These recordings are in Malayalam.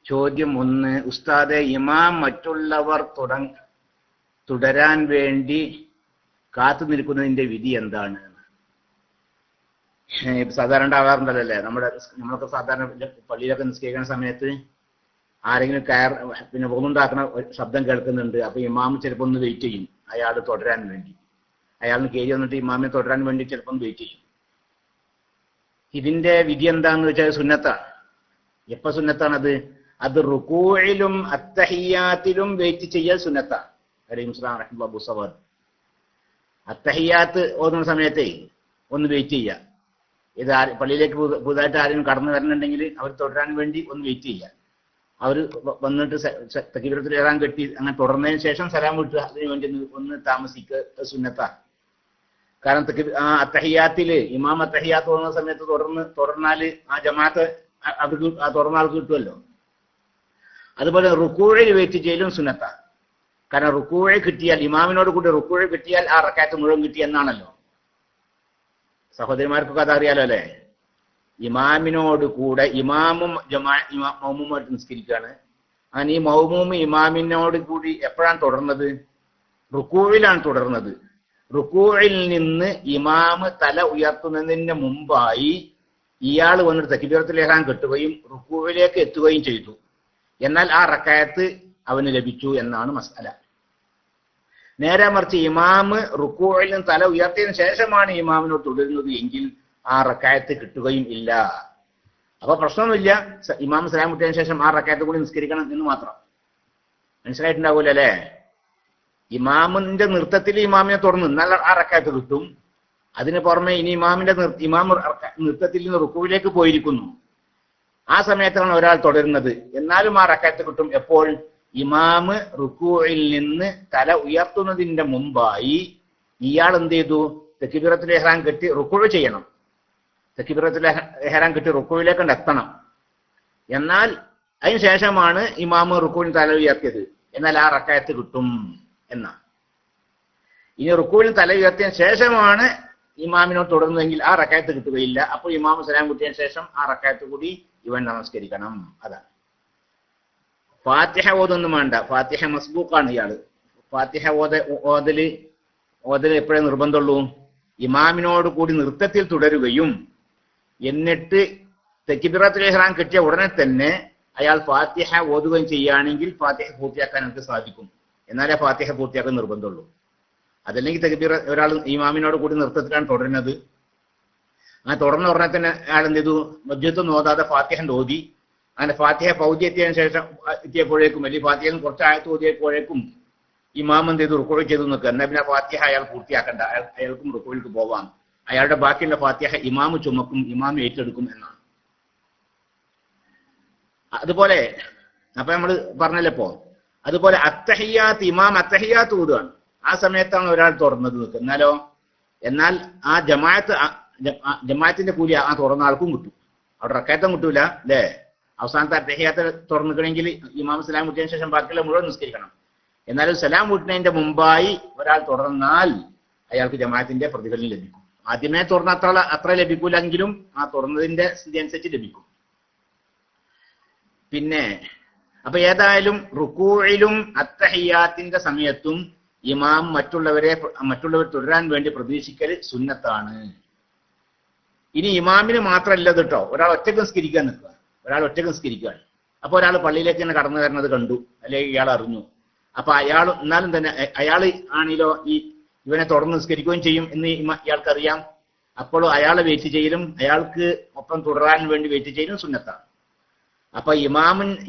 ചോദ്യം 1, ഉസ്താദെ, ഇമാം മറ്റുള്ളവർ തുടരാൻ വേണ്ടി കാത്തു നിൽക്കുന്നതിന്റെ വിധി എന്താണ്? സാധാരണ ഉണ്ടാകാറുണ്ടല്ലോ അല്ലേ, നമ്മളൊക്കെ സാധാരണ പള്ളിയിലൊക്കെ നിസ്കരിക്കുന്ന സമയത്ത് ആരെങ്കിലും പിന്നെ ഒന്നുണ്ടാക്കുന്ന ശബ്ദം കേൾക്കുന്നുണ്ട്. അപ്പൊ ഇമാം ചിലപ്പോൾ ഒന്ന് വെയിറ്റ് ചെയ്യും അയാൾ തുടരാൻ വേണ്ടി. അയാളിന് കയറി വന്നിട്ട് ഇമാമിനെ തുടരാൻ വേണ്ടി ചിലപ്പോൾ ഒന്ന് വെയിറ്റ് ചെയ്യും. ഇതിന്റെ വിധി എന്താന്ന് വെച്ചാൽ സുന്നത്താണ്. എപ്പോ സുന്നത്താണത്? അത് റുകൂഇലും അത്തഹിയാത്തിലും വെയിറ്റ് ചെയ്യൽ സുന്നത്താണ്. അത്തഹിയാത്ത് ഓതുന്ന സമയത്തേ ഒന്ന് വെയിറ്റ് ചെയ്യുക. ഇത് പള്ളിയിലേക്ക് പുതുതായിട്ട് ആരെങ്കിലും കടന്നു വരണുണ്ടെങ്കിൽ അവർ തുടരാൻ വേണ്ടി ഒന്ന് വെയിറ്റ് ചെയ്യുക. അവർ വന്നിട്ട് തക്ബീറത്തുൽ ഇഹ്റാം കെട്ടി അങ്ങനെ തുടർന്നതിന് ശേഷം സലാം വിട്ടുക. അതിനു വേണ്ടി ഒന്ന് താമസിക്കുക സുന്നത്താണ്. കാരണം അത്തഹിയാത്തില് ഇമാം അത്തഹിയാത്ത് പോകുന്ന സമയത്ത് തുടർന്നാല് ആ ജമാഅത്ത് അവർക്ക് ആ തുറന്ന ആൾക്ക് കിട്ടുമല്ലോ. അതുപോലെ റുക്കൂഴിൽ വെയിറ്റ് ചെയ്യലും സുന്നത്താണ്. കാരണം റുക്കൂഴ് കിട്ടിയാൽ, ഇമാമിനോട് കൂടി റുക്കൂഴ് കിട്ടിയാൽ ആ റക്അത്ത് മുഴുവൻ കിട്ടി എന്നാണല്ലോ. സഹോദരിമാർക്കൊക്കെ അതറിയാലോ അല്ലെ. ഇമാമിനോട് കൂടെ ഇമാമും മൗമൂമായിട്ട് നിസ്കരിക്കുകയാണ്. അങ്ങനെ ഈ മൗമൂമ് ഇമാമിനോട് കൂടി എപ്പോഴാണ് തുടർന്നത്? റുക്കൂഴിലാണ് തുടർന്നത്. റുക്കൂഴിൽ നിന്ന് ഇമാമ് തല ഉയർത്തുന്നതിന് മുമ്പായി ഇയാൾ വന്നിട്ട് തക്ബീറത്തുൽ ഇഹ്റാം കെട്ടുകയും റുക്കൂഴിലേക്ക് എത്തുകയും ചെയ്തു. എന്നാൽ ആ റക്അത്ത് അവന് ലഭിച്ചു എന്നാണ് മസ്അല. നേരെ മറിച്ച് ഇമാമ് റുക്കൂഴിൽ നിന്ന് തല ഉയർത്തിയതിനു ശേഷമാണ് ഇമാമിനോട് തുടരുന്നത് എങ്കിൽ ആ റക്അത്ത് കിട്ടുകയും ഇല്ല. അപ്പൊ പ്രശ്നമൊന്നുമില്ല. ഇമാം സലാം വിട്ടതിന് ശേഷം ആ റക്അത്ത് കൂടി നിസ്കരിക്കണം എന്ന് മാത്രം. മനസ്സിലായിട്ടുണ്ടാവൂല അല്ലെ? ഇമാമിന്റെ നൃത്തത്തിൽ ഇമാമിനെ തുടർന്ന് എന്നാൽ ആ റക്അത്ത് കിട്ടും. അതിന് പുറമെ ഇനി ഇമാം നൃത്തത്തിൽ നിന്ന് റുക്കൂവിലേക്ക് പോയിരിക്കുന്നു. ആ സമയത്താണ് ഒരാൾ തുടരുന്നത്. എന്നാലും ആ റക്അത്ത് കിട്ടും. എപ്പോൾ? ഇമാമ് റുക്കൂഇൽ നിന്ന് തല ഉയർത്തുന്നതിന്റെ മുമ്പായി ഇയാൾ എന്ത് ചെയ്തു? തക്ബീറത്തുൽ ഇഹ്റാം കെട്ടി റുക്കൂഅ് ചെയ്യണം. തക്ബീറത്തുൽ ഇഹ്റാം കെട്ടി റുക്കൂഇലേക്ക് എത്തണം. എന്നാൽ അതിന് ശേഷമാണ് ഇമാമ് റുക്കൂഇൽ തല ഉയർത്തിയത്. എന്നാൽ ആ റക്അത്ത് കിട്ടും എന്നാണ്. ഇനി റുക്കൂഇൽ തല ഉയർത്തിയതിന് ശേഷമാണ് ഇമാമിനോട് തുടർന്നതെങ്കിൽ ആ റക്അത്ത് കിട്ടുകയില്ല. അപ്പോൾ ഇമാം സലാം കിട്ടിയതിന് ശേഷം ആ റക്അത്ത് കൂടി ഇവൻ നമസ്കരിക്കണം. അതാണ്. ഫാത്തിഹ ഓതൊന്നും വേണ്ട. ഫാത്തിഹ മസ്ബൂഖാണ് ഇയാള്. ഫാത്തിഹ ഓതല് എപ്പോഴേ നിർബന്ധമുള്ളൂ? ഇമാമിനോട് കൂടി നൃത്തത്തിൽ തുടരുകയും എന്നിട്ട് തക്ബീറത്തുൽ ഇഹ്റാം കിട്ടിയ ഉടനെ തന്നെ അയാൾ ഫാത്തിഹ ഓതുകയും ചെയ്യുകയാണെങ്കിൽ ഫാത്തിഹ പൂർത്തിയാക്കാൻ നമുക്ക് സാധിക്കും. എന്നാലേ ഫാത്തിഹ പൂർത്തിയാക്കാൻ നിർബന്ധമുള്ളൂ. അതല്ലെങ്കിൽ തക്ബീർ ഒരാൾ ഇമാമിനോട് കൂടി നൃത്തത്തിലാണ് തുടരുന്നത്. ആ തുടർന്ന ഉടനെ തന്നെ അയാൾ എന്ത് ചെയ്തു? മജ്ജത്തൊന്നും ഓതാതെ ഫാത്തിഹ ഓതി. അങ്ങനെ ഫാത്തിഹ പൗതി എത്തിയപ്പോഴേക്കും അല്ലെങ്കിൽ ഫാത്തിഹ കുറച്ച് ആയത്ത് ഓതിയപ്പോഴേക്കും ഇമാം എന്ത് ചെയ്തു? റുക്കൂഅ് ചെയ്തു നിൽക്കുക. എന്നാൽ പിന്നെ ഫാത്തിഹ അയാൾ പൂർത്തിയാക്കണ്ട, അയാൾക്കും റുക്കൂഇലേക്ക് പോവാം. അയാളുടെ ബാക്കിയുള്ള ഫാത്തിഹ ഇമാമ് ചുമക്കും, ഇമാം ഏറ്റെടുക്കും എന്നാണ്. അതുപോലെ അപ്പൊ നമ്മൾ പറഞ്ഞല്ലോ. അതുപോലെ അത്തഹിയാത്ത്, ഇമാം അത്തഹിയാത്ത് ഓതുകയാണ്. ആ സമയത്താണ് ഒരാൾ തുറന്നത് നിൽക്കുക. എന്നാൽ ആ ജമാഅത്തിന്റെ കൂലി ആ തുറന്ന ആൾക്കും കിട്ടും. അവിടെ റക്അത്തും കിട്ടൂല അല്ലേ? അവസാനത്തെ അത്തഹിയാത്ത് തുറന്നിക്കണമെങ്കിൽ ഇമാം സലാം വിട്ടതിന് ശേഷം ബാക്കിയുള്ള മുഴുവൻ നിസ്കരിക്കണം. എന്നാലും സലാം വിട്ടുന്നതിന്റെ മുമ്പായി ഒരാൾ തുടർന്നാൽ അയാൾക്ക് ജമാഅത്തിന്റെ പ്രതിഫലം ലഭിക്കും. ആദ്യമേ തുറന്ന അത്ര ലഭിക്കൂലെങ്കിലും ആ തുറന്നതിന്റെ സ്ഥിതി അനുസരിച്ച് ലഭിക്കും. പിന്നെ അപ്പൊ ഏതായാലും റുക്കൂഇലും അത്തഹിയാത്തിന്റെ സമയത്തും ഇമാം മറ്റുള്ളവർ തുടരാൻ വേണ്ടി പ്രതീക്ഷിക്കൽ സുന്നത്താണ്. ഇനി ഇമാമിന് മാത്രമല്ല കേട്ടോ, ഒരാൾ ഒറ്റക്ക് നിസ്കരിക്കാൻ നിൽക്കുക. ഒരാൾ ഒറ്റക്ക് നിസ്കരിക്കുകയാണ്. അപ്പൊ ഒരാൾ പള്ളിയിലേക്ക് തന്നെ കടന്നു വരുന്നത് കണ്ടു, അല്ലെങ്കിൽ ഇയാൾ അറിഞ്ഞു. അപ്പൊ എന്നാലും തന്നെ അയാൾ ആണെങ്കിലോ ഇവനെ തുടർന്ന് നിസ്കരിക്കുകയും ചെയ്യും എന്ന് ഇയാൾക്കറിയാം. അപ്പോഴും അയാളെ വെയിറ്റ് ചെയ്യലും അയാൾക്ക് ഒപ്പം തുടരാൻ വേണ്ടി വെയിറ്റ് ചെയ്യലും സുന്നത്താണ്. അപ്പൊ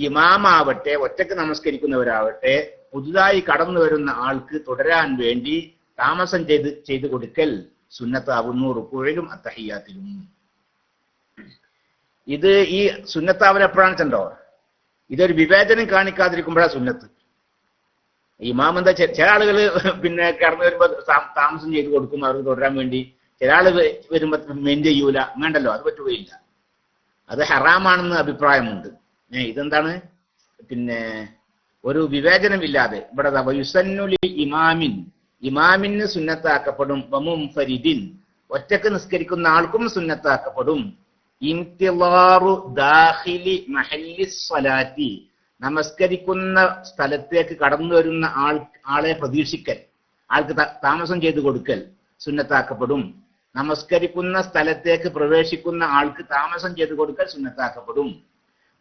ഇമാമാവട്ടെ ഒറ്റക്ക് നമസ്കരിക്കുന്നവരാവട്ടെ പുതുതായി കടന്നു വരുന്ന ആൾക്ക് തുടരാൻ വേണ്ടി താമസം ചെയ്ത് കൊടുക്കൽ സുന്നത്താവുന്നു റുക്കൂഇലും അത്തഹിയാത്തിലും. ഇത് ഈ സുന്നത്താവൽ എപ്പോഴാണ് ചെണ്ടോ? ഇതൊരു വിവേചനം കാണിക്കാതിരിക്കുമ്പോഴാണ് സുന്നത്ത്. ഇമാം എന്താ, ചില ആളുകൾ പിന്നെ കടന്നു വരുമ്പോ താമസം ചെയ്ത് കൊടുക്കും അവർക്ക് തുടരാൻ വേണ്ടി. ചില ആള് വരുമ്പോ മെയിൻ ചെയ്യൂല, വേണ്ടല്ലോ, അത് പറ്റുകയില്ല. അത് ഹറാമാണെന്ന് അഭിപ്രായമുണ്ട്. ഇതെന്താണ്? പിന്നെ ഒരു വിവേചനമില്ലാതെ ഇവിടെ യുസന്നുലി ഇമാമിന് സുന്നത്താക്കപ്പെടും, വമുൻഫരിദിൻ ഒറ്റക്ക് നിസ്കരിക്കുന്ന ആൾക്കും സുന്നത്താക്കപ്പെടും. ഇന്തിളാറു ദാഖിലി മഹല്ലി സ്വലാത്തി, നമസ്കരിക്കുന്ന സ്ഥലത്തേക്ക് കടന്നു വരുന്ന ആളെ പ്രതീക്ഷിക്കൽ, ആൾക്ക് താമസം ചെയ്തു കൊടുക്കൽ സുന്നത്താക്കപ്പെടും. നമസ്കരിക്കുന്ന സ്ഥലത്തേക്ക് പ്രവേശിക്കുന്ന ആൾക്ക് താമസം ചെയ്തു കൊടുക്കൽ സുന്നത്താക്കപ്പെടും.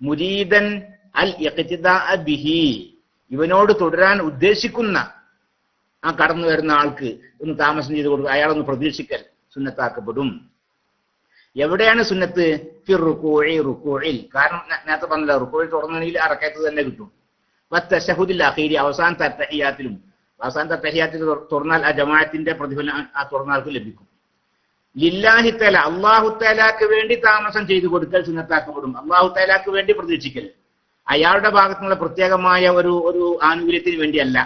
മുരീദൻ അൽ ഇഖ്തിദാ ബിഹി, ഇവനോട് തുടരാൻ ഉദ്ദേശിക്കുന്ന ആ കടന്നു വരുന്ന ആൾക്ക് ഒന്ന് താമസം ചെയ്തു കൊടുക്കുക, അയാളൊന്ന് പ്രതീക്ഷിക്കൽ സുന്നത്താക്കപ്പെടും. എവിടെയാണ് സുന്നത്ത്? ഫിർ റുകൂഇൽ, കാരണം നേരത്തെ പറഞ്ഞല്ലോ റുകൂഇൽ തുറന്നെങ്കിൽ ആ റക്അത്ത് തന്നെ കിട്ടും. വത്തശഹുദിൽ അഖീരി, അവസാനത്തെ തഹിയ്യാത്തിലും, അവസാനത്തെ തഹിയ്യാത്തിൽ തുറന്നാൽ ആ ജമാഅത്തിന്റെ പ്രതിഫലം ആ തുറന്ന ആൾക്ക് ലഭിക്കും. ലില്ലാഹി തആല, അല്ലാഹു തആലാക്ക് വേണ്ടി താമസം ചെയ്തു കൊടുക്കൽ സുന്നത്താക്കപ്പെടും. അല്ലാഹു തആലാക്ക് വേണ്ടി പ്രതീക്ഷിക്കൽ, അയാളുടെ ഭാഗത്തുനിന്നുള്ള പ്രത്യേകമായ ഒരു ആനുകൂല്യത്തിന് വേണ്ടിയല്ല,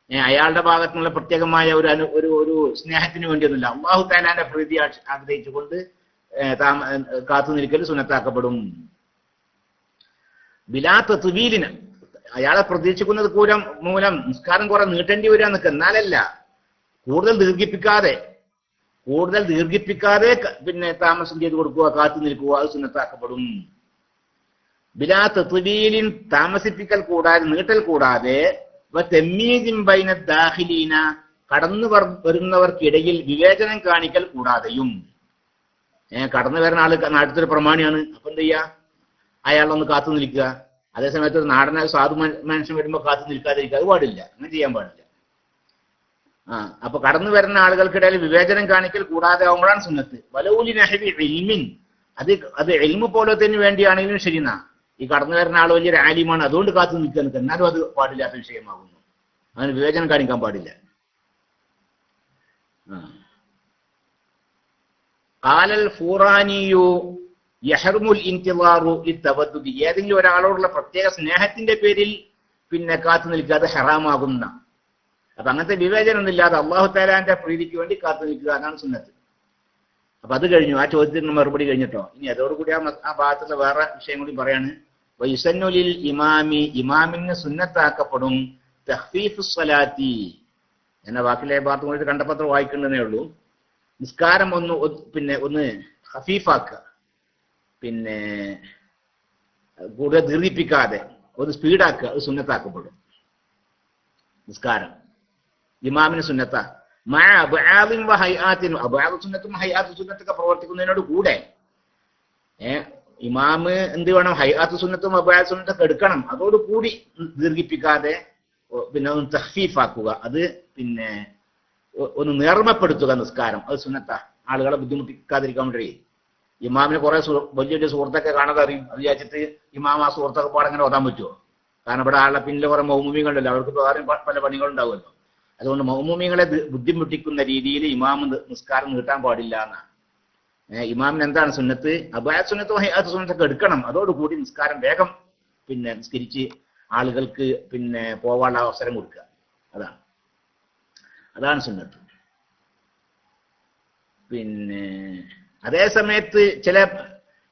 അയാളുടെ ഭാഗത്തുനിന്നുള്ള പ്രത്യേകമായ ഒരു സ്നേഹത്തിന് വേണ്ടിയൊന്നുമില്ല. അല്ലാഹു തആലാന്റെ പ്രീതി ആഗ്രഹിച്ചുകൊണ്ട് കാത്തു നിൽക്കൽ സുന്നത്താക്കപ്പെടും. ബിലാ തത്വീലിന്, അയാളെ പ്രതീക്ഷിക്കുന്നത് മൂലം നിസ്കാരം കുറെ നീട്ടേണ്ടി വരിക എന്നൊക്കെ, എന്നാലല്ല, കൂടുതൽ ദീർഘിപ്പിക്കാതെ പിന്നെ താമസം ചെയ്ത് കൊടുക്കുക, കാത്തു നിൽക്കുക, അത് സുന്നത്താക്കപ്പെടും. ബിലാ തത്വീലിൻ, താമസിപ്പിക്കൽ കൂടാതെ, നീട്ടൽ കൂടാതെ, ബൈന ദാഖിലീന, കടന്നു വരുന്നവർക്കിടയിൽ വിവേചനം കാണിക്കൽ കൂടാതെയും. കടന്നു വരുന്ന ആള് നാട്ടിലൊരു പ്രമാണിയാണ്, അപ്പൊ എന്ത് ചെയ്യാ, അയാളൊന്ന് കാത്തു നിൽക്കുക. അതേസമയത്ത് ഒരു നാടന സാധു മനുഷ്യൻ വരുമ്പോ കാത്തു നിൽക്കാതിരിക്കുക, അത് പാടില്ല, അങ്ങനെ ചെയ്യാൻ പാടില്ല. അപ്പൊ കടന്നു വരുന്ന ആളുകൾക്കിടയിൽ വിവേചനം കാണിക്കൽ കൂടാതെ ആവുമ്പോഴാണ് സുന്നത്ത്. വലൗലി നഹവി ഇൽമിൻ, അത് ഇൽമു പോലത്തിന് വേണ്ടിയാണെങ്കിലും ശരിന്നാ, ഈ കടന്നു വരുന്ന ആൾ വലിയൊരു ആലിമാണ്, അതുകൊണ്ട് കാത്തു നിൽക്കാൻ, എന്നാലും അത് പാടില്ലാത്ത വിഷയമാകുന്നു. അങ്ങനെ വിവേചനം കാണിക്കാൻ പാടില്ല. ഖാലൽ ഫൂറാനിയു യഹ്റുമുൽ ഇന്തിളാറു ലിതവദ്ദുദി, ഏതെങ്കിലും ഒരാളോടുള്ള പ്രത്യേക സ്നേഹത്തിന്റെ പേരിൽ പിന്നെ കാത്തു നിൽക്കാതെ ഹറാമാകുന്ന. അപ്പൊ അങ്ങനത്തെ വിവേചനം ഒന്നുമില്ലാതെ അല്ലാഹു തആലാന്റെ പ്രീതിക്ക് വേണ്ടി കാത്തു നിൽക്കുക, അതാണ് സുന്നത്ത്. അപ്പൊ അത് കഴിഞ്ഞു, ആ ചോദ്യത്തിന് മറുപടി കഴിഞ്ഞിട്ടോ. ഇനി അതോടുകൂടി ആ ഭാഗത്തുള്ള വേറെ വിഷയം കൂടി പറയാണ്. വയുസന്നുലിൽ ഇമാമി, ഇമാമിന് സുന്നത്താക്കപ്പെടും തഖ്ഫീഫു സ്വലാത്തി എന്ന വാക്കിലെ ഭാഗത്ത് കൂടി കണ്ടപത്രം വായിക്കേണ്ടതേ ഉള്ളൂ. നിസ്കാരം ഒന്ന് ഖഫീഫാക്കുക, പിന്നെ കൂടുതൽ ദീർഘിപ്പിക്കാതെ ഒന്ന് സ്പീഡാക്കുക, അത് സുന്നത്താക്കപ്പെടും. നിസ്കാരം ഇമാമിന് സുന്നത്താ. സുന്നത്തും ഹൈആത്ത് സുന്നത്തൊക്കെ പ്രവർത്തിക്കുന്നതിനോട് കൂടെ ഇമാമ് എന്ത് വേണം, ഹൈആത്ത് സുന്നത്തും അബാഅത്ത് സുന്നത്തൊക്കെ എടുക്കണം. അതോടുകൂടി ദീർഘിപ്പിക്കാതെ പിന്നെ ഒന്ന് തഖ്ഫീഫാക്കുക, അത് പിന്നെ ഒന്ന് നേർമപ്പെടുത്തുക നിസ്കാരം, അത് സുന്നത്താ. ആളുകളെ ബുദ്ധിമുട്ടിക്കാതിരിക്കാൻ വേണ്ടി ഇമാമിന് കുറെ വലിയ സുഹൃത്തൊക്കെ കാണാതെ അറിയും, അത് വിചാരിച്ചിട്ട് ഇമാം ആ സുഹൃത്തൊക്കെ പാടങ്ങനെ ഓതാൻ പറ്റുമോ? കാരണം ഇവിടെ ആളുടെ പിന്നിലെ കുറെ മൗമൂമികളുണ്ടല്ലോ, അവർക്ക് വേറെ പല പണികളുണ്ടാവുമല്ലോ. അതുകൊണ്ട് മൗമൂമികളെ ബുദ്ധിമുട്ടിക്കുന്ന രീതിയിൽ ഇമാം നിസ്കാരം നീട്ടാൻ പാടില്ല എന്നാണ്. ഇമാമിന് എന്താണ് സുന്നത്ത്? അബാഅത്ത് സുന്നത്തും ഹൈഅത്ത് സുന്നത്തൊക്കെ എടുക്കണം. അതോടുകൂടി നിസ്കാരം വേഗം പിന്നെ നിസ്കരിച്ച് ആളുകൾക്ക് പിന്നെ പോവാനുള്ള അവസരം കൊടുക്കുക, അതാണ് സുന്നത്ത്. പിന്നെ അതേ സമയത്ത് ചില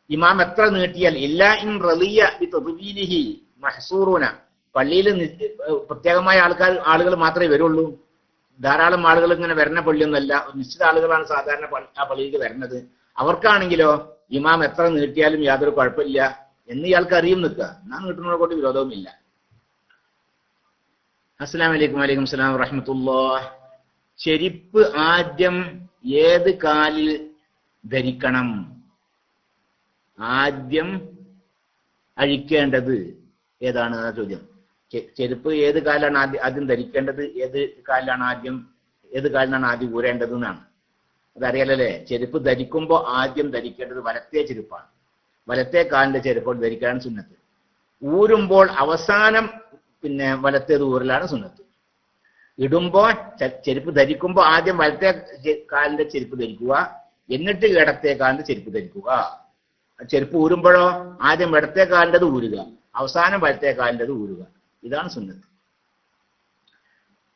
ഇമാം എത്ര നീട്ടിയാൽ ഇല്ലാ ഇൻ റളിയ ബിതദ്വീലിഹി മഹ്സൂറുന, പള്ളിയിൽ പ്രത്യേകമായ ആളുകൾ മാത്രമേ വരുള്ളൂ. ധാരാളം ആളുകൾ ഇങ്ങനെ വരുന്ന പള്ളിയൊന്നുമല്ല, നിശ്ചിത ആളുകളാണ് സാധാരണ ആ പള്ളിയിലേക്ക് വരുന്നത്. അവർക്കാണെങ്കിലോ ഇമാം എത്ര നീട്ടിയാലും യാതൊരു കുഴപ്പമില്ല എന്ന് ഇയാൾക്ക് അറിയും നിൽക്കുക, ഞാൻ നീട്ടുന്നതിനെ കൊണ്ട് വിരോധവുമില്ല. അസ്സലാമു അലൈക്കും. വലൈക്കും അസ്സലാം വറഹ്മത്തുള്ളാഹി. ചെരിപ്പ് ആദ്യം ഏത് കാലിൽ ധരിക്കണം? ആദ്യം അഴിക്കേണ്ടത് ഏതാണ് ആ ചോദ്യം. ചെരുപ്പ് ഏത് കാലാണ് ആദ്യം ധരിക്കേണ്ടത്, ഏത് കാലിനാണ് ആദ്യം ഊരേണ്ടത് എന്നാണ്. അതറിയാലല്ലേ? ചെരുപ്പ് ധരിക്കുമ്പോൾ ആദ്യം ധരിക്കേണ്ടത് വലത്തെ ചെരുപ്പാണ്. വലത്തെ കാലിന്റെ ചെരുപ്പോട് ധരിക്കാനാണ് സുന്നത്ത്. ഊരുമ്പോൾ അവസാനം പിന്നെ വലത്തേത് ഊരലാണ് സുന്നത്ത്. ഇടുമ്പോൾ ചെരുപ്പ് ധരിക്കുമ്പോൾ ആദ്യം വലത്തെ കാലിന്റെ ചെരുപ്പ് ധരിക്കുക, എന്നിട്ട് ഇടത്തെ കാലിന്റെ ചെരുപ്പ് ധരിക്കുക. ചെരുപ്പ് ഊരുമ്പോഴോ ആദ്യം ഇടത്തെ കാലിൻ്റെത് ഊരുക, അവസാനം വലത്തെ കാലിൻ്റെത് ഊരുക. ഇതാണ് സുന്നത്ത്.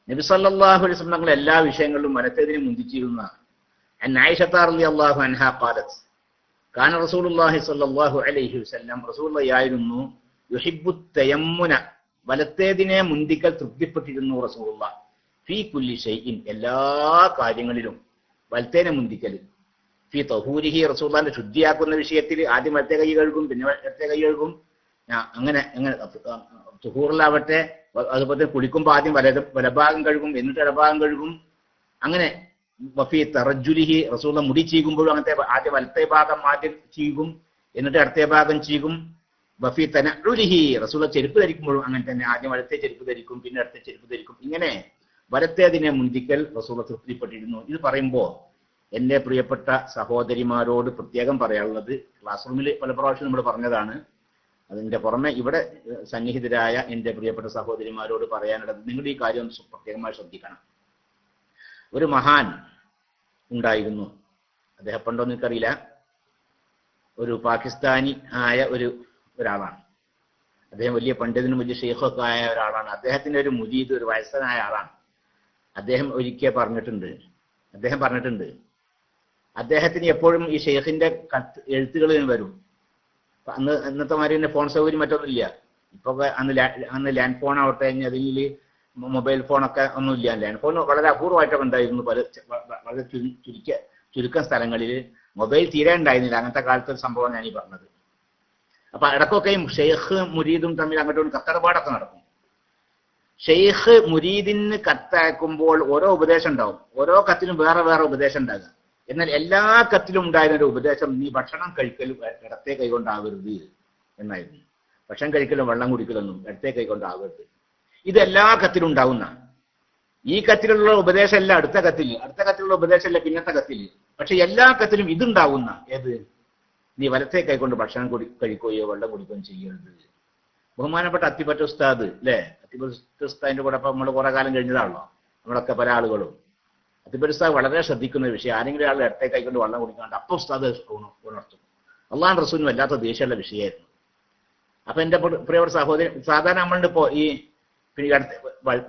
നബി സല്ലല്ലാഹു അലൈഹി വസല്ലം തങ്ങൾ എല്ലാ വിഷയങ്ങളിലും വലത്തേതിനെ മുന്തിച്ചിരുന്ന. ആയിഷ റളിയല്ലാഹു അൻഹാ ഖാലത്ത് കാന റസൂലുള്ളാഹി സ്വല്ലല്ലാഹു അലൈഹി വസല്ലം, റസൂലുള്ളാഹിയായിരുന്നു യുഹിബ്ബു തയമ്മുന, വലത്തേതിനെ മുന്തിക്കൽ തൃപ്തിപ്പെട്ടിരുന്നു റസൂലുള്ളാഹി. ഫീ കുല്ലി ഷൈഇൻ, എല്ലാ കാര്യങ്ങളിലും വലത്തേനെ മുന്തിക്കൽ. ഫി തഹൂരിഹി റസൂലുള്ളാഹിന്റെ ശുദ്ധിയാക്കുന്ന വിഷയത്തിൽ ആദ്യം വലത്തെ കൈ കഴുകും, പിന്നെ ഇടത്തെ കൈ കഴുകും. അങ്ങനെ അങ്ങനെ തുഹൂറിലാവട്ടെ, അതുപോലെ കുളിക്കുമ്പോൾ ആദ്യം വലഭാഗം കഴുകും, എന്നിട്ട് ഇടഭാഗം കഴുകും. അങ്ങനെ വഫി തറജുലിഹി റസൂലുള്ള മുടി ചീകുമ്പോഴും അങ്ങനത്തെ ആദ്യം വലത്തെ ഭാഗം ആദ്യം ചീകും, എന്നിട്ട് ഇടത്തെ ഭാഗം ചീകും. വഫി തനഉലിഹി റസൂലുള്ള ചെരുപ്പ് ധരിക്കുമ്പോഴും അങ്ങനെ തന്നെ ആദ്യം വലത്തെ ചെരുപ്പ് ധരിക്കും, പിന്നെ ഇടത്തെ ചെരുപ്പ് ധരിക്കും. ഇങ്ങനെ വലത്തേതിനെ മുന്തിക്കൽ റസൂലുള്ള തൃപ്തിപ്പെട്ടിരുന്നു. ഇത് പറയുമ്പോൾ എന്റെ പ്രിയപ്പെട്ട സഹോദരിമാരോട് പ്രത്യേകം പറയാനുള്ളത്, ക്ലാസ് റൂമിൽ പല പ്രാവശ്യം നമ്മൾ പറഞ്ഞതാണ്, അതിന്റെ പുറമെ ഇവിടെ സന്നിഹിതരായ എന്റെ പ്രിയപ്പെട്ട സഹോദരിമാരോട് പറയാനുള്ളത്, നിങ്ങൾ ഈ കാര്യം പ്രത്യേകമായി ശ്രദ്ധിക്കണം. ഒരു മഹാൻ ഉണ്ടായിരുന്നു, അദ്ദേഹം പണ്ടൊന്നും എനിക്കറിയില്ല, ഒരു പാകിസ്ഥാനി ആയ ഒരാളാണ്. അദ്ദേഹം വലിയ പണ്ഡിതനും വലിയ ഷെയ്ഖൊക്കെ ആയ ഒരാളാണ്. അദ്ദേഹത്തിന്റെ ഒരു മുരീദ്, ഒരു വയസ്സനായ ആളാണ്. അദ്ദേഹം ഒരിക്കൽ പറഞ്ഞിട്ടുണ്ട്, അദ്ദേഹത്തിന് എപ്പോഴും ഈ ഷെയ്ഖിന്റെ എഴുത്തുകൾ വരും. ഇന്നത്തെ മാതിരി തന്നെ ഫോൺ സൗകര്യം മറ്റൊന്നുമില്ല. ഇപ്പൊ അന്ന് ലാൻഡ് ഫോൺ ആവട്ടെ, അതിൽ മൊബൈൽ ഫോണൊക്കെ ഒന്നുമില്ല. ലാൻഡ് ഫോൺ വളരെ അപൂർവമായിട്ടൊക്കെ ഉണ്ടായിരുന്നു. വളരെ ചുരുക്കം സ്ഥലങ്ങളിൽ മൊബൈൽ തീരെ ഉണ്ടായിരുന്നില്ല. അങ്ങനത്തെ കാലത്തെ ഒരു സംഭവം ഞാൻ ഈ പറഞ്ഞത്. അപ്പൊ ഇടക്കൊക്കെയും ഷെയ്ഖ് മുരീദും തമ്മിൽ അങ്ങോട്ടും കത്തടപാടൊക്കെ നടക്കും. ഷെയ്ഖ് മുരീദിന് കത്തയക്കുമ്പോൾ ഓരോ ഉപദേശം ഉണ്ടാവും, ഓരോ കത്തിലും വേറെ വേറെ ഉപദേശം ഉണ്ടാകുക. എന്നാൽ എല്ലാ കത്തിലും ഉണ്ടായിരുന്ന ഒരു ഉപദേശം, നീ ഭക്ഷണം കഴിക്കലും ഇടത്തെ കൈകൊണ്ടാവരുത് എന്നായിരുന്നു. ഭക്ഷണം കഴിക്കലും വെള്ളം കുടിക്കലൊന്നും ഇടത്തെ കൈകൊണ്ടാവരുത്. ഇത് എല്ലാ കത്തിലും ഉണ്ടാവുന്ന. ഈ കത്തിലുള്ള ഉപദേശമല്ല അടുത്ത കത്തിലുള്ള ഉപദേശമല്ല പിന്നത്തെ കത്തില്. പക്ഷെ എല്ലാ കത്തിലും ഇതുണ്ടാവുന്ന. ഏത്? നീ വലത്തെ കൈകൊണ്ട് ഭക്ഷണം കഴിക്കുകയോ വെള്ളം കുടിക്കുകയോ ചെയ്യരുത്. ബഹുമാനപ്പെട്ട അത്തിപ്പറ്റ ഉസ്താദ് അല്ലെ, അത്തിപ്പറ്റ ഉസ്താദിന്റെ കൂടെ നമ്മൾ കുറെ കാലം കഴിഞ്ഞതാണല്ലോ നമ്മളൊക്കെ പല ആളുകളും. അത്തിപ്പറ്റ ഉസ്താദ് വളരെ ശ്രദ്ധിക്കുന്ന ഒരു വിഷയം, ആരെങ്കിലും ആൾ ഇടത്തെ കൈകൊണ്ട് വെള്ളം കുടിക്കാണ്ട് അപ്പൊ ഉസ്താദ് ഉണർത്തും. അള്ളാഹു റസൂലിനും വല്ലാത്ത ദേഷ്യമുള്ള വിഷയമായിരുന്നു. അപ്പൊ എന്റെ പ്രിയപ്പെട്ട സഹോദരി, സാധാരണ നമ്മളുടെ ഇപ്പോ ഈ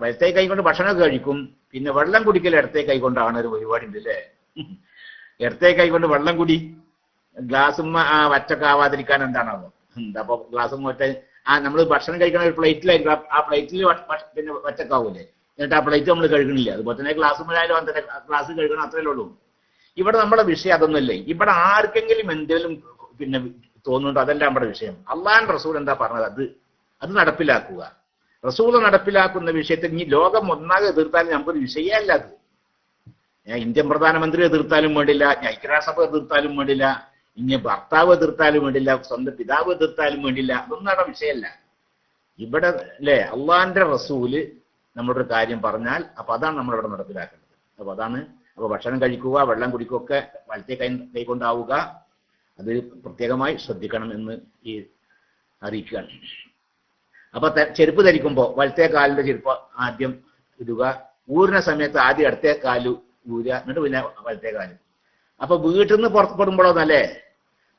വലത്തെ കൈ കൊണ്ട് ഭക്ഷണമൊക്കെ കഴിക്കും, പിന്നെ വെള്ളം കുടിക്കൽ ഇടത്തെ കൈ കൊണ്ടാണ് ഒരു പരിപാടി ഉണ്ട് അല്ലേ. ഇടത്തെ കൈ കൊണ്ട് വെള്ളം കുടി, ഗ്ലാസുമ്മ വറ്റൊക്കെ ആവാതിരിക്കാൻ എന്താണോ എന്താ. അപ്പൊ ഗ്ലാസും മറ്റേ നമ്മൾ ഭക്ഷണം കഴിക്കണ ഒരു പ്ലേറ്റിലായിരിക്കും, ആ പ്ലേറ്റിൽ പിന്നെ വറ്റക്കാവൂലേ, എന്നിട്ട് ആ പ്ലേറ്റ് നമ്മൾ കഴുകണില്ല. അതുപോലെ തന്നെ ഗ്ലാസുമ്മലായാലും അങ്ങനെ ഗ്ലാസ് കഴുകണം, അത്രയല്ലേ ഉള്ളൂ. ഇവിടെ നമ്മുടെ വിഷയം അതൊന്നുമല്ലേ. ഇവിടെ ആർക്കെങ്കിലും എന്തെങ്കിലും പിന്നെ തോന്നുന്നുണ്ടോ? അതല്ല നമ്മുടെ വിഷയം. അള്ളാഹുവിന്റെ റസൂൽ എന്താ പറഞ്ഞത് അത് നടപ്പിലാക്കുക. റസൂൽ നടപ്പിലാക്കുന്ന വിഷയത്തിൽ ഇനി ലോകം ഒന്നാകെ എതിർത്താലും നമുക്കൊരു വിഷയമല്ല അത്. ഞാൻ ഇന്ത്യൻ പ്രധാനമന്ത്രി എതിർത്താലും വേണ്ടില്ല, ഐക്യരാഷ്ട്രസഭ എതിർത്താലും വേണ്ടില്ല, ഇനി ഭർത്താവ് എതിർത്താലും വേണ്ടില്ല, സ്വന്തം പിതാവ് എതിർത്താലും വേണ്ടില്ല, അതൊന്നും അവിടെ വിഷയമല്ല. ഇവിടെ അല്ലെ അള്ളാഹിന്റെ റസൂല് നമ്മളൊരു കാര്യം പറഞ്ഞാൽ അപ്പൊ അതാണ് നമ്മളിവിടെ നടപ്പിലാക്കേണ്ടത്. അപ്പൊ അതാണ്. അപ്പൊ ഭക്ഷണം കഴിക്കുക, വെള്ളം കുടിക്കുക ഒക്കെ വലത്തെ കൈ കൊണ്ടാവുക. അത് പ്രത്യേകമായി ശ്രദ്ധിക്കണം എന്ന് ഈ അറിയിക്കുകയാണ്. അപ്പൊ ചെരുപ്പ് ധരിക്കുമ്പോൾ വലത്തെ കാലിന്റെ ചെരുപ്പ് ആദ്യം ഇടുക. ഊരുന്ന സമയത്ത് ആദ്യം ഇടത്തെ കാല് ഊരുക, എന്നിട്ട് പിന്നെ വലത്തെ കാല്. അപ്പൊ വീട്ടിൽ നിന്ന് പുറപ്പെടുമ്പോഴോന്നല്ലേ,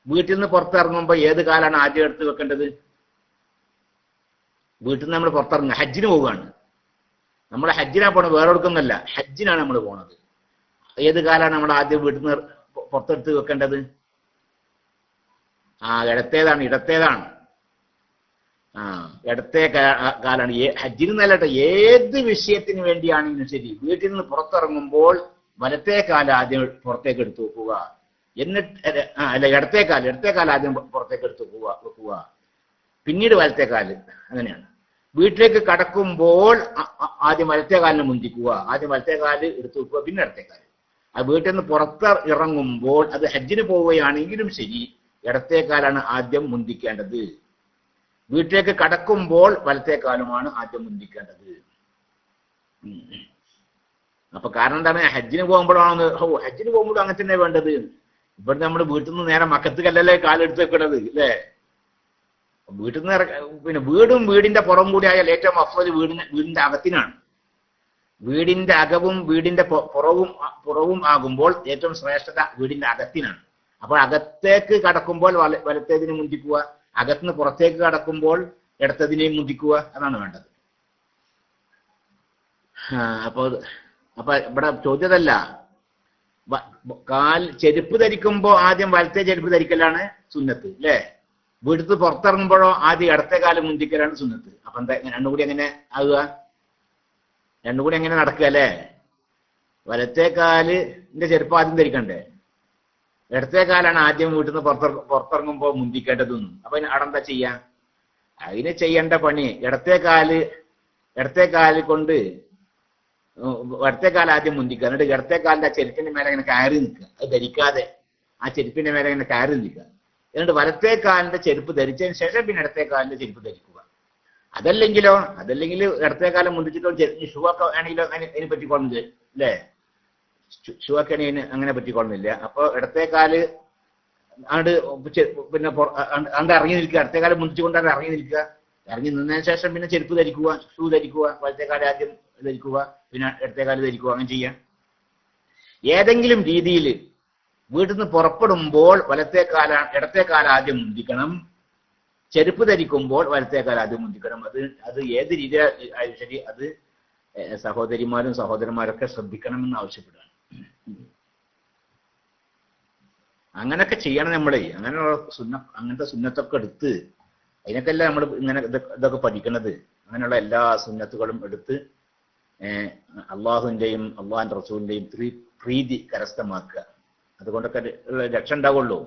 വീട്ടിൽ നിന്ന് പുറത്തിറങ്ങുമ്പോ ഏത് കാലാണ് ആദ്യം എടുത്ത് വെക്കേണ്ടത്? വീട്ടിൽ നിന്ന് നമ്മൾ പുറത്തിറങ്ങുക, ഹജ്ജിന് പോവുകയാണ്. നമ്മൾ ഹജ്ജിനാ പോണത്, വേറെ എടുക്കുന്നല്ല, ഹജ്ജിനാണ് നമ്മൾ പോണത്. ഏത് കാലാണ് നമ്മൾ ആദ്യം വീട്ടിൽ നിന്ന് പുറത്തെടുത്ത് വെക്കേണ്ടത്? ഇടത്തേതാണ്. ഇടത്തെ കാലാണ് ഹജ്ജിന് നല്ലട്ടെ. ഏത് വിഷയത്തിന് വേണ്ടിയാണെങ്കിലും ശരി, വീട്ടിൽ നിന്ന് പുറത്തിറങ്ങുമ്പോൾ വലത്തെ കാല ആദ്യം പുറത്തേക്ക് എടുത്ത് വെക്കുക. എന്നിട്ട് ഇടത്തെ കാല ആദ്യം പുറത്തേക്ക് എടുത്ത് വെക്കുക, പിന്നീട് വലത്തെ കാല്. അങ്ങനെയാണ്. വീട്ടിലേക്ക് കടക്കുമ്പോൾ ആദ്യം വലത്തെ കാലിനെ മുന്തിക്കുക, ആദ്യം വലത്തെ കാല് എടുത്ത് വെക്കുക, പിന്നെ ഇടത്തെ കാല്. ആ വീട്ടിൽ നിന്ന് പുറത്തിറങ്ങുമ്പോൾ അത് ഹജ്ജിന് പോവുകയാണെങ്കിലും ശരി, ഇടത്തെ കാലാണ് ആദ്യം മുന്തിക്കേണ്ടത്. വീട്ടിലേക്ക് കടക്കുമ്പോൾ വലത്തെ കാലുമാണ് ആദ്യം മുന്തിക്കേണ്ടത്. അപ്പൊ കാരണം എന്താണ്? ഹജ്ജിന് പോകുമ്പോഴാണ്. ഹജ്ജിന് പോകുമ്പോഴും അങ്ങനെ തന്നെ വേണ്ടത്. ഇവിടെ നമ്മുടെ വീട്ടിൽ നിന്ന് നേരെ മക്കത്തുകല്ലല്ലേ കാലെടുത്ത് വെക്കണത് അല്ലേ. വീട്ടിൽ നിന്ന് പിന്നെ വീടിന്റെ പുറം കൂടി ആയാൽ ഏറ്റവും അഫ്ളൽ വീടിന്റെ അകത്തിനാണ്. വീടിന്റെ അകവും വീടിന്റെ പുറവും ആകുമ്പോൾ ഏറ്റവും ശ്രേഷ്ഠത വീടിന്റെ അകത്തിനാണ്. അപ്പോൾ അകത്തേക്ക് കടക്കുമ്പോൾ വലത്തേതിനെ മുന്തിക്കുക, അകത്തുനിന്ന് പുറത്തേക്ക് കടക്കുമ്പോൾ ഇടത്തതിനെയും മുന്തിക്കുക. അതാണ് വേണ്ടത്. അപ്പൊ ഇവിടെ ചോദ്യതല്ല. ചെരുപ്പ് ധരിക്കുമ്പോ ആദ്യം വലത്തെ ചെരുപ്പ് ധരിക്കലാണ് സുന്നത്ത് അല്ലേ. വീട്ടിൽ പുറത്തിറങ്ങുമ്പോഴോ ആദ്യം ഇടത്തെ കാലം മുന്തിക്കലാണ് സുന്നത്ത്. അപ്പൊ എന്താ രണ്ടും കൂടി എങ്ങനെ ആകുക? രണ്ടും കൂടി എങ്ങനെ നടക്കുക അല്ലേ? വലത്തെ കാലിന്റെ ചെരുപ്പ് ആദ്യം ധരിക്കണ്ടേ, ഇടത്തെ കാലാണ് ആദ്യം വീട്ടിൽ നിന്ന് പുറത്തിറങ്ങുമ്പോൾ മുന്തിക്കേണ്ടതെന്നും. അപ്പൊ അവിടെ എന്താ ചെയ്യാ? അതിന് ചെയ്യേണ്ട പണി ഇടത്തെ കാല് കൊണ്ട് വലത്തെ കാല് ആദ്യം മുന്തിക്കുക. എന്നിട്ട് ഇടത്തെ കാലിന്റെ ആ ചെരുപ്പിന്റെ മേലെ ഇങ്ങനെ കയറി നിൽക്കുക. അത് ധരിക്കാതെ ആ ചെരുപ്പിന്റെ മേലെ ഇങ്ങനെ കയറി നിൽക്കുക. എന്നിട്ട് വലത്തെ കാലിന്റെ ചെരുപ്പ് ധരിച്ചതിന് ശേഷം പിന്നെ ഇടത്തെ കാലിന്റെ ചെരുപ്പ് ധരിക്കുക. അതല്ലെങ്കിൽ ഇടത്തെ കാലം മുന്തിച്ചിട്ടോ ഷൂ ഒക്കെ ആണെങ്കിലോ അതിനെ പറ്റിക്കൊള്ളുന്നില്ല അല്ലേ? ഷൂ ഒക്കെ ആണെങ്കിൽ അങ്ങനെ പറ്റിക്കൊള്ളുന്നില്ല. അപ്പൊ ഇടത്തെ കാല് പിന്നെ ഇറങ്ങി നിൽക്കുക. ഇടത്തെ കാലം മുന്തിച്ചുകൊണ്ടാണ് ഇറങ്ങി നിൽക്കുക. ഇറങ്ങി നിന്നതിന് ശേഷം പിന്നെ ചെരുപ്പ് ധരിക്കുക, ഷൂ ധരിക്കുക, വലത്തെ കാല് ആദ്യം ധരിക്കുക, പിന്നെ ഇടത്തെ കാല് ധരിക്കുക. അങ്ങനെ ചെയ്യാം. ഏതെങ്കിലും രീതിയിൽ വീട്ടിൽ നിന്ന് പുറപ്പെടുമ്പോൾ ഇടത്തെ കാല ആദ്യം മുന്തിക്കണം. ചെരുപ്പ് ധരിക്കുമ്പോൾ വലത്തെ കാല ആദ്യം മുന്തിക്കണം. അത് ഏത് രീതിയായാലും ശരി, അത് സഹോദരിമാരും സഹോദരന്മാരൊക്കെ ശ്രദ്ധിക്കണമെന്ന് ആവശ്യപ്പെടുകയാണ്. അങ്ങനൊക്കെ ചെയ്യണം നമ്മളെ. അങ്ങനത്തെ സുന്നത്തൊക്കെ എടുത്ത് അതിനൊക്കെയല്ല നമ്മൾ ഇങ്ങനെ ഇതൊക്കെ പഠിക്കണത്. അങ്ങനെയുള്ള എല്ലാ സുന്നത്തുകളും എടുത്ത് അള്ളാഹുവിന്റെയും അള്ളാഹിന്റെ റസൂലിന്റെയും പ്രീതി കരസ്ഥമാക്കുക. അതുകൊണ്ടൊക്കെ രക്ഷ ഉണ്ടാവുള്ളൂ.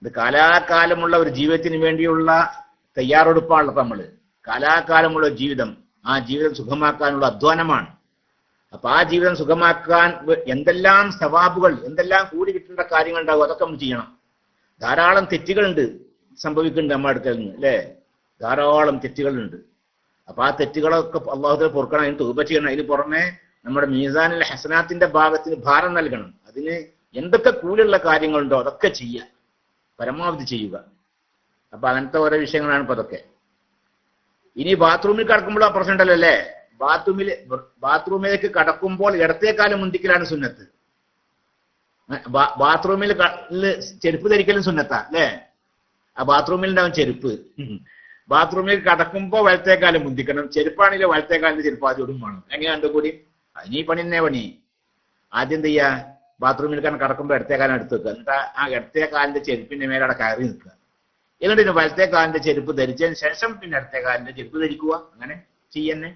ഇത് കാലാകാലമുള്ള ഒരു ജീവിതത്തിന് വേണ്ടിയുള്ള തയ്യാറെടുപ്പാണല്ലോ നമ്മള്. കാലാകാലമുള്ള ജീവിതം, ആ ജീവിതം സുഖമാക്കാനുള്ള അധ്വാനമാണ്. അപ്പൊ ആ ജീവിതം സുഖമാക്കാൻ എന്തെല്ലാം സവാബുകൾ, എന്തെല്ലാം കൂടി കിട്ടേണ്ട കാര്യങ്ങൾ ഉണ്ടാവും, അതൊക്കെ നമ്മൾ ചെയ്യണം. ധാരാളം തെറ്റുകളുണ്ട് സംഭവിക്കുന്നുണ്ട് നമ്മുടെ അടുക്കൽ നിന്ന് അല്ലേ? ധാരാളം തെറ്റുകളുണ്ട്. അപ്പൊ ആ തെറ്റുകളൊക്കെ അള്ളാഹുവിനെ പൊറുക്കണം, അതിന് തൗബ ചെയ്യണം. അതിന് പുറമെ നമ്മുടെ മീസാനിൽ ഹസനാത്തിന്റെ ഭാഗത്തിന് ഭാരം നൽകണം. അതിന് എന്തൊക്കെ കൂലുള്ള കാര്യങ്ങളുണ്ടോ അതൊക്കെ ചെയ്യുക, പരമാവധി ചെയ്യുക. അപ്പൊ അങ്ങനത്തെ ഓരോ വിഷയങ്ങളാണ് ഇപ്പൊ അതൊക്കെ. ഇനി ബാത്റൂമിൽ കടക്കുമ്പോൾ ആ പ്രശ്നം ഉണ്ടല്ലോ അല്ലേ? ബാത്റൂമിലേക്ക് കടക്കുമ്പോൾ ഇടത്തേക്കാലം മുന്തിക്കലാണ് സുന്നത്ത്. ബാത്റൂമിൽ ചെരുപ്പ് ധരിക്കലും സുന്നത്താ അല്ലേ? ആ ബാത്റൂമിൽ ഉണ്ടാവും ചെരുപ്പ്. ബാത്റൂമിൽ കടക്കുമ്പോ വലത്തേക്കാലം മുന്തിക്കണം. ചെരുപ്പാണെങ്കിലും വലത്തേക്കാലിന്റെ ചെരുപ്പ് ആദ്യം ഇടും വേണം. എങ്ങനെ കണ്ടുകൂടി? അതിന് ഈ പണി തന്നെ പണി. ആദ്യം എന്ത് ചെയ്യാ? ബാത്റൂമിൽ കടക്കുമ്പോൾ ഇടത്തേക്കാലം എടുത്ത് വെക്കുക. എന്നിട്ട് ആ ഇടത്തേക്കാലിന്റെ ചെരുപ്പിന്റെ മേലെ അവിടെ കയറി നിൽക്കുക. എന്നിട്ട് വലത്തേക്കാലിന്റെ ചെരുപ്പ് ധരിച്ചതിന് ശേഷം പിന്നെ ഇടത്തേക്കാലിന്റെ ചെരുപ്പ് ധരിക്കുക. അങ്ങനെ ചെയ്യന്നെ.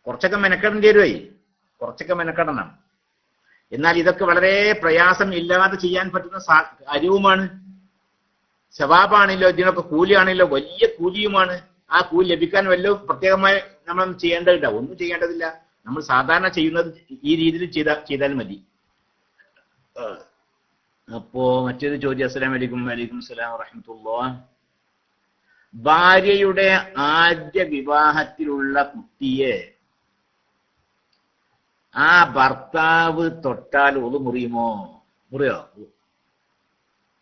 കുറച്ചൊക്കെ മെനക്കെടേണ്ടി വരുവേ, കുറച്ചൊക്കെ മെനക്കെടണം. എന്നാൽ ഇതൊക്കെ വളരെ പ്രയാസം ഇല്ലാതെ ചെയ്യാൻ പറ്റുന്ന കാര്യവുമാണ്. സവാബാണല്ലോ, ഇതിനൊക്കെ കൂലിയാണല്ലോ, വലിയ കൂലിയുമാണ്. ആ കൂലി ലഭിക്കാൻ വല്ലതും പ്രത്യേകമായി നമ്മളൊന്നും ചെയ്യേണ്ടതില്ല, ഒന്നും ചെയ്യേണ്ടതില്ല. നമ്മൾ സാധാരണ ചെയ്യുന്നത് ഈ രീതിയിൽ ചെയ്താൽ മതി. അപ്പോ മറ്റൊരു ചോദ്യം. അസ്സലാമു അലൈക്കും. വലൈക്കും അസ്സലാം വറഹ്മത്തുള്ളാഹി. ഭാര്യയുടെ ആദ്യ വിവാഹത്തിലുള്ള കുട്ടിയെ ആ ഭർത്താവ് തൊട്ടാൽ ഒതു മുറിയുമോ? മുറിയോ?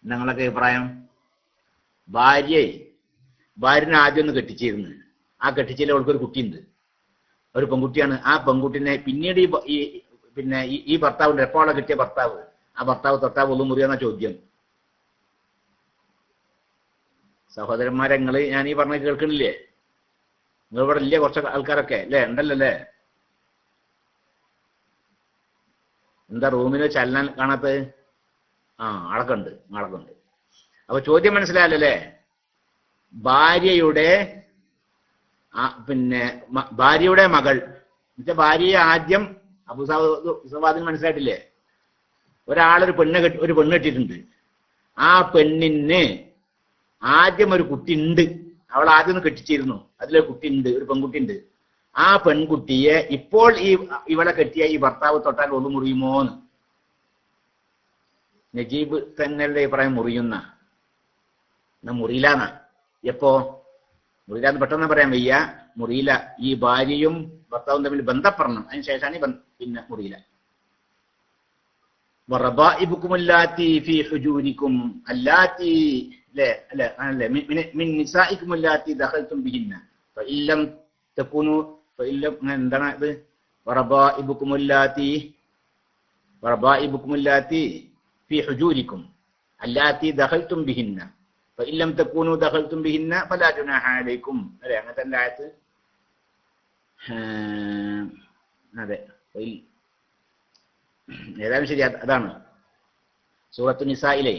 നിങ്ങളൊക്കെ അഭിപ്രായം? ഭാര്യനെ ആദ്യം ഒന്ന് കെട്ടിച്ചിരുന്നു. ആ കെട്ടിച്ചതിൽ അവൾക്കൊരു കുട്ടിയുണ്ട്, ഒരു പെൺകുട്ടിയാണ്. ആ പെൺകുട്ടിനെ പിന്നീട് ഈ ഭർത്താവിന്റെ എപ്പോൾ അവളെ കിട്ടിയ ഭർത്താവ്, ആ ഭർത്താവ് തൊട്ടാൽ ഒതു മുറിയെന്ന ചോദ്യം. സഹോദരന്മാരെ, ഞാൻ ഈ പറഞ്ഞ കേൾക്കണില്ലേ? നിങ്ങൾ ഇവിടെ ഇല്ലേ? കുറച്ച് ആൾക്കാരൊക്കെ അല്ലേ? ഉണ്ടല്ലോ അല്ലേ? എന്താ റൂമിൽ ചലനം കാണാത്തത്? ആളൊക്കെ ഉണ്ട്. അപ്പൊ ചോദ്യം മനസ്സിലായല്ലേ? ഭാര്യയുടെ മകൾ എന്നുവെച്ചാൽ ഭാര്യയെ ആദ്യം അബൂസവാദിന് മനസ്സിലായിട്ടില്ലേ? ഒരു പെണ്ണ് കെട്ടിയിട്ടുണ്ട്. ആ പെണ്ണിന് ആദ്യം ഒരു കുട്ടി ഉണ്ട്. അവൾ ആദ്യം ഒന്ന് കെട്ടിച്ചിരുന്നു. അതിലൊരു കുട്ടി ഉണ്ട്, ഒരു പെൺകുട്ടി ഉണ്ട്. ആ പെൺകുട്ടിയെ ഇപ്പോൾ ഇവളെ കെട്ടിയ ഈ ഭർത്താവ് തൊട്ടാൽ ഒന്നു മുറിയുമോന്ന്? നജീബ് തങ്ങളുടെ അഭിപ്രായം മുറിയുന്ന, മുറിയില്ലാന്ന. എപ്പോ മുറിയില്ലാന്ന് പെട്ടെന്ന് പറയാൻ വയ്യ. മുറിയില്ല. ഈ ഭാര്യയും ഭർത്താവും തമ്മിൽ ബന്ധപ്പെടണം, അതിന് ശേഷമാണ് പിന്നെ മുറിയില്ല. വറബാഇബുക്കും അല്ലാത്തി ഫീ ഹുജൂരിക്കും അല്ലാത്തി മിൻ നിസാഇക്കും അല്ലാത്തി ദഖൽതും ബിഹിന്ന ഫഇല്ലം തകൂനു എന്താണ് ഇത്? വറബാഇബുക്കും അല്ലാത്തി ഫീ ഹുജൂരിക്കും അല്ലാത്തി ദഖൽതും ബിഹിന്ന ഫഇല്ലം തകൂനു ദഖൽതും ബിഹിന്ന ഫലാ ജുനാഹ അലൈക്കും. അല്ലേ? അങ്ങനത്തെ എല്ലാ ആയത്ത്. അതെ, ഏതായാലും ശരി, അതാണ് സൂറത്തു നിസായിലെ.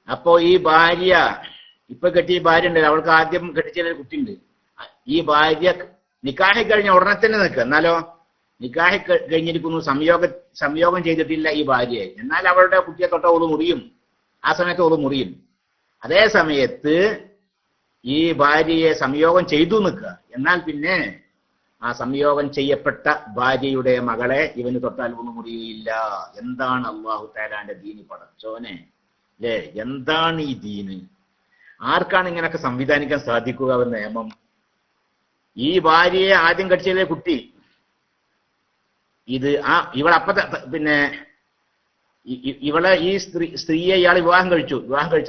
അപ്പോ ഈ ഭാര്യ, ഇപ്പൊ കെട്ടിയ ഭാര്യ ഉണ്ട്, അവൾക്ക് ആദ്യം കെട്ടിച്ച കുട്ടിയുണ്ട്. ഈ ഭാര്യ നിക്കാഹി കഴിഞ്ഞ ഉടനെ തന്നെ നിൽക്കുക. എന്നാലോ നിക്കാഹ് കഴിഞ്ഞിരിക്കുന്നു, സംയോഗം ചെയ്തിട്ടില്ല ഈ ഭാര്യയെ, എന്നാൽ അവളുടെ കുട്ടിയെ തൊട്ട ഓള് മുറിയും, ആ സമയത്ത് ഓള് മുറിയും. അതേ സമയത്ത് ഈ ഭാര്യയെ സംയോഗം ചെയ്തു നിൽക്കുക, എന്നാൽ പിന്നെ ആ സംയോഗം ചെയ്യപ്പെട്ട ഭാര്യയുടെ മകളെ ഇവന് തൊട്ടാൽ ഒന്നും മുറിയില്ല. എന്താണ് അള്ളാഹു തആലാന്റെ ദീന് പടച്ചോനെ, അല്ലേ? എന്താണ് ഈ ദീന്? ആർക്കാണ് ഇങ്ങനെയൊക്കെ സംവിധാനിക്കാൻ സാധിക്കുക എന്ന നിയമം? ഈ ഭാര്യയെ ആദ്യം കടിച്ചതിലെ കുട്ടി ഇത് ഇവളപ്പത്തെ പിന്നെ ഇവളെ ഈ സ്ത്രീയെ ഇയാൾ വിവാഹം കഴിച്ച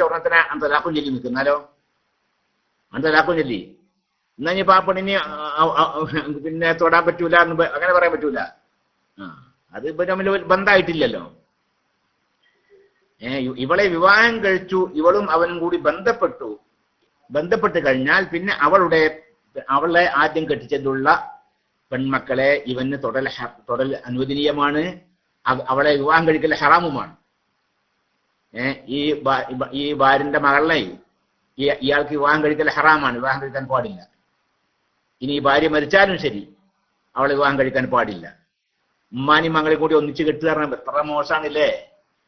ഉടനെ തന്നെ അന്തലാക്കും ചൊല്ലി നിൽക്കുന്നാലോ, അന്തലാക്കും ചൊല്ലി എന്നാ ഇനി പാപ്പണിന് പിന്നെ തൊടാൻ പറ്റൂല എന്ന് അങ്ങനെ പറയാൻ പറ്റൂല. അത് ഇപ്പൊ തമ്മിൽ ബന്ധമായിട്ടില്ലല്ലോ. ഇവളെ വിവാഹം കഴിച്ചു, ഇവളും അവനും കൂടി ബന്ധപ്പെട്ട് കഴിഞ്ഞാൽ പിന്നെ അവളെ ആദ്യം കെട്ടിച്ചതുള്ള പെൺമക്കളെ ഇവന് തൊടൽ അനുവദനീയമാണ്, അവളെ വിവാഹം കഴിക്കൽ ഹറാമുമാണ്. ഈ ഭാര്യന്റെ മകളെ ഇയാൾക്ക് വിവാഹം കഴിക്കൽ ഹറാമാണ്, വിവാഹം കഴിക്കാൻ പാടില്ല. ഇനി ഈ ഭാര്യ മരിച്ചാലും ശരി അവളെ വിവാഹം കഴിക്കാൻ പാടില്ല. ഉമ്മാനി മകളെ കൂടി ഒന്നിച്ച് കെട്ടുക എത്ര മോശമാണില്ലേ?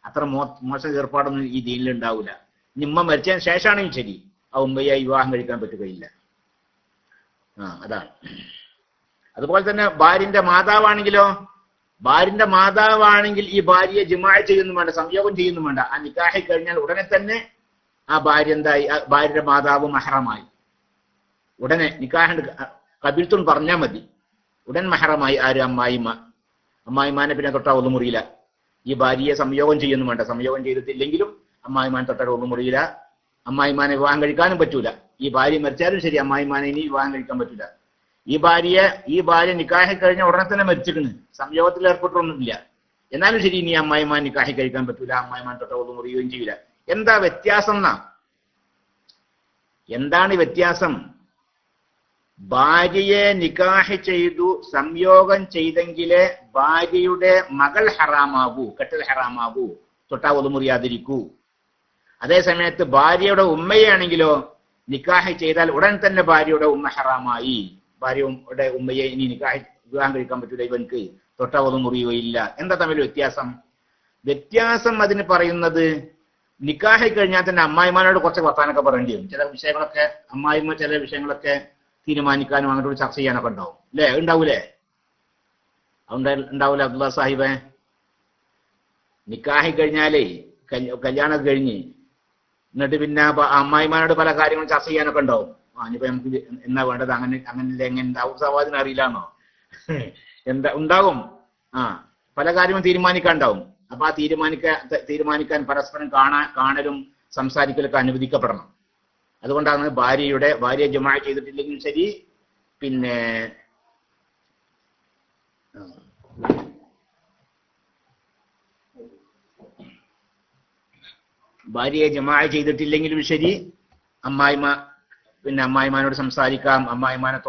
അത്ര മോശം ഏർപ്പാടൊന്നും ഈ ദീനിൽ ഉണ്ടാവില്ല. ഇനി ഉമ്മ മരിച്ചതിന് ശേഷമാണെങ്കിൽ ശരി ആ ഉമ്മയെ വിവാഹം കഴിക്കാൻ പറ്റുകയില്ല. അതാണ്. അതുപോലെ തന്നെ ഭാര്യന്റെ മാതാവാണെങ്കിൽ ഈ ഭാര്യയെ ജിമാഅ് ചെയ്യുന്നു വേണ്ട, സംയോഗം ചെയ്യുന്നു വേണ്ട. ആ നിക്കാഹി കഴിഞ്ഞാൽ ഉടനെ തന്നെ ആ ഭാര്യ എന്തായി? ഭാര്യയുടെ മാതാവ് മഹറമായി. ഉടനെ നിക്കാഹ് കബീൽത്തുൻ പറഞ്ഞാൽ മതി, ഉടൻ മഹറമായി. ആര്? അമ്മായിമാനെ പിന്നെ തൊട്ടാ ഒന്നും മുറിയില്ല. ഈ ഭാര്യയെ സംയോഗം ചെയ്യുന്നു വേണ്ട, സംയോഗം ചെയ്തിട്ടില്ലെങ്കിലും അമ്മായിമാൻ തൊട്ടാൽ ഒന്നും മുറിയില്ല. അമ്മായിമാനെ വിവാഹം കഴിക്കാനും പറ്റൂല. ഈ ഭാര്യ മരിച്ചാലും ശരി അമ്മായിമാനെ ഇനി വിവാഹം കഴിക്കാൻ പറ്റൂല. ഈ ഭാര്യ നിക്കാഹി കഴിഞ്ഞ ഉടനെ തന്നെ മരിച്ചിരിക്കുന്നു, സംയോഗത്തിൽ ഏർപ്പെട്ടൊന്നുമില്ല. എന്നാലും ശരി ഇനി അമ്മായിമാൻ നിക്കാഹി കഴിക്കാൻ പറ്റൂല, അമ്മായിമാൻ തൊട്ട ഒന്നും മുറിയുകയും ചെയ്യൂല. എന്താ വ്യത്യാസം? എന്താണ് വ്യത്യാസം? ഭാര്യയെ നിക്കാഹ് ചെയ്തു സംയോഗം ചെയ്തെങ്കിലേ ഭാര്യയുടെ മകൾ ഹറാമാവൂ, കെട്ടൽ ഹറാമാവൂ, തൊട്ടാ ഒന്നും മുറിയാതിരിക്കൂ. അതേ സമയത്ത് ഭാര്യയുടെ ഉമ്മയാണെങ്കിലോ നിക്കാഹ് ചെയ്താൽ ഉടൻ തന്നെ ഭാര്യയുടെ ഉമ്മ ഹറാമായി. ഭാര്യയുടെ ഉമ്മയെ ഇനി വിവാഹം കഴിക്കാൻ പറ്റൂല, ഇവൻക്ക് തൊട്ടാ ഒന്നും മുറിയുകയില്ല. എന്താ തമ്മിൽ വ്യത്യാസം? അതിന് പറയുന്നത് നിക്കാഹ് കഴിഞ്ഞാൽ തന്നെ അമ്മായിമാനോട് കുറച്ച് വർത്താനൊക്കെ പറയേണ്ടി വരും. ചില വിഷയങ്ങളൊക്കെ അമ്മായിമ്മ ചില വിഷയങ്ങളൊക്കെ തീരുമാനിക്കാനും അങ്ങോട്ട് ചർച്ച ചെയ്യാനൊക്കെ ഉണ്ടാവും, അല്ലേ? ഉണ്ടാവൂലേ? ഉണ്ടാവൂല അബ്ദുള്ള സാഹിബേ? നിക്കാഹി കഴിഞ്ഞാലേ കല്യാണം കഴിഞ്ഞ് എന്നിട്ട് പിന്നെ അമ്മായിമാനോട് പല കാര്യങ്ങളും ചർച്ച ചെയ്യാനൊക്കെ ഉണ്ടാവും. ഇനിയിപ്പോ നമുക്ക് എന്നാ വേണ്ടത്, അങ്ങനെ എങ്ങനെ ഉണ്ടാവും സവാദിന് അറിയില്ലാന്നോ? ഉണ്ടാകും. പല കാര്യവും തീരുമാനിക്കാൻ ഉണ്ടാവും. അപ്പൊ ആ തീരുമാനിക്കാൻ പരസ്പരം കാണലും സംസാരിക്കലൊക്കെ അനുവദിക്കപ്പെടണം. അതുകൊണ്ടാണ് ഭാര്യ ജുമാ ചെയ്തിട്ടില്ലെങ്കിൽ ശരി, പിന്നെ ഭാര്യയെ ജുമാ ചെയ്തിട്ടില്ലെങ്കിലും ശരി അമ്മായിമാനോട് സംസാരിക്കാം, അമ്മായിമാനെ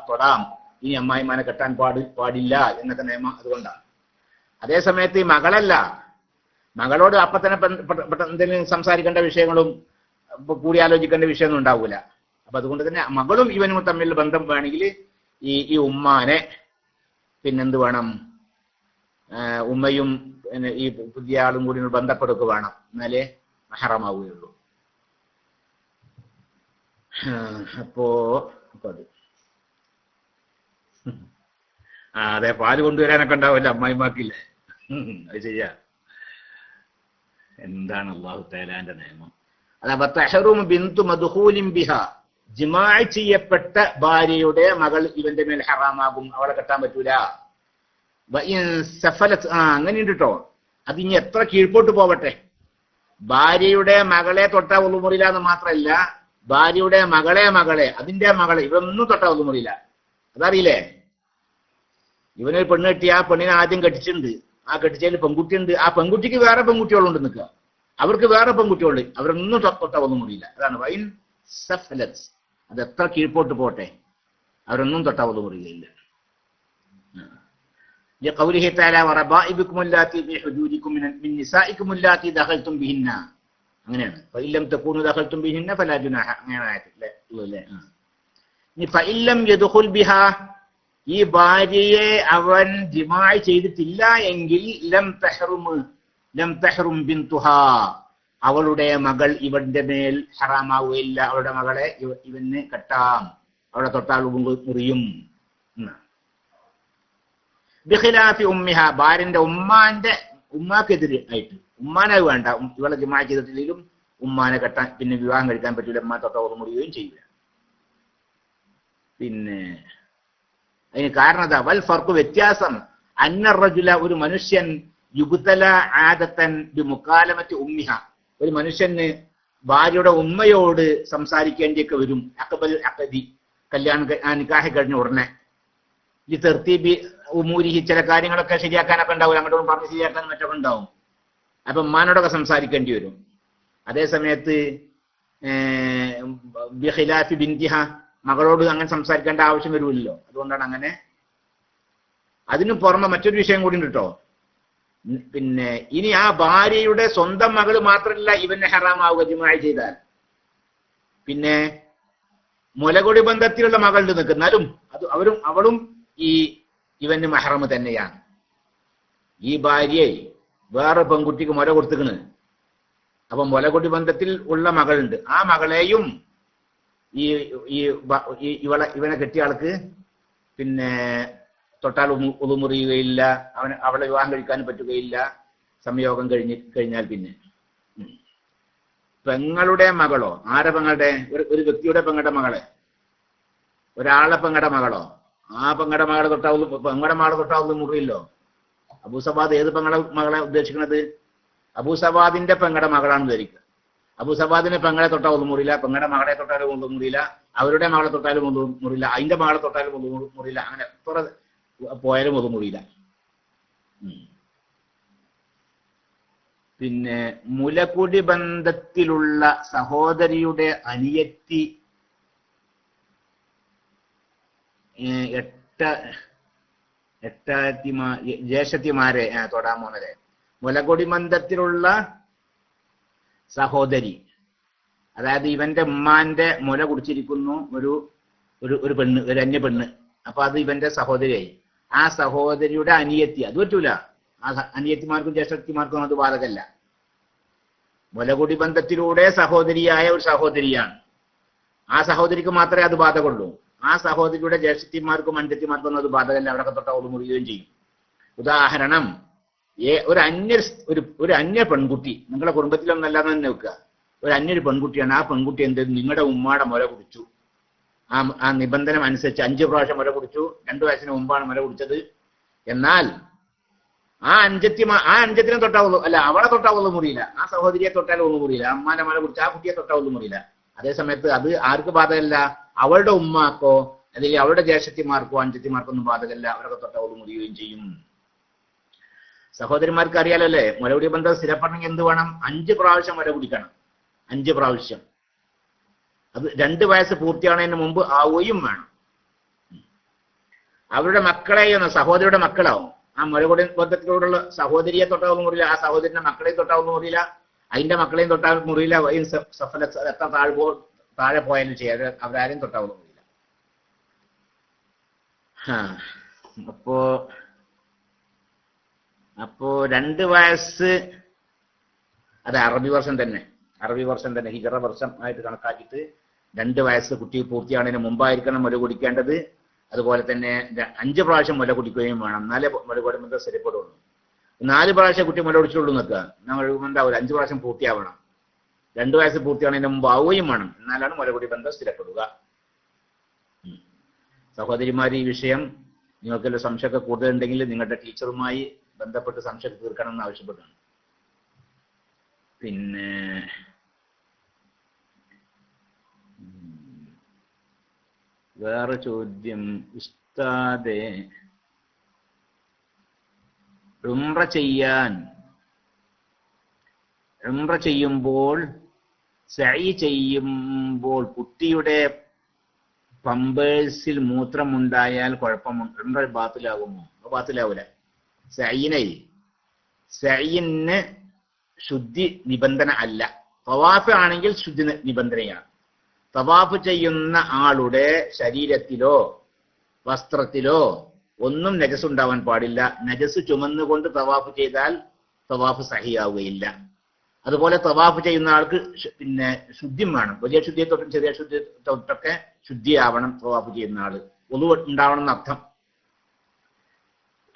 തൊടാം, ഇനി അമ്മായിമാനെ കെട്ടാൻ പാടില്ല എന്നൊക്കെ നിയമം അതുകൊണ്ടാണ്. അതേസമയത്ത് ഈ മകളോട് അപ്പൊ തന്നെ എന്തെങ്കിലും സംസാരിക്കേണ്ട വിഷയങ്ങളും കൂടിയാലോചിക്കേണ്ട വിഷയമൊന്നും ഉണ്ടാവൂല. അപ്പൊ അതുകൊണ്ട് തന്നെ മകളും ഇവനും തമ്മിൽ ബന്ധം വേണമെങ്കിൽ ഈ ഉമ്മാനെ പിന്നെന്ത് വേണം? ഉമ്മയും ഈ പുതിയ ആളും കൂടി ബന്ധപ്പെടുക വേണം, എന്നാലേ ഹറാമാവുകയുള്ളൂ. അപ്പോ അത് അതെ, പാല് കൊണ്ടുവരാനൊക്കെ ഉണ്ടാവില്ല അമ്മായിമാക്കില്ലേ? അത് ചെയ്യാ. എന്താണ് അല്ലാഹു തആലാന്റെ നിയമം? ജിമാ ചെയ്യപ്പെട്ട ഭാര്യയുടെ മകൾ ഇവന്റെ മേൽ ഹറാമാകും, അവളെ കെട്ടാൻ പറ്റൂല. അങ്ങനെയുണ്ട് കേട്ടോ. അത് ഇനി എത്ര കീഴ്പോട്ട് പോവട്ടെ, ഭാര്യയുടെ മകളെ തൊട്ടാ ഒന്നുമുറിയില്ല എന്ന് മാത്രമല്ല, ഭാര്യയുടെ മകളെ അതിന്റെ മകളെ ഇവൊന്നും തൊട്ടാ ഒന്നുമുറിയില്ല. അതറിയില്ലേ? ഇവനൊരു പെണ്ണ് കെട്ടി, ആ പെണ്ണിനെ ആദ്യം കെട്ടിച്ചിട്ടുണ്ട്, ആ കെട്ടിച്ചതിൽ പെൺകുട്ടിയുണ്ട്, ആ പെൺകുട്ടിക്ക് വേറെ പെൺകുട്ടികളുണ്ട് നിൽക്കുക, അവർക്ക് വേറെ പെൺകുട്ടികളുണ്ട്, അവരൊന്നും തൊട്ടാ ഒന്നും മുറിയില്ല. അതാണ് വൈൻ സഫലത്ത്. അത് എത്ര കീഴ്പോട്ട് പോട്ടെ, അവരൊന്നും തൊട്ടാ ഒന്നും മുറിയില്ല. لقوله تعالى وربائبكم اللاتي في حدودكم من نسائكم اللاتي دخلتم بهن. അങ്ങനെയാണ്. فإن لم تكونوا دخلتم بهن فلا جناح. അങ്ങനെ ആയല്ലേ? ഇനി فإن لم يدخل بها, ഈ ഭാര്യയെ അവൻ ജിമാഅ് ചെയ്തിട്ടില്ല എങ്കിൽ ലം തഹ്റും ബിൻതുഹാ, അവളുടെ മകൾ ഇവന്റെ മേൽ ഹറാമാവുകയില്ല. അവളുടെ മകളെ ഇവന് കെട്ടാം, അവളെ തൊട്ടാൽ മുറിയും. ബിഖിലാഫി ഉമ്മിഹ, ഭാര്യന്റെ ഉമ്മാക്കെതിരെ ആയിട്ട്, ഉമ്മാനെ വേണ്ട, ഇവളെ ജിമാഅ് ചെയ്തിട്ടില്ലെങ്കിലും ഉമ്മാനെ കെട്ടാൻ, പിന്നെ വിവാഹം കഴിക്കാൻ പറ്റൂല, ഉമ്മ തൊട്ടാൽ മുറിയുകയും ചെയ്യൂല. പിന്നെ അതിന് കാരണം എന്താ? വൽ ഫർഖു, വ്യത്യാസം, അന്ന റജുല, ഒരു മനുഷ്യൻ, യുബ്തല ആദത്തൻ ബിമുകാലമത്തി ഉമ്മിഹ, ഒരു മനുഷ്യന് ഭാര്യയുടെ ഉമ്മയോട് സംസാരിക്കേണ്ടിയൊക്കെ വരും. അഖദി, നിക്കാഹ് കഴിഞ്ഞ ഉടനെ, ഈ തെർത്തീബി ഉമൂരിഹി, ചില കാര്യങ്ങളൊക്കെ ശരിയാക്കാനൊക്കെ ഉണ്ടാവും, അങ്ങോട്ടും പറഞ്ഞ് ശരിയാക്കാൻ മറ്റൊക്കെ ഉണ്ടാവും. അപ്പൊ ഉമ്മാനോടൊക്കെ സംസാരിക്കേണ്ടി വരും. അതേ സമയത്ത് ബിഖിലാഫി ബിൻതിഹ, മകളോട് അങ്ങനെ സംസാരിക്കേണ്ട ആവശ്യം വരുമല്ലോ. അതുകൊണ്ടാണ് അങ്ങനെ. അതിനു പുറമെ മറ്റൊരു വിഷയം കൂടി ഉണ്ട് കേട്ടോ. പിന്നെ ഇനി ആ ഭാര്യയുടെ സ്വന്തം മകള് മാത്രമല്ല ഇവന് ഹറാമാവുക ജിമാഅ് ചെയ്താൽ, പിന്നെ മുലകൊടി ബന്ധത്തിലുള്ള മകളുടെ നിൽക്കുന്നാലും അവളും ഇവന് മഹ്റം തന്നെയാണ്. ഈ ഭാര്യയെ വേറെ പെൺകുട്ടിക്ക് മുല കൊടുത്തിക്കണ്. അപ്പൊ മുലകൊടി ബന്ധത്തിൽ ഉള്ള മകളുണ്ട്. ആ മകളെയും ഇവനെ കെട്ടിയ ആൾക്ക് പിന്നെ തൊട്ടാൽ ഉളുമുറിയുകയില്ല, അവളെ വിവാഹം കഴിക്കാനും പറ്റുകയില്ല സംയോഗം കഴിഞ്ഞാൽ. പിന്നെ പെങ്ങളുടെ മകളോ, ആരെ പെങ്ങളുടെ, ഒരു വ്യക്തിയുടെ പെങ്ങളുടെ മകളെ, ഒരാളെ പെങ്ങളുടെ മകളോ, ആ പെങ്ങളുടെ മകളെ തൊട്ടാവുന്ന മുറിയില്ലോ. അബൂസവാദ് ഏത് മകളെ ഉദ്ദേശിക്കുന്നത്? അബൂസവാദിന്റെ പെങ്ങളുടെ മകളാണ് ധരിക്കുക. അബൂസവാദിനെ പെങ്ങളെ തൊട്ടാൽ മുറിയില്ല, പെങ്ങളുടെ മകളെ തൊട്ടാലും മുറിയില്ല, അവരുടെ മകളെ തൊട്ടാലും മുറിയില്ല, അതിന്റെ മകളെ തൊട്ടാലും മുറിയില്ല, അങ്ങനെ എത്ര പോയാലും മുറിയില്ല. പിന്നെ മുലകുടി ബന്ധത്തിലുള്ള സഹോദരിയുടെ അനിയത്തി ജ്യേഷ്ഠത്തിമാരെ തൊടാൻ പോണത്. മുലകുടി ബന്ധത്തിലുള്ള സഹോദരി, അതായത് ഇവന്റെ ഉമ്മാന്റെ മുല കുടിച്ചിരിക്കുന്നു ഒരു പെണ്ണ്, ഒരു അന്യ പെണ്ണ്. അപ്പൊ അത് ഇവന്റെ സഹോദരിയായി. ആ സഹോദരിയുടെ അനിയത്തി, അത് പറ്റൂല. ആ അനിയത്തിമാർക്കും ജ്യേഷ്ഠത്തിമാർക്കും അത് ബാധകല്ല. മുലകുടി ബന്ധത്തിലൂടെ സഹോദരിയായ ഒരു സഹോദരിയാണ്. ആ സഹോദരിക്ക് മാത്രമേ അത് ബാധകുള്ളൂ. ആ സഹോദരിയുടെ ജ്യേഷ്ഠത്തിമാർക്കും അഞ്ചത്തിമാർക്കും അത് ബാധകല്ല. അവിടെ തൊട്ട അവൾ മുറിയുകയും ചെയ്യും. ഉദാഹരണം, ഒരു അന്യ പെൺകുട്ടി, നിങ്ങളുടെ കുടുംബത്തിലൊന്നല്ലാതെ തന്നെ വെക്കുക, ഒരു അന്യൊരു പെൺകുട്ടിയാണ്. ആ പെൺകുട്ടി എന്ത്, നിങ്ങളുടെ ഉമ്മാടെ മുല കുടിച്ചു. ആ നിബന്ധന അനുസരിച്ച് 5 പ്രാവശ്യം മുല കുടിച്ചു. 2 വയസ്സിന് മുമ്പാണ് മുല കുടിച്ചത്. എന്നാൽ ആ അഞ്ചത്തിനെ തൊട്ടാവുള്ളൂ, അല്ല അവളെ തൊട്ടാവുള്ളൂ മുറിയില്ല. ആ സഹോദരിയെ തൊട്ടാലും ഒന്നും മുറിയില്ല. അമ്മാന്റെ മുല കുടിച്ച ആ കുട്ടിയെ തൊട്ടാവുള്ളൂ മുറിയില്ല. അതേ സമയത്ത് അത് ആർക്ക് ബാധകല്ല? അവളുടെ ഉമ്മാക്കോ അല്ലെങ്കിൽ അവളുടെ ജ്യേഷ്ഠത്തിമാർക്കോ അഞ്ചത്തിമാർക്കോ ഒന്നും ബാധകല്ല. അവരൊക്കെ തൊട്ടാവുള്ളൂ മുറിയുകയും ചെയ്യും. സഹോദരിമാർക്ക് അറിയാലോ അല്ലേ, മുലകുടി ബന്ധം സ്ഥിരപ്പെടണമെങ്കിൽ എന്ത് വേണം? 5 പ്രാവശ്യം മുല കുടിക്കണം. 5 പ്രാവശ്യം. അത് 2 വയസ്സ് പൂർത്തിയാണതിന് മുമ്പ് ആവുകയും വേണം. അവരുടെ മക്കളെയൊന്ന്, സഹോദരിയുടെ മക്കളാവും. ആ മുലകുടി ബന്ധത്തിലൂടെയുള്ള സഹോദരിയെ തൊട്ടാവുന്ന മുറിയില്ല, ആ സഹോദരിന്റെ മക്കളെയും തൊട്ടാവുന്ന മുറിയില്ല, അതിന്റെ മക്കളെയും തൊട്ടാൽ മുറിയില്ല. എത്ര താഴെ പോയാലും ചെയ്യാതെ അവരാരെയും തൊട്ടാവുന്ന മുറിയില്ല. അപ്പോ 2 വയസ്സ്, അത് അറബി വർഷം തന്നെ ഹിജറ വർഷം ആയിട്ട് കണക്കാക്കിയിട്ട് 2 വയസ്സ് കുട്ടി പൂർത്തിയാണതിന് മുമ്പായിരിക്കണം മുല കുടിക്കേണ്ടത്. അതുപോലെ തന്നെ 5 പ്രാവശ്യം മുല കുടിക്കുകയും വേണം. എന്നാലേ മുലകുടി ബന്ധം സ്ഥിരപ്പെടുള്ളൂ. 4 പ്രാവശ്യം കുട്ടി മുല കുടിച്ചുള്ളൂ നിൽക്കുക, ഉണ്ടാവില്ല. 5 പ്രാവശ്യം പൂർത്തിയാവണം. 2 വയസ്സ് പൂർത്തിയാണതിന് മുമ്പ് ആവുകയും വേണം. എന്നാലാണ് മുലകുടി ബന്ധം സ്ഥിരപ്പെടുക. സഹോദരിമാർ, ഈ വിഷയം നിങ്ങൾക്കുള്ള സംശയമൊക്കെ കൂടുതലുണ്ടെങ്കിൽ നിങ്ങളുടെ ടീച്ചറുമായി ബന്ധപ്പെട്ട് സംശയം തീർക്കണം എന്ന് ആവശ്യപ്പെട്ടാണ്. പിന്നെ വേറെ ചോദ്യം, ഉസ്താദേ, ഉംറ ചെയ്യുമ്പോൾ സഈ ചെയ്യുമ്പോൾ കുട്ടിയുടെ പമ്പേഴ്സിൽ മൂത്രമുണ്ടായാൽ കുഴപ്പമുണ്ട്, ഉംറ ബാത്തിലാകുമോ? ബാത്തിലാവൂല. സഈന് ശുദ്ധി നിബന്ധന അല്ല. തവാഫ് ആണെങ്കിൽ ശുദ്ധി നിബന്ധനയാണ്. തവാഫ് ചെയ്യുന്ന ആളുടെ ശരീരത്തിലോ വസ്ത്രത്തിലോ ഒന്നും നജസ് ഉണ്ടാവാൻ പാടില്ല. നജസ് ചുമന്നുകൊണ്ട് തവാഫ് ചെയ്താൽ തവാഫ് സഹിയാവുകയില്ല. അതുപോലെ തവാഫ് ചെയ്യുന്ന ആൾക്ക് പിന്നെ ശുദ്ധിയും വേണം. വലിയ ശുദ്ധിയെ തൊട്ടും ചെറിയ ശുദ്ധി തൊട്ടൊക്കെ ശുദ്ധിയാവണം തവാഫ് ചെയ്യുന്ന ആള്. ഒളു ഉണ്ടാവണം എന്നർത്ഥം.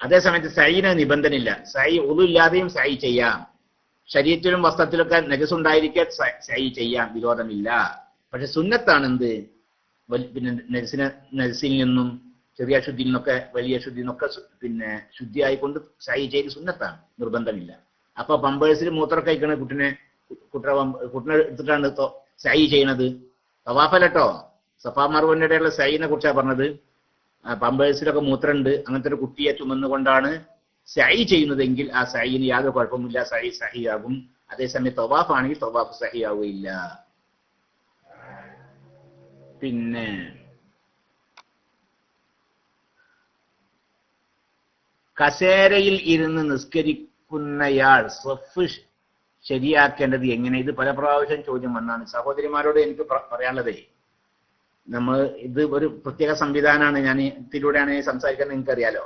അതേസമയത്ത് സൈന് നിബന്ധനയില്ല. സൈ ഒളു ഇല്ലാതെയും സൈ ചെയ്യാം. ശരീരത്തിലും വസ്ത്രത്തിലൊക്കെ നജസ് ഉണ്ടായിരിക്കെ സൈ ചെയ്യാം, വിരോധമില്ല. പക്ഷെ സുന്നത്താണ് എന്ത്, പിന്നെ നജസിൽ നിന്നും ചെറിയ ശുദ്ധിയിൽ നിന്നൊക്കെ വലിയ ശുദ്ധിയിൽ നിന്നൊക്കെ പിന്നെ ശുദ്ധിയായിക്കൊണ്ട് സൈ ചെയ്ത് സുന്നത്താണ്, നിർബന്ധമില്ല. അപ്പൊ പമ്പേഴ്സിൽ മൂത്രം കഴിക്കണ കുട്ടിനെ എടുത്തിട്ടാണ് സൈ ചെയ്യണത്, തവാഫല്ലോ. സഫാ മർവന്റെ ഇടയിലുള്ള സൈനെ കുറിച്ചാണ് പറഞ്ഞത്. പമ്പേഴ്സിലൊക്കെ മൂത്രമുണ്ട്, അങ്ങനത്തെ ഒരു കുട്ടിയെ ചുമന്നുകൊണ്ടാണ് സൈ ചെയ്യുന്നതെങ്കിൽ ആ സൈന് യാതൊരു കുഴപ്പമില്ല, സൈ സഹിയാകും. അതേസമയം തവാഫ് ആണെങ്കിൽ തവാഫ് സഹിയാവുകയില്ല. പിന്നെ കസേരയിൽ ഇരുന്ന് നിസ്കരിക്കുന്നയാൾ സ്വഫ് ശരിയാക്കേണ്ടത് എങ്ങനെ? ഇത് പല പ്രാവശ്യം ചോദ്യം വന്നാണ്. സഹോദരിമാരോട് എനിക്ക് പറയാനുള്ളതേ, നമ്മൾ ഇത് ഒരു പ്രത്യേക സംവിധാനമാണ്. ഞാൻ ഇതിലൂടെയാണ് സംസാരിക്കുന്നത്, നിങ്ങൾക്കറിയാലോ.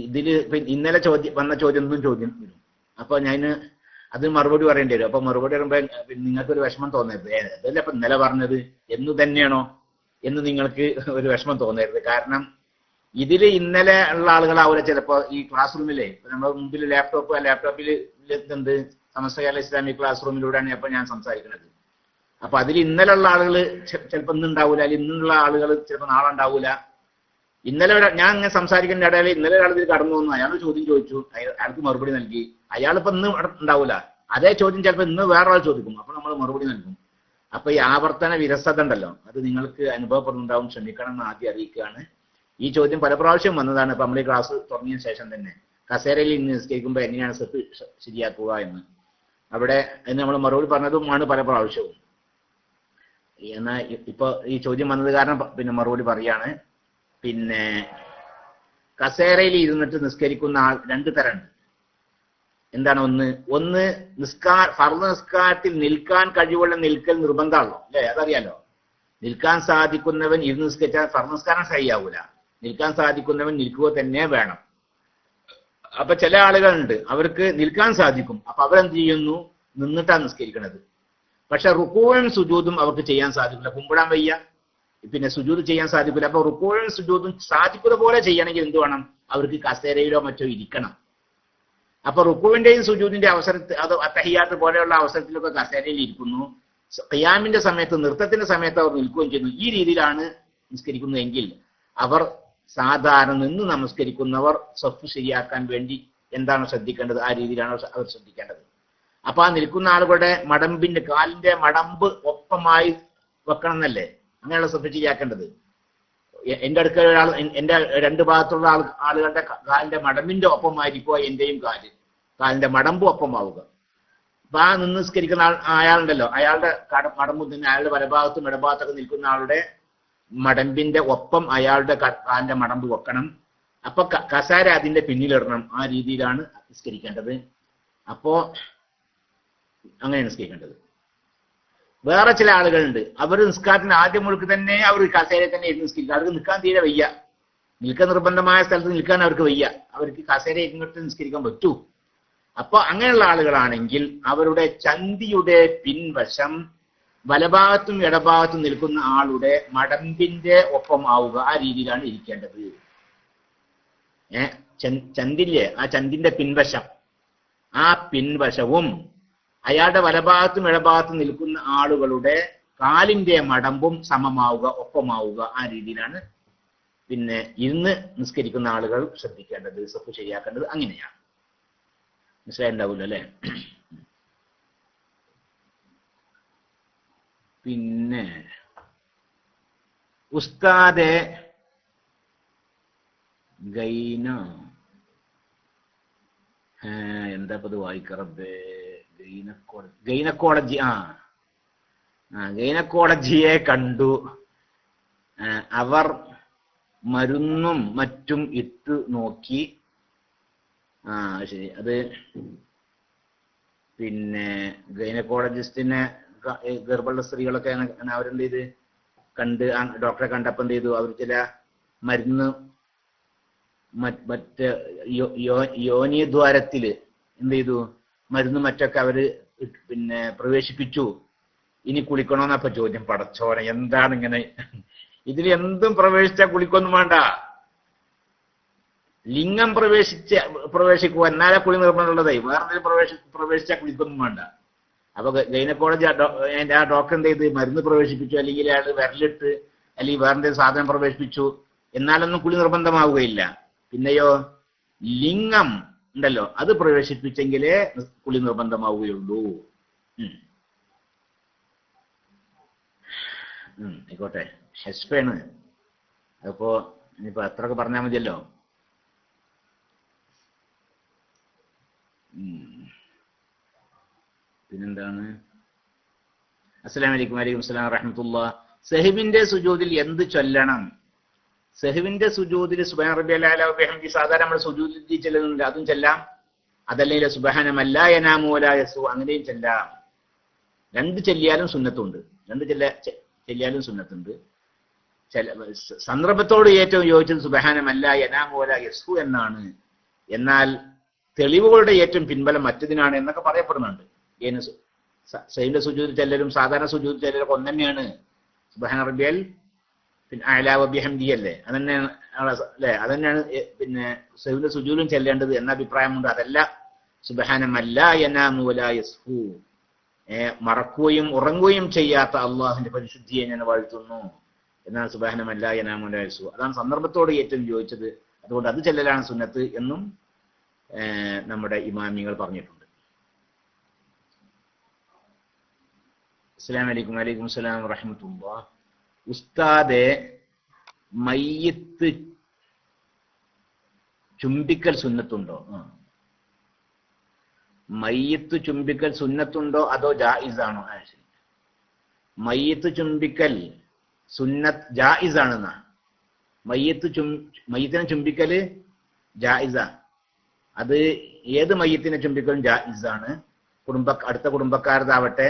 ഇതില് ഇന്നലെ വന്ന ചോദ്യം വരും. അപ്പൊ ഞാൻ അത് മറുപടി പറയേണ്ടി വരും. അപ്പൊ മറുപടി പറയുമ്പോ നിങ്ങൾക്കൊരു വിഷമം തോന്നരുത്. അതല്ല അപ്പൊ ഇന്നലെ പറഞ്ഞത് എന്ന് തന്നെയാണോ എന്ന് നിങ്ങൾക്ക് ഒരു വിഷമം തോന്നരുത്. കാരണം ഇതില് ഇന്നലെ ഉള്ള ആളുകളാവില്ല ചിലപ്പോ ഈ ക്ലാസ് റൂമിലെ നമ്മുടെ മുമ്പിൽ ലാപ്ടോപ്പിൽ എന്ത് സമസ്ത കേരള ഇസ്ലാമിക് ക്ലാസ് റൂമിലൂടെയാണ് അപ്പൊ ഞാൻ സംസാരിക്കുന്നത്. അപ്പൊ അതിൽ ഇന്നലെ ഉള്ള ആളുകൾ ചിലപ്പോൾ ഇന്നുണ്ടാവൂല, അല്ലെങ്കിൽ ഇന്നുള്ള ആളുകൾ ചിലപ്പോൾ നാളെ ഉണ്ടാവൂല. ഇന്നലെ ഞാൻ അങ്ങനെ സംസാരിക്കുന്ന ഇടയിൽ ഇന്നലെ ഒരാൾ ഇതിൽ കടന്നു വന്നു, അയാൾ ചോദ്യം ചോദിച്ചു, അയാൾക്ക് മറുപടി നൽകി. അയാളിപ്പോ ഇന്ന് ഉണ്ടാവൂല, അതേ ചോദ്യം ചിലപ്പോൾ ഇന്ന് വേറൊരാൾ ചോദിക്കും, അപ്പൊ നമ്മൾ മറുപടി നൽകും. അപ്പൊ ഈ ആവർത്തന വിരസത ഉണ്ടല്ലോ, അത് നിങ്ങൾക്ക് അനുഭവപ്പെടുന്നുണ്ടാവും, ക്ഷമിക്കണം എന്ന് ആദ്യം അറിയിക്കുകയാണ്. ഈ ചോദ്യം പല പ്രാവശ്യം വന്നതാണ്. ഇപ്പൊ നമ്മൾ ഈ ക്ലാസ് തുടങ്ങിയ ശേഷം തന്നെ കസേരയിൽ ഇന്ന് നിസ്കരിക്കുമ്പോൾ എങ്ങനെയാണ് സെഫ് ശരിയാക്കുക എന്ന് അവിടെ നമ്മൾ മറുപടി പറഞ്ഞതുമാണ് പല പ്രാവശ്യവും. എന്നാ ഇപ്പൊ ഈ ചോദ്യം വന്നത് കാരണം പിന്നെ മറുപടി പറയാണ്. പിന്നെ കസേരയിൽ ഇരുന്നിട്ട് നിസ്കരിക്കുന്ന ആൾ രണ്ട് തരമുണ്ട്. എന്താണ്? ഒന്ന് ഫർദ് നിസ്കാരത്തിൽ നിൽക്കാൻ കഴിവുള്ള നിൽക്കൽ നിർബന്ധമാണല്ലോ, അല്ലേ? അതറിയാലോ. നിൽക്കാൻ സാധിക്കുന്നവൻ ഇരുന്ന് നിസ്കരിച്ചാൽ ഫർദ് നിസ്കാരം ശരിയാവൂല. നിൽക്കാൻ സാധിക്കുന്നവൻ നിൽക്കുക തന്നെ വേണം. അപ്പൊ ചില ആളുകളുണ്ട്, അവർക്ക് നിൽക്കാൻ സാധിക്കും, അപ്പൊ അവരെന്ത് ചെയ്യുന്നു? നിന്നിട്ടാണ് നിസ്കരിക്കുന്നത്. പക്ഷെ റുക്കൂഉം സുജൂദും അവർക്ക് ചെയ്യാൻ സാധിക്കില്ല. കുമ്പിടാൻ വയ്യ, പിന്നെ സുജൂദ് ചെയ്യാൻ സാധിക്കില്ല. അപ്പൊ റുക്കൂഉം സുജൂദും സാധിക്കുന്ന പോലെ ചെയ്യണമെങ്കിൽ എന്ത് വേണം? അവർക്ക് കസേരയിലോ മറ്റോ ഇരിക്കണം. അപ്പൊ റുക്കൂവിന്റെയും സുജൂദിന്റെ അവസരത്തിൽ, അത് അത്തഹിയാത്ത് പോലെയുള്ള അവസരത്തിലൊക്കെ കസേരയിൽ ഇരിക്കുന്നു. ഖിയാമിന്റെ സമയത്ത്, നൃത്തത്തിന്റെ സമയത്ത് അവർ നിൽക്കുകയും ചെയ്യുന്നു. ഈ രീതിയിലാണ് നിസ്കരിക്കുന്നതെങ്കിൽ അവർ സാധാരണ നിന്ന് നമസ്കരിക്കുന്നവർ സഫ് ശരിയാക്കാൻ വേണ്ടി എന്താണ് ശ്രദ്ധിക്കേണ്ടത്? ആ രീതിയിലാണ് അവർ ശ്രദ്ധിക്കേണ്ടത്. അപ്പൊ ആ നിൽക്കുന്ന ആളുകളുടെ കാലിന്റെ മടമ്പ് ഒപ്പമായി വെക്കണം എന്നല്ലേ അങ്ങനെയുള്ള സഫ് ശരിയാക്കേണ്ടത്. എന്റെ അടുക്കൽ ഒരാൾ, എന്റെ രണ്ട് ഭാഗത്തുള്ള ആളുകളുടെ കാലിന്റെ മടമ്പിന്റെ ഒപ്പമായിരിക്കുക എന്റെയും കാലിന്റെ മടമ്പ് ഒപ്പമാവുക. അപ്പൊ ആ നിന്ന് നിസ്കരിക്കുന്ന അയാളുണ്ടല്ലോ, അയാളുടെ മടമ്പ് തന്നെ അയാളുടെ വലഭാഗത്തും ഇടഭാഗത്തൊക്കെ നിൽക്കുന്ന ആളുടെ മടമ്പിന്റെ ഒപ്പം അയാളുടെ കാലിന്റെ മടമ്പ് വെക്കണം. അപ്പൊ കസാര അതിന്റെ പിന്നിലിടണം. ആ രീതിയിലാണ് നിസ്കരിക്കേണ്ടത്. അപ്പോ അങ്ങനെ നിസ്കരിക്കേണ്ടത്. വേറെ ചില ആളുകളുണ്ട്, അവർ നിസ്കാരത്തിന് ആദ്യം മുഴുക്ക് തന്നെ അവർ കസേരയിൽ തന്നെ ഇരുന്ന് നിസ്കരിക്കുക. അവർക്ക് നിൽക്കാൻ തീരെ വയ്യ, നിൽക്കാൻ നിർബന്ധമായ സ്ഥലത്ത് നിൽക്കാൻ അവർക്ക് വയ്യ, അവർക്ക് കസേര ഇരുന്നിട്ട് നിസ്കരിക്കാൻ പറ്റൂ. അപ്പൊ അങ്ങനെയുള്ള ആളുകളാണെങ്കിൽ അവരുടെ ചന്തിയുടെ പിൻവശം വലഭാഗത്തും ഇടഭാഗത്തും നിൽക്കുന്ന ആളുടെ മടമ്പിന്റെ ഒപ്പം ആവുക. ആ രീതിയിലാണ് ഇരിക്കേണ്ടത്. ചന്തില്ലേ, ആ ചന്തിന്റെ പിൻവശം, ആ പിൻവശവും അയാളുടെ വലഭാഗത്തും ഇടഭാഗത്തും നിൽക്കുന്ന ആളുകളുടെ കാലിന്റെ മടമ്പും സമമാവുക, ഒപ്പമാവുക. ആ രീതിയിലാണ് പിന്നെ ഇരുന്ന് നിസ്കരിക്കുന്ന ആളുകൾ ശ്രദ്ധിക്കേണ്ടത്, സഫ് ശരിയാക്കേണ്ടത്. അങ്ങനെയാണ്. മനസ്സിലായിട്ടുണ്ടാവില്ല അല്ലെ? പിന്നെ ഉസ്താദെ എന്താ ഇത് വായിക്കറബേ? ഗൈനക്കോളജി ഗൈനക്കോളജിയെ കണ്ടു. അവർ മരുന്നും മറ്റും ഇട്ടു നോക്കി. ശരി. അത് പിന്നെ ഗൈനക്കോളജിസ്റ്റിനെ, ഗർഭമുള്ള സ്ത്രീകളൊക്കെ അവരെന്ത് ചെയ്ത് ഡോക്ടറെ കണ്ടപ്പോൾ എന്ത് ചെയ്തു? അവർ ചില മരുന്ന് മറ്റേ യോനിദ്വാരത്തില് എന്ത് ചെയ്തു, മരുന്ന് മറ്റൊക്കെ അവര് പിന്നെ പ്രവേശിപ്പിച്ചു. ഇനി കുളിക്കണോന്നപ്പോ ചോദ്യം. പടച്ചോനെ, എന്താണ് ഇങ്ങനെ? ഇതിൽ എന്തും പ്രവേശിച്ചാൽ കുളിക്കൊന്നും വേണ്ട. ലിംഗം പ്രവേശിക്കുക എന്നാലേ കുളി നിർബന്ധമുള്ളതായി. വേറെ എന്തെങ്കിലും പ്രവേശിച്ചാൽ കുളിക്കൊന്നും വേണ്ട. അപ്പൊ ഗൈനക്കോളജി അതിന്റെ ആ ഡോക്ടർ എന്ത് ചെയ്ത് മരുന്ന് പ്രവേശിപ്പിച്ചു, അല്ലെങ്കിൽ അയാൾ വിരലിട്ട് അല്ലെങ്കിൽ വേറെ എന്തെങ്കിലും സാധനം പ്രവേശിപ്പിച്ചു, എന്നാലൊന്നും കുളി നിർബന്ധമാവുകയില്ല. പിന്നെയോ ലിംഗം ഉണ്ടല്ലോ, അത് പ്രവേശിപ്പിച്ചെങ്കിലേ കുളി നിർബന്ധമാവുകയുള്ളൂ. ആയിക്കോട്ടെ, ഹെസ്പേണ്. അതിപ്പോ ഇനിയിപ്പോ അത്രയൊക്കെ പറഞ്ഞാൽ മതിയല്ലോ. പിന്നെന്താണ്? അസ്സലാമു അലൈക്കും. വലൈക്കും അസ്സലാം വറഹ്മത്തുള്ളാഹി. സഹ്വിന്റെ സുജൂദിൽ എന്ത് ചൊല്ലണം? സഹ്വിന്റെ സുജൂദിൽ സുബ്ഹാന റബ്ബിയൽ അഅ്ല വബിഹംദി സാധാരണ നമ്മൾ സുജൂദിൽ ചെല്ലുന്നുണ്ട്, അതും ചെല്ലാം. അതല്ലെങ്കിൽ സുബ്ഹാന മല്ലാ യനാമു വലാ യസു അങ്ങനെയും ചെല്ലാം. രണ്ട് ചെല്ലിയാലും സുന്നത്തുണ്ട്. ചെല്ലിയാലും സുന്നത്തുണ്ട്. സന്ദർഭത്തോട് ഏറ്റവും യോജിച്ചത് സുബ്ഹാന മല്ലാ യനാമു വലാ യസു എന്നാണ്. എന്നാൽ തെളിവുകളുടെ ഏറ്റവും പിൻബലം മറ്റതിനാണ് എന്നൊക്കെ പറയപ്പെടുന്നുണ്ട്. സഹ്വിന്റെ സുജൂദ് ചെല്ലലും സാധാരണ സുജൂദ് ചെല്ലലും ഒന്ന് തന്നെയാണ്. സുബ്ഹാന റബ്ബിയൽ അഅ്ലാ വബിഹംദി അല്ലേ, അതന്നെയാണ് അല്ലേ, അതന്നെയാണ് പിന്നെ സഹ്വിന്റെ സുജൂദും ചെല്ലേണ്ടത് എന്ന അഭിപ്രായമുണ്ട്. അതല്ല സുബ്ഹാന മല്ലാ യനാമു വലാ യസ്ഹു, മറക്കുകയും ഉറങ്ങുകയും ചെയ്യാത്ത അള്ളാഹുവിന്റെ പരിശുദ്ധിയെ ഞാൻ വാഴ്ത്തുന്നു എന്നാണ് സുബ്ഹാന മല്ലാ യനാമു വലാ യസ്ഹു. അതാണ് സന്ദർഭത്തോട് ഏറ്റവും യോജിച്ചത്. അതുകൊണ്ട് അത് ചെല്ലലാണ് സുന്നത്ത് എന്നും നമ്മുടെ ഇമാമികൾ പറഞ്ഞിട്ടുണ്ട്. അസ്സലാമു അലൈക്കും. വലൈക്കും അസ്സലാം വറഹ്മത്തുള്ളാഹി. ഉസ്താദെ, മയ്യിത്ത് ചുംബിക്കൽ സുന്നത്തുണ്ടോ? മയ്യിത്ത് ചുംബിക്കൽ സുന്നത്തുണ്ടോ അതോ ജായിസാണോ? ശരി, മയ്യിത്ത് ചുംബിക്കൽ സുന്നത്ത് ജായിസാണെന്നാ. മയ്യിത്തിനെ ചുംബിക്കല് ജായിസാ. അത് ഏത് മയ്യിത്തിനെ ചുംബിക്കലും ജായിസാണ്. അടുത്ത കുടുംബക്കാരതാവട്ടെ,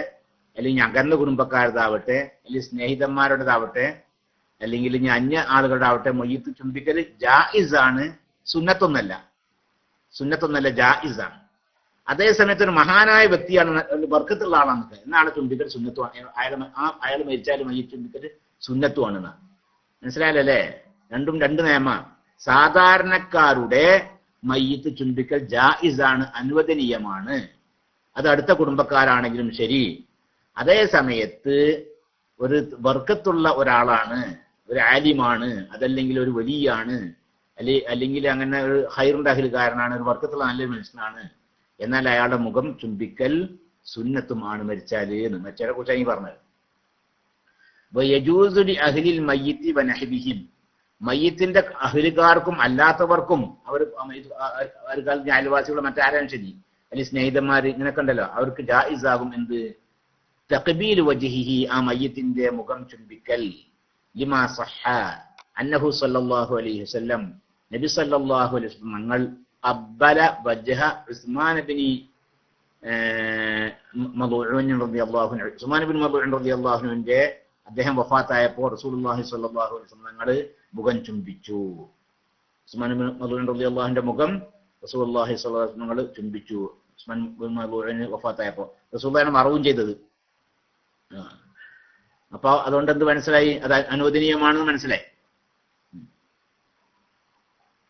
അല്ലെങ്കിൽ അകന്ന കുടുംബക്കാരതാവട്ടെ, അല്ലെങ്കിൽ സ്നേഹിതന്മാരുടേതാവട്ടെ, അല്ലെങ്കിൽ ഇനി അന്യ ആളുകളുടെ മയ്യിത്ത് ചുംബിക്കല് ജായിസാണ്, സുന്നത്തൊന്നല്ല, ജായിസാണ്. അതേ സമയത്ത് ഒരു മഹാനായ വ്യക്തിയാണ്, ബർക്കത്തുള്ള ആളാണ്, എന്നാണ് ചുംബിക്കൽ സുന്നത്തുമാണ്. അയാൾ മരിച്ചാലും മയ്യിത്ത് ചുംബിക്കൽ സുന്നത്തുമാണെന്നാണ്. മനസ്സിലായല്ലേ? രണ്ടും രണ്ട് നിയമ. സാധാരണക്കാരുടെ മയ്യിത്ത് ചുംബിക്കൽ ജായിസാണ്, അനുവദനീയമാണ്. അത് അടുത്ത കുടുംബക്കാരാണെങ്കിലും ശരി. അതേ സമയത്ത് ഒരു ബർക്കത്തുള്ള ഒരാളാണ്, ഒരു ആലിമാണ്, അതല്ലെങ്കിൽ ഒരു വലിയാണ്, അല്ലെങ്കിൽ അങ്ങനെ ഒരു ഹൈറിന്റെ അഹിൽക്കാരനാണ്, ഒരു ബർക്കത്തുള്ള നല്ലൊരു മനുഷ്യനാണ്, എന്നാൽ അയാളുടെ മുഖം ചുംബിക്കൽ സുന്നത്തുമാണ് മരിച്ചാല് എന്ന്. മരിച്ചവരെ കുറിച്ചാണ് ഈ പറഞ്ഞത്. അഹ്ലിൽ മയ്യിത്തി വനഹ്ബിഹിം, മയ്യിത്തിന്റെ അഹ്ലുകാർക്കും അല്ലാത്തവർക്കും, അയൽവാസികളും മറ്റാരും ശരി, അല്ലെങ്കിൽ സ്നേഹിതന്മാര് ഇങ്ങനെയൊക്കെ ഉണ്ടല്ലോ, അവർക്ക് ജായിസാകും എന്ത്? തഖ്ബീൽ വജ്ഹിഹി, ആ മയ്യിത്തിന്റെ മുഖം ചുംബിക്കൽ. ലിമാ സഹ്ഹ അന്നഹു സല്ലല്ലാഹു അലൈഹി വസല്ലം, നബി സല്ലല്ലാഹു അലൈഹി വസല്ലം തങ്ങൾ അബ്ബല വജ്ഹ ഉസ്മാൻ ഇബ്നു മദ്ഊൻ റളിയല്ലാഹു അൻഹു, ഉസ്മാൻ ഇബ്നു മദ്ഊൻ റളിയല്ലാഹു അൻഹുവിന്റെ അദ്ദേഹം വഫാത്തായപ്പോൾ റസൂലുള്ളാഹി സ്വല്ലല്ലാഹു അലൈഹി വസല്ലം തങ്ങൾ മുഖം ചുംബിച്ചു. ഉസ്മാൻ ഇബ്നു മദ്ഊൻ റളിയല്ലാഹു അൻഹുവിന്റെ മുഖം റസൂലുള്ളാഹി സ്വല്ലല്ലാഹു അലൈഹി വസല്ലം തങ്ങൾ ചുംബിച്ചു. ഉസ്മാൻ ഇബ്നു മദ്ഊൻ വഫാത്തായപ്പോൾ റസൂലുള്ളാഹിനെ മറവും ചെയ്തത്. അപ്പൊ അതുകൊണ്ട് എന്ത് മനസ്സിലായി? അത് അനുവദനീയമാണെന്ന് മനസ്സിലായി.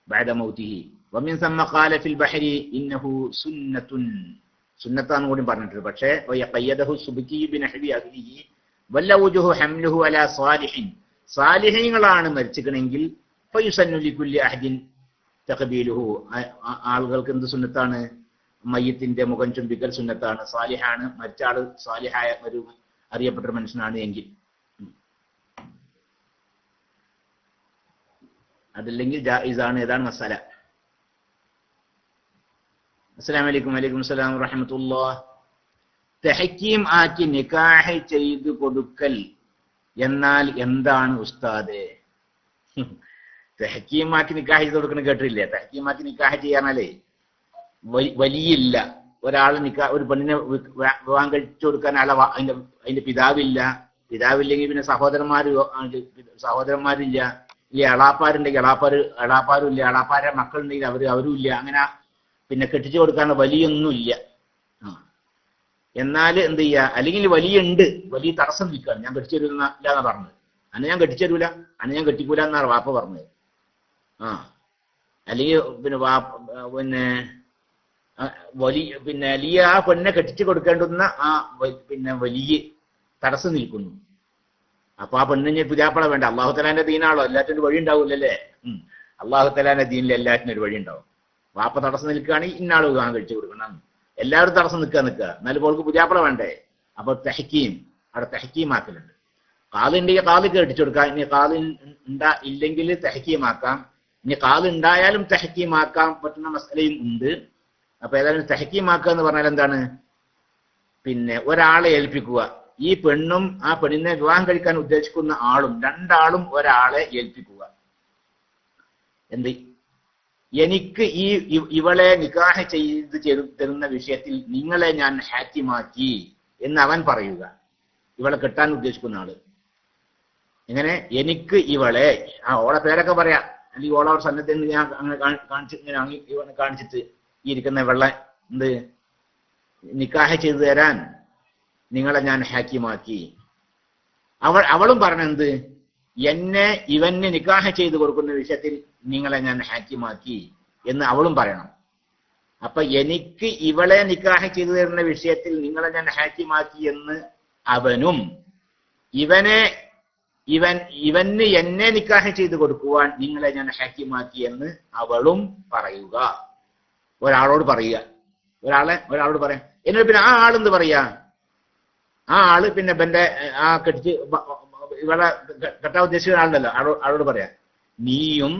بعد موته ومن ثم قال في البحر انه سنة, സുന്നത്താന്ന് കൂടി പറഞ്ഞിട്ടുണ്ട്. പക്ഷേ ഖയ്യദഹു സുബ്കി ബിനഹ്വി അഹ്ലിഹി വല്ലവജഹു ഹംലുഹു അലാ സാലിഹിൻ, സാലിഹീങ്ങളാണ് മരിച്ചിക്കണമെങ്കിൽ ഫയുസന്നു ലികുല്ലി അഹദിൻ തഖബീലുഹു, ആളുകൾക്ക് എന്ത് സുന്നത്താണ്? മയ്യിത്തിന്റെ മുഖം ചുംബിക്കൽ സുന്നത്താണ്. സാലിഹാണ്, മരിച്ച ആള് സാലിഹായ ഒരു അറിയപ്പെട്ട മനുഷ്യനാണ് എങ്കിൽ. അതല്ലെങ്കിൽ ജായിസാണ്. ഏതാണ് മസാല? അസ്സലാമു അലൈക്കും. വലൈക്കും അസ്സലാം വറഹ്മത്തുള്ളാഹി. തഹക്കീം ആക്കി നിക്കാഹ് ചെയ്തു കൊടുക്കൽ എന്നാൽ എന്താണ് ഉസ്താദേ? തഹക്കീം ആക്കി നിക്കാഹ് ചെയ്ത് കൊടുക്കണം കേട്ടില്ലേ? തഹക്കീം ആക്കി നിക്കാഹ് ചെയ്യാനാലേ വലിയില്ല, ഒരാൾ ഒരു പെണ്ണിനെ വിവാഹം കഴിച്ചു കൊടുക്കാൻ അതിന്റെ പിതാവില്ലെങ്കിൽ പിന്നെ സഹോദരന്മാരില്ല, ഈ എളാപ്പാരുണ്ടെങ്കിൽ എളാപ്പാരും ഇല്ല, എളാപ്പാരെ മക്കളുണ്ടെങ്കിൽ അവരും ഇല്ല, അങ്ങനെ പിന്നെ കെട്ടിച്ചു കൊടുക്കാനുള്ള വലിയൊന്നും ഇല്ല. എന്നാൽ എന്ത് ചെയ്യുക, അല്ലെങ്കിൽ വലിയ തടസ്സം നിൽക്കുകയാണ്, ഞാൻ കെട്ടിച്ചു തരൂല്ല എന്നാ പറഞ്ഞത്. അന്ന് ഞാൻ കെട്ടിച്ചു തരൂല, അന്ന് ഞാൻ കെട്ടിക്കൂല എന്നാണ് വാപ്പ പറഞ്ഞത്. അല്ലെങ്കിൽ അല്ലെങ്കിൽ ആ പെണ്ണെ കെട്ടിച്ചു കൊടുക്കേണ്ടുന്ന വലിയ തടസ്സം നിൽക്കുന്നു. അപ്പൊ ആ പെണ്ണിന് പുതിയാപ്പള വേണ്ട. അള്ളാഹുത്തലാന്റെ ദീനാണല്ലോ, എല്ലാത്തിനും വഴി ഉണ്ടാവില്ലല്ലേ. അള്ളാഹുത്തലാന്റെ ദീനിൽ എല്ലാത്തിനും ഒരു വഴി ഉണ്ടാവും. വാപ്പ തടസ്സം നിൽക്കുകയാണെങ്കിൽ ഇന്നാൾ വിവാഹം കഴിച്ചു കൊടുക്കണം. എല്ലാവരും തടസ്സം നിൽക്കുക. എന്നാലും പോൾക്ക് പുതിയാപ്പള വേണ്ടേ. അപ്പൊ അവിടെ തെഹക്കീമാക്കലുണ്ട്. കാലുണ്ടെങ്കിൽ കാലിക്ക് കെട്ടിച്ചു കൊടുക്കാം. ഇനി കാല് ഇല്ലെങ്കിൽ തെഹക്കീമാക്കാം. ഇനി കാല് ഉണ്ടായാലും തെഹക്കീമാക്കാൻ പറ്റുന്ന മസലയും ഉണ്ട്. അപ്പൊ ഏതായാലും തെഹക്കീമാക്കുക എന്ന് പറഞ്ഞാൽ എന്താണ്, പിന്നെ ഒരാളെ ഏൽപ്പിക്കുക. ഈ പെണ്ണും ആ പെണ്ണിനെ വിവാഹം കഴിക്കാൻ ഉദ്ദേശിക്കുന്ന ആളും, രണ്ടാളും ഒരാളെ ഏൽപ്പിക്കുക. എന്ത്, എനിക്ക് ഇവളെ നിക്കാഹ് ചെയ്ത് തരുന്ന വിഷയത്തിൽ നിങ്ങളെ ഞാൻ ഹാക്കിമാക്കി എന്ന് അവൻ പറയുക. ഇവളെ കെട്ടാൻ ഉദ്ദേശിക്കുന്ന ആള് എങ്ങനെ, എനിക്ക് ഇവളെ ഓളെ പേരൊക്കെ പറയാം, അല്ലെങ്കിൽ ഓളെ സന്നദ്ധ ഞാൻ അങ്ങനെ കാണിച്ചിട്ട് ഈ ഇരിക്കുന്ന വെള്ള നിക്കാഹ് ചെയ്തു തരാൻ നിങ്ങളെ ഞാൻ ഹാക്കിമാക്കി. അവളും പറഞ്ഞെന്ത്, ഇവന് നിക്കാഹ് ചെയ്തു കൊടുക്കുന്ന വിഷയത്തിൽ നിങ്ങളെ ഞാൻ ഹാക്കിമാക്കി എന്ന് അവളും പറയണം. അപ്പൊ എനിക്ക് ഇവളെ നിക്കാഹ് ചെയ്തു തരുന്ന വിഷയത്തിൽ നിങ്ങളെ ഞാൻ ഹാക്കിമാക്കി എന്ന് അവനും, ഇവന് എന്നെ നിക്കാഹ് ചെയ്തു കൊടുക്കുവാൻ നിങ്ങളെ ഞാൻ ഹാക്കിമാക്കി എന്ന് അവളും പറയുക. ഒരാളോട് പറയുക, ഒരാളോട് പറയാം. എന്നിട്ട് പിന്നെ ആ ആളെന്ത് പറയാ, ആ ആള് പിന്നെ ഇവന്റെ ആ കെട്ടിച്ച് ഇവളെ കെട്ടാൻ ഉദ്ദേശിക്കുന്ന ആളുണ്ടല്ലോ, ആളോട് പറയാ, നീയും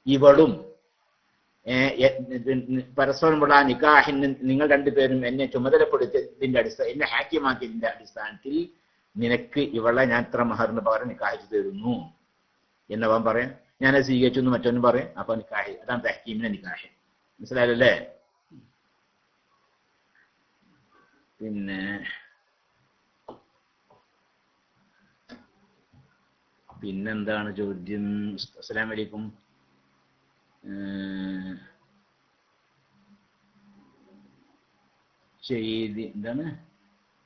ഇവളും പരസ്പരമുള്ള നിക്കാഹിന് നിങ്ങൾ രണ്ടുപേരും എന്നെ ചുമതലപ്പെടുത്തിയതിന്റെ എന്നെ ഹാക്കിയമാക്കിയതിന്റെ അടിസ്ഥാനത്തിൽ നിനക്ക് ഇവളെ ഞാൻ ഇത്ര മഹറിന് പകരം നിക്കാഹ് തരുന്നു എന്നവൻ പറയാം. ഞാനത് സ്വീകരിച്ചു എന്ന് മറ്റൊന്നും പറയും. അപ്പൊ നിക്കാഹ്, അതാണ് തഹ്കീമിന്റെ നിക്കാഹ്. മനസ്സിലായല്ലേ? പിന്നെന്താണ് ചോദ്യം? അസ്സലാമു അലൈക്കും. എന്താണ്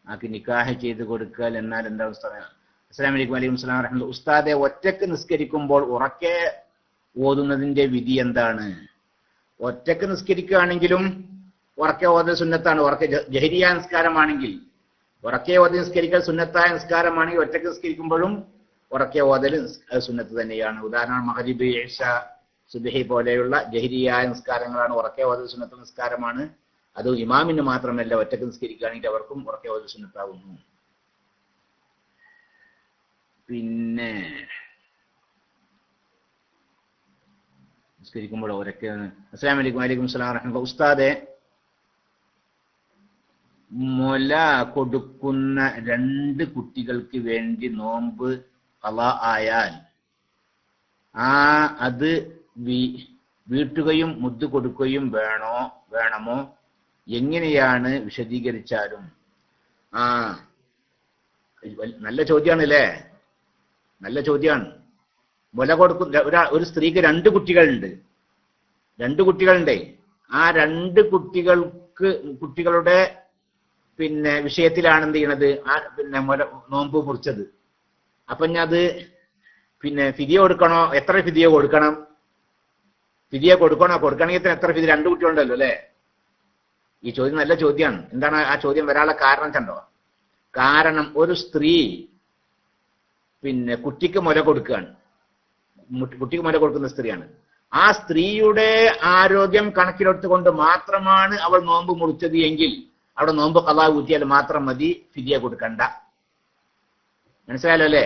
ആക്ക് നിക്കാഹ് ചെയ്ത് കൊടുക്കൽ എന്നാൽ എന്താ ഉസ്താദ്? അസ്സലാമു അലൈക്കും. വലൈക്കും സ്സലാം വറഹ്മത്തുള്ളാഹി. ഉസ്താദെ, ഒറ്റക്ക് നിസ്കരിക്കുമ്പോൾ ഉറക്കെ ഓതുന്നതിന്റെ വിധി എന്താണ്? ഒറ്റക്ക് നിസ്കരിക്കുകയാണെങ്കിലും ഉറക്കെ ഓതൽ സുന്നത്താണ്. ഉറക്കെ ജഹരിയ നിസ്കാരമാണെങ്കിൽ ഉറക്കെ ഓതി നിസ്കരിക്കൽ സുന്നത്തായ നിസ്കാരമാണെങ്കിൽ ഒറ്റക്ക് നിസ്കരിക്കുമ്പോഴും ഉറക്കെ ഓതൽ സുന്നത്ത് തന്നെയാണ്. ഉദാഹരണം മഗ്രിബ്, ഇശ, സുബ്ഹി പോലെയുള്ള ജഹരിയായ നിസ്കാരങ്ങളാണ് ഉറക്കെ ഓതൽ സുന്നത്ത് നിസ്കാരമാണ്. അത് ഇമാമിന് മാത്രമല്ല, ഒറ്റക്ക് നിസ്കരിക്കുകയാണെങ്കിൽ അവർക്കും ഉറക്കെ ഓതൽ സുന്നത്താവുന്നു. പിന്നെ നിസ്കരിക്കുമ്പോൾ ഉറക്കെ. അസ്സലാമു അലൈക്കും. വലൈക്കും സ്സലാം വറഹ്മത്തുള്ളാഹി. ഉസ്താദെ, മുല കൊടുക്കുന്ന 2 കുട്ടികൾക്ക് വേണ്ടി നോമ്പ് ഖളാ ആയാൽ അത് വീട്ടുകയും മുദ്ദ് കൊടുക്കുകയും വേണമോ? എങ്ങനെയാണ് വിശദീകരിച്ചാലും? നല്ല ചോദ്യമാണല്ലേ, നല്ല ചോദ്യമാണ്. മുല കൊടുക്കുന്ന ഒരു സ്ത്രീക്ക് 2 കുട്ടികളുണ്ട്. 2 കുട്ടികളുണ്ടേ. ആ 2 കുട്ടികളുടെ പിന്നെ വിഷയത്തിലാണ് എന്ത് ചെയ്യണത്, പിന്നെ നോമ്പ് മുറിച്ചത്. അപ്പൊ അത് പിന്നെ ഫിദിയ കൊടുക്കണോ? എത്ര ഫിദിയ കൊടുക്കണം? ഫിദിയ കൊടുക്കണമെങ്കിൽ എത്ര ഫിദിയ? 2 കുട്ടികളുണ്ടല്ലോ അല്ലെ? ഈ ചോദ്യം നല്ല ചോദ്യമാണ്. എന്താണ് ആ ചോദ്യം വരാനുള്ള കാരണം കണ്ടോ? കാരണം ഒരു സ്ത്രീ പിന്നെ കുട്ടിക്ക് മുല കൊടുക്കുകയാണ്. കുട്ടിക്ക് മുല കൊടുക്കുന്ന സ്ത്രീയാണ്. ആ സ്ത്രീയുടെ ആരോഗ്യം കണക്കിലെടുത്തുകൊണ്ട് മാത്രമാണ് അവൾ നോമ്പ് മുറിച്ചത് എങ്കിൽ അവിടെ നോമ്പ് ഖളാ ഊറ്റിയാൽ മാത്രം മതി, ഫിദിയ കൊടുക്കണ്ട. മനസ്സിലായല്ലോ അല്ലേ?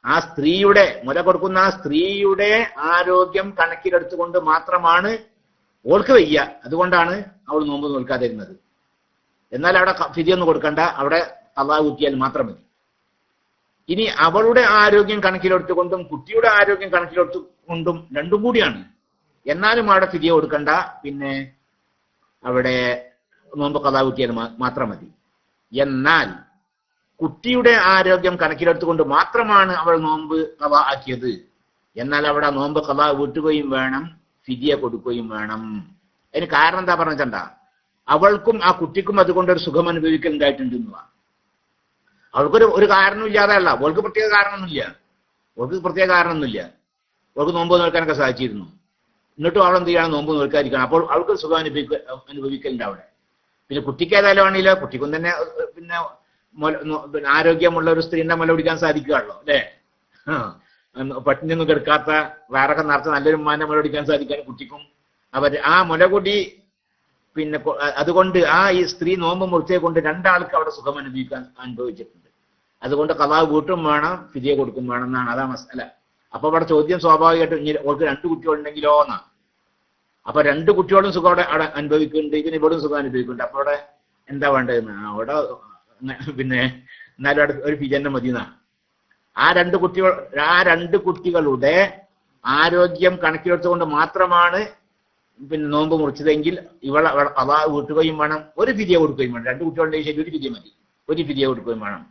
ആ സ്ത്രീയുടെ മുല കൊടുക്കുന്ന ആ സ്ത്രീയുടെ ആരോഗ്യം കണക്കിലെടുത്തുകൊണ്ട് മാത്രമാണ് ഓൾക്ക് വയ്യ, അതുകൊണ്ടാണ് അവൾ നോമ്പ് നോൽക്കാതിരുന്നത്. എന്നാൽ അവിടെ ഫിദിയ ഒന്നും കൊടുക്കണ്ട, അവിടെ ഖളാ ഊറ്റിയാൽ മാത്രം മതി. ഇനി അവളുടെ ആരോഗ്യം കണക്കിലെടുത്തുകൊണ്ടും കുട്ടിയുടെ ആരോഗ്യം കണക്കിലെടുത്തുകൊണ്ടും 2ഉം കൂടിയാണ്. എന്നാലും അവിടെ ഫിദിയ കൊടുക്കണ്ട, പിന്നെ അവിടെ നോമ്പ് ഖളാ ഊറ്റിയാൽ മാത്രം മതി. എന്നാൽ കുട്ടിയുടെ ആരോഗ്യം കണക്കിലെടുത്തുകൊണ്ട് മാത്രമാണ് അവൾ നോമ്പ് ഖളാ ആക്കിയത്. എന്നാൽ അവിടെ നോമ്പ് ഖളാ വീട്ടുകയും വേണം, ഫിദിയ കൊടുക്കുകയും വേണം. അതിന് കാരണം എന്താ പറഞ്ഞിട്ടുണ്ട, അവൾക്കും ആ കുട്ടിക്കും അതുകൊണ്ടൊരു സുഖം അനുഭവിക്കൽ ഉണ്ടായിട്ടുണ്ടെന്നുവ. അവൾക്കൊരു കാരണവും ഇല്ലാതെയല്ല, അവൾക്ക് പ്രത്യേക കാരണമൊന്നുമില്ല, അവൾക്ക് നോമ്പ് നോൽക്കാനൊക്കെ സാധിച്ചിരുന്നു. എന്നിട്ടും അവൾ എന്ത് ചെയ്യണം, നോമ്പ് നോൽക്കാതിരിക്കണം. അപ്പോൾ അവൾക്ക് സുഖം അനുഭവിക്കലുണ്ട് അവിടെ. പിന്നെ കുട്ടിക്ക് ഏതായാലും ആണെങ്കിലോ, കുട്ടിക്കും തന്നെ പിന്നെ ആരോഗ്യമുള്ള ഒരു സ്ത്രീന്റെ മുല പിടിക്കാൻ സാധിക്കുകയുള്ളൂ അല്ലേ. പട്ടിണിയൊന്നും കെടുക്കാത്ത വയറൊക്കെ നിറച്ച് നല്ലൊരു ഉമ്മാന്റെ മുല പിടിക്കാൻ സാധിക്കാൻ കുട്ടിക്കും. അവർ ആ മുലകുടി പിന്നെ അതുകൊണ്ട് ഈ സ്ത്രീ നോമ്പ് മുറിച്ചെ കൊണ്ട് രണ്ടാൾക്ക് അവിടെ സുഖം അനുഭവിച്ചിട്ടുണ്ട്. അതുകൊണ്ട് ഖളാ വീട്ടും വേണം, ഫിദിയ കൊടുക്കും വേണം എന്നാണ്, അതാ മസല. അപ്പൊ അവിടെ ചോദ്യം സ്വാഭാവികമായിട്ടും ഇനി അവൾക്ക് 2 കുട്ടികളുണ്ടെങ്കിലോ എന്നാ. അപ്പൊ 2 കുട്ടികളും സുഖം അവിടെ അനുഭവിക്കുന്നുണ്ട്, ഇതിന് ഇവിടും സുഖം അനുഭവിക്കുന്നുണ്ട്. അപ്പൊ അവിടെ എന്താ വേണ്ടതെന്ന്, അവിടെ പിന്നെ എന്നാലും അവിടെ ഒരു ഫിജന്നെ മതിയെന്നാ. ആ രണ്ട് കുട്ടികളുടെ ആരോഗ്യം കണക്കിലെടുത്തുകൊണ്ട് മാത്രമാണ് പിന്നെ നോമ്പ് മുറിച്ചതെങ്കിൽ ഇവൾ ഖളാ വീട്ടുകയും വേണം, ഒരു ഫിദിയ കൊടുക്കുകയും വേണം. 2 കുട്ടികളുടെയും ശരി ഒരു ഫിദിയ മതി, ഒരു ഫിദിയ കൊടുക്കുകയും വേണം.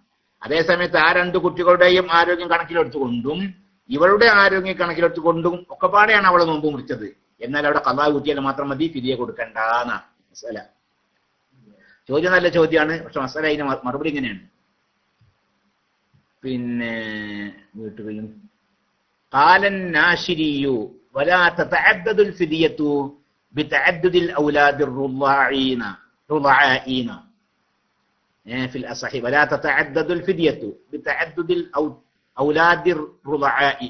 അതേസമയത്ത് ആ 2 കുട്ടികളുടെയും ആരോഗ്യം കണക്കിലെടുത്തുകൊണ്ടും ഇവളുടെ ആരോഗ്യം കണക്കിലെടുത്തുകൊണ്ടും ഒക്കെപ്പാടെയാണ് അവളെ നോമ്പ് മുറിച്ചത്. എന്നാൽ അവിടെ ഖളാ വീട്ടിയാൽ മാത്രം മതി, ഫിദിയ കൊടുക്കണ്ടെന്നാ മസല. ചോദ്യം നല്ല ചോദ്യമാണ്, പക്ഷെ മസല അതിന് മറുപടി ഇങ്ങനെയാണ്. പിന്നെ വീട്ടുകയും ഖാലൻ നാശിരിയു വലാ തതഅദ്ദദുൽ ഫിദിയതു ബിതഅദ്ദുദിൽ ഔലാദിർ റുളാഈന ഫിൽ അസഹി വലാ തതഅദ്ദദുൽ ഫിദിയതു ബിതഅദ്ദുദിൽ ഔലാദിർ റുളാഈ.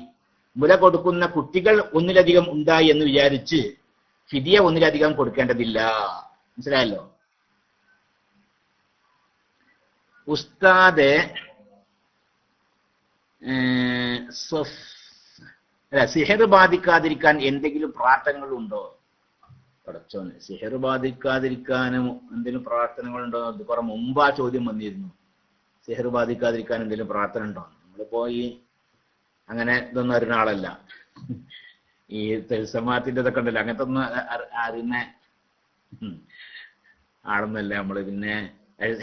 മുല കൊടുക്കുന്ന കുട്ടികൾ ഒന്നിലധികം ഉണ്ടായി എന്ന് വിചാരിച്ച് ഫിദിയ ഒന്നിലധികം കൊടുക്കേണ്ടതില്ല. മനസ്സിലായല്ലോ? ഉസ്താദ് സിഹർ ബാധിക്കാതിരിക്കാൻ എന്തെങ്കിലും പ്രാർത്ഥനകളുണ്ടോ? പടച്ചോനെ, സിഹർ ബാധിക്കാതിരിക്കാനും എന്തെങ്കിലും പ്രാർത്ഥനകളുണ്ടോ? അത് കുറെ മുമ്പ് ആ ചോദ്യം വന്നിരുന്നു. സിഹർ ബാധിക്കാതിരിക്കാൻ എന്തെങ്കിലും പ്രാർത്ഥന ഉണ്ടോ? നമ്മളിപ്പോ അങ്ങനെ ഇതൊന്നും അറിയുന്ന ആളല്ല. ഈ തെൽസമാത്തിന്റെ ഇതൊക്കെ ഉണ്ടല്ലോ, അങ്ങനത്തെ ഒന്നും അറിയുന്ന ആളൊന്നല്ല നമ്മള്. പിന്നെ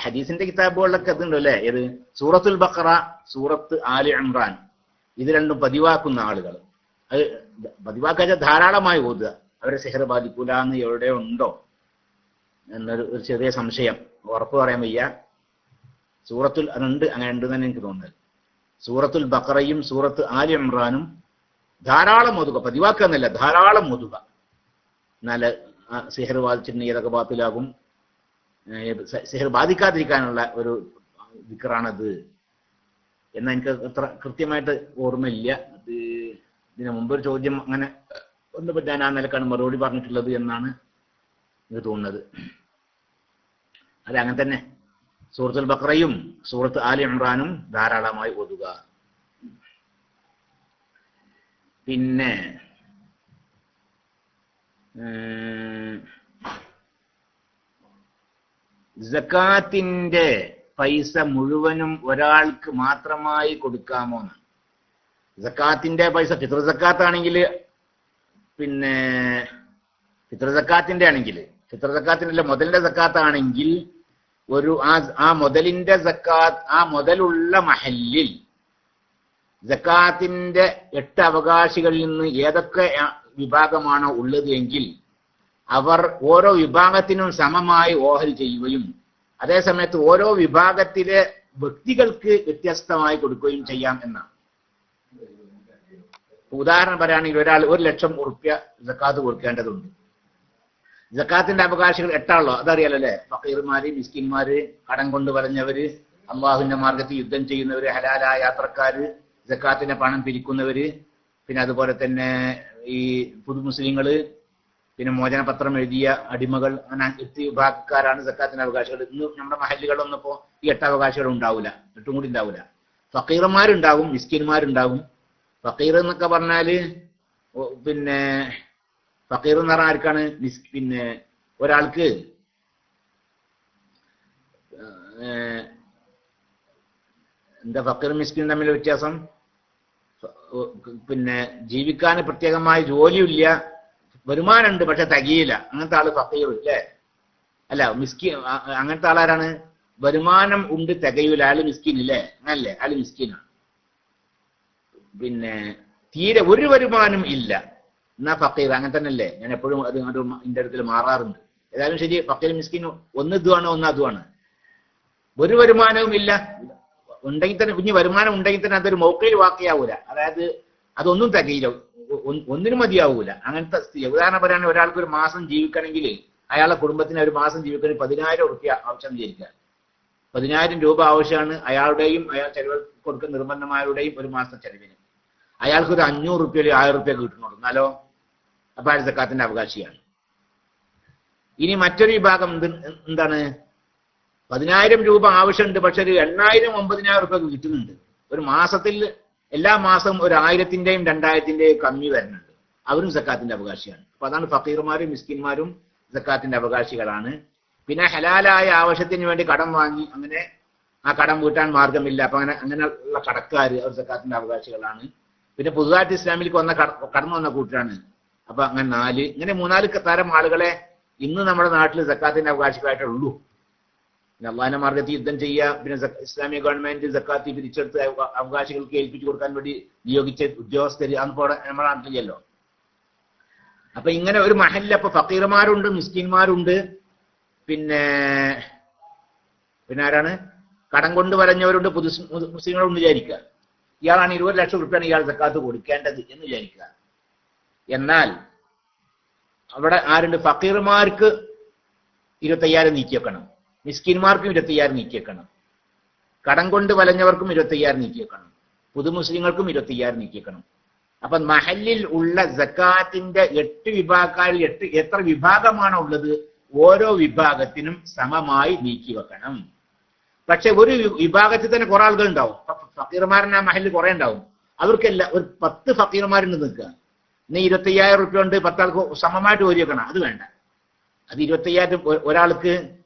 ഹദീസിന്റെ കിതാബുകളിലൊക്കെ ഇതുണ്ടോ അല്ലേ, ഏത് സൂറത്തുൽ ബഖറ, സൂറത്ത് ആലി ഇമ്രാൻ, ഇത് രണ്ടും പതിവാക്കുന്ന ആളുകൾ, അത് പതിവാക്കാൻ ധാരാളമായി ഓതുക. അവരെ സിഹർ ബാധിക്കൂല എന്ന് എവിടെ ഉണ്ടോ എന്നൊരു ചെറിയ സംശയം, ഉറപ്പ് പറയാൻ വയ്യ. സൂറത്തുൽ അതുണ്ട്, അങ്ങനെ ഉണ്ട് തന്നെ എനിക്ക് തോന്നുന്നത്. സൂറത്തുൽ ബഖറയും സൂറത്ത് ആലി ഇമ്രാനും ധാരാളം ഓതുക, പതിവാക്കുക എന്നല്ല, ധാരാളം ഓതുക. എന്നാൽ സിഹർ ബാധിച്ചിട്ടുണ്ടെങ്കിൽ ഏതൊക്കെ ബാത്തിലാകും. സിഹർ ബാധിക്കാതിരിക്കാനുള്ള ഒരു ദിക്റാണത് എന്നാൽ എനിക്ക് അത്ര കൃത്യമായിട്ട് ഓർമ്മയില്ല. അത് ഇതിനു മുമ്പൊരു ചോദ്യം അങ്ങനെ ഒന്ന് ഞാൻ ആ നിലക്കാണ് മറുപടി പറഞ്ഞിട്ടുള്ളത് എന്നാണ് എനിക്ക് തോന്നുന്നത്. അതെ, അങ്ങനെ തന്നെ സൂറത്തുൽ ബഖറയും സൂറത്ത് ആലി ഇമ്രാനും ധാരാളമായി ഓതുക. പിന്നെ സകാത്തിന്റെ പൈസ മുഴുവനും ഒരാൾക്ക് മാത്രമായി കൊടുക്കാമോ? സക്കാത്തിന്റെ പൈസ ഫിത്ർ സക്കാത്താണെങ്കിൽ, പിന്നെ ഫിത്ർ സക്കാത്തിന്റെ മുതലിന്റെ സക്കാത്താണെങ്കിൽ ആ മുതലിന്റെ സക്കാത്ത്, ആ മുതലുള്ള മഹല്ലിൽ സക്കാത്തിന്റെ 8 അവകാശികളിൽ നിന്ന് ഏതൊക്കെ വിഭാഗമാണോ ഉള്ളത് എങ്കിൽ അവർ ഓരോ വിഭാഗത്തിനും സമമായി ഓഹരി ചെയ്യുകയും അതേസമയത്ത് ഓരോ വിഭാഗത്തിലെ വ്യക്തികൾക്ക് വ്യത്യസ്തമായി കൊടുക്കുകയും ചെയ്യാം എന്നാണ്. ഉദാഹരണം പറയുകയാണെങ്കിൽ ഒരാൾ 1,00,000 ഉറുപ്യ സക്കാത്ത് കൊടുക്കേണ്ടതുണ്ട്. സക്കാത്തിന്റെ അവകാശികൾ 8 ആണല്ലോ, അതറിയാലോ അല്ലെ. ഫക്കീർമാര്, മിസ്കിന്മാര്, കടം കൊണ്ട് വലഞ്ഞവര്, അള്ളാഹുവിന്റെ മാർഗത്തിൽ യുദ്ധം ചെയ്യുന്നവര്, ഹലാലായ യാത്രക്കാര്, സക്കാത്തിന്റെ പണം പിരിക്കുന്നവര്, പിന്നെ അതുപോലെ തന്നെ ഈ പുതു മുസ്ലിങ്ങള്, പിന്നെ മോചനപത്രം എഴുതിയ അടിമകൾ, അങ്ങനെ 8 വിഭാഗക്കാരാണ് സക്കാത്തിന്റെ അവകാശികൾ. ഇന്ന് നമ്മുടെ മഹല്ലുകളൊന്നും ഇപ്പോ ഈ 8 അവകാശികൾ ഉണ്ടാവില്ല, 8 കൂടി ഉണ്ടാവില്ല. ഫക്കീർമാരുണ്ടാവും, മിസ്കിന്മാരുണ്ടാവും. ഫക്കീർ എന്നൊക്കെ പറഞ്ഞാല് പിന്നെ ഫക്കീർ എന്ന് പറഞ്ഞാൽ ആർക്കാണ്? പിന്നെ ഒരാൾക്ക് എന്താ ഫക്കീർ മിസ്കിൻ തമ്മിലുള്ള വ്യത്യാസം? പിന്നെ ജീവിക്കാൻ പ്രത്യേകമായ ജോലിയില്ല, വരുമാനമുണ്ട് പക്ഷെ തികയില്ല, അങ്ങനത്തെ ആള് ഫക്കീർ അല്ലേ? അല്ല, മിസ്കിൻ അങ്ങനത്തെ ആളാരാണ്? വരുമാനം ഉണ്ട് തികയൂല, അയാൾ മിസ്കിനില്ലേ, അങ്ങനല്ലേ, അയാൾ മിസ്കിനാണ്. പിന്നെ തീരെ ഒരു വരുമാനം ഇല്ല എന്നാ ഫക്കീർ, അങ്ങനെ തന്നെയല്ലേ. ഞാൻ എപ്പോഴും അത് എന്റെ അടുത്തിൽ മാറാറുണ്ട്. ഏതായാലും ശരി, ഫക്കീർ മിസ്കിൻ ഒന്ന് ഇതുമാണ് ഒന്ന് അതുമാണ്. ഒരു വരുമാനവും ഇല്ല, ഉണ്ടെങ്കിൽ തന്നെ കുഞ്ഞ് വരുമാനം ഉണ്ടെങ്കിൽ തന്നെ അതൊരു മൗക്കയിൽ വാക്കിയാവൂല, അതായത് അതൊന്നും തികയില്ല, ഒന്നിനും മതിയാവൂല. അങ്ങനത്തെ സ്ഥിതി. ഉദാഹരണം പറയാൻ, ഒരാൾക്ക് ഒരു മാസം ജീവിക്കണമെങ്കിൽ അയാളുടെ കുടുംബത്തിന് ഒരു മാസം ജീവിക്കണമെങ്കിൽ 10,000 റുപ്യ ആവശ്യം വിചാരിക്കുക. 10,000 രൂപ ആവശ്യമാണ് അയാളുടെയും അയാൾ ചെലവ് കൊടുക്കുന്ന നിർബന്ധമാരുടെയും ഒരു മാസം ചെലവിന്. അയാൾക്ക് ഒരു 500 റുപ്യ 1000 റുപ്യ കിട്ടുന്നുള്ളൂ, എന്നാലോ അപ്പൊ അയാൾ സക്കാത്തിന്റെ അവകാശിയാണ്. ഇനി മറ്റൊരു വിഭാഗം എന്താണ്, 10,000 രൂപ ആവശ്യമുണ്ട്, പക്ഷെ ഒരു 8,000 9,000 റുപ്യ കിട്ടുന്നുണ്ട്. ഒരു മാസത്തിൽ എല്ലാ മാസവും ഒരു 1,000-ന്റെയും 2,000-ന്റെയും കമ്മി വരുന്നുണ്ട്. അവരും സക്കാത്തിന്റെ അവകാശിയാണ്. അപ്പൊ അതാണ് ഫക്കീർമാരും മിസ്കിന്മാരും സക്കാത്തിന്റെ അവകാശികളാണ്. പിന്നെ ഹലാലായ ആവശ്യത്തിന് വേണ്ടി കടം വാങ്ങി അങ്ങനെ ആ കടം വീട്ടാൻ മാർഗമില്ല, അപ്പൊ അങ്ങനെയുള്ള കടക്കാർ അവർ സക്കാത്തിന്റെ അവകാശികളാണ്. പിന്നെ പുതുതായിട്ട് ഇസ്ലാമിലേക്ക് കടന്നു വന്ന കൂട്ടരാണ്. അപ്പൊ ഇങ്ങനെ 3-4 തരം ആളുകളെ ഇന്ന് നമ്മുടെ നാട്ടിൽ സക്കാത്തിന്റെ അവകാശികളായിട്ടുള്ളൂ. പിന്നെ അള്ളാഹിന്റെ മാർഗത്തിൽ യുദ്ധം ചെയ്യുക, പിന്നെ ഇസ്ലാമിക ഗവൺമെന്റ് സക്കാത്ത് പിരിച്ചെടുത്ത് അവകാശികൾക്ക് ഏൽപ്പിച്ചു കൊടുക്കാൻ വേണ്ടി നിയോഗിച്ച ഉദ്യോഗസ്ഥർ, അന്നിപ്പോ നമ്മുടെ നാട്ടിലല്ലോ. അപ്പൊ ഇങ്ങനെ ഒരു മഹലിൽ അപ്പൊ ഫക്കീർമാരുണ്ട്, മിസ്കിന്മാരുണ്ട്, പിന്നെ ആരാണ്, കടം കൊണ്ട് വരഞ്ഞവരുണ്ട്, മുസ്ലിങ്ങളുണ്ട് വിചാരിക്കുക. ഇയാളാണ് 20 ലക്ഷം റുപ്യാണ് ഇയാൾ സക്കാത്ത് കൊടുക്കേണ്ടത് എന്ന് വിചാരിക്കുക. എന്നാൽ അവിടെ ആരുണ്ട്, ഫക്കീർമാർക്ക് 25,000 നീക്കിവെക്കണം, മിസ്കിന്മാർക്കും 25,000 നീക്കിവെക്കണം, കടം കൊണ്ട് വലഞ്ഞവർക്കും 25,000 നീക്കിവെക്കണം, പുതുമുസ്ലിങ്ങൾക്കും 25,000 നീക്കിവെക്കണം. അപ്പൊ മഹല്ലിൽ ഉള്ള സക്കാത്തിന്റെ 8 വിഭാഗങ്ങളിൽ എത്ര വിഭാഗമാണോ ഉള്ളത്, ഓരോ വിഭാഗത്തിനും സമമായി നീക്കി വെക്കണം. പക്ഷെ ഒരു വിഭാഗത്തിൽ തന്നെ കുറെ ആളുകൾ ഉണ്ടാവും, ഫക്കീർമാരൻ ആ മഹലിൽ കുറെ ഉണ്ടാവും. അവർക്കെല്ലാം ഒരു 10 ഫക്കീർമാരുണ്ട് നിൽക്കുക, ഇനി 25,000 റുപ്യ കൊണ്ട് 10 ആൾക്ക് സമമായിട്ട് ഓരി വെക്കണം. അത് വേണ്ട, അത് 25,000 ഒരാൾക്ക്,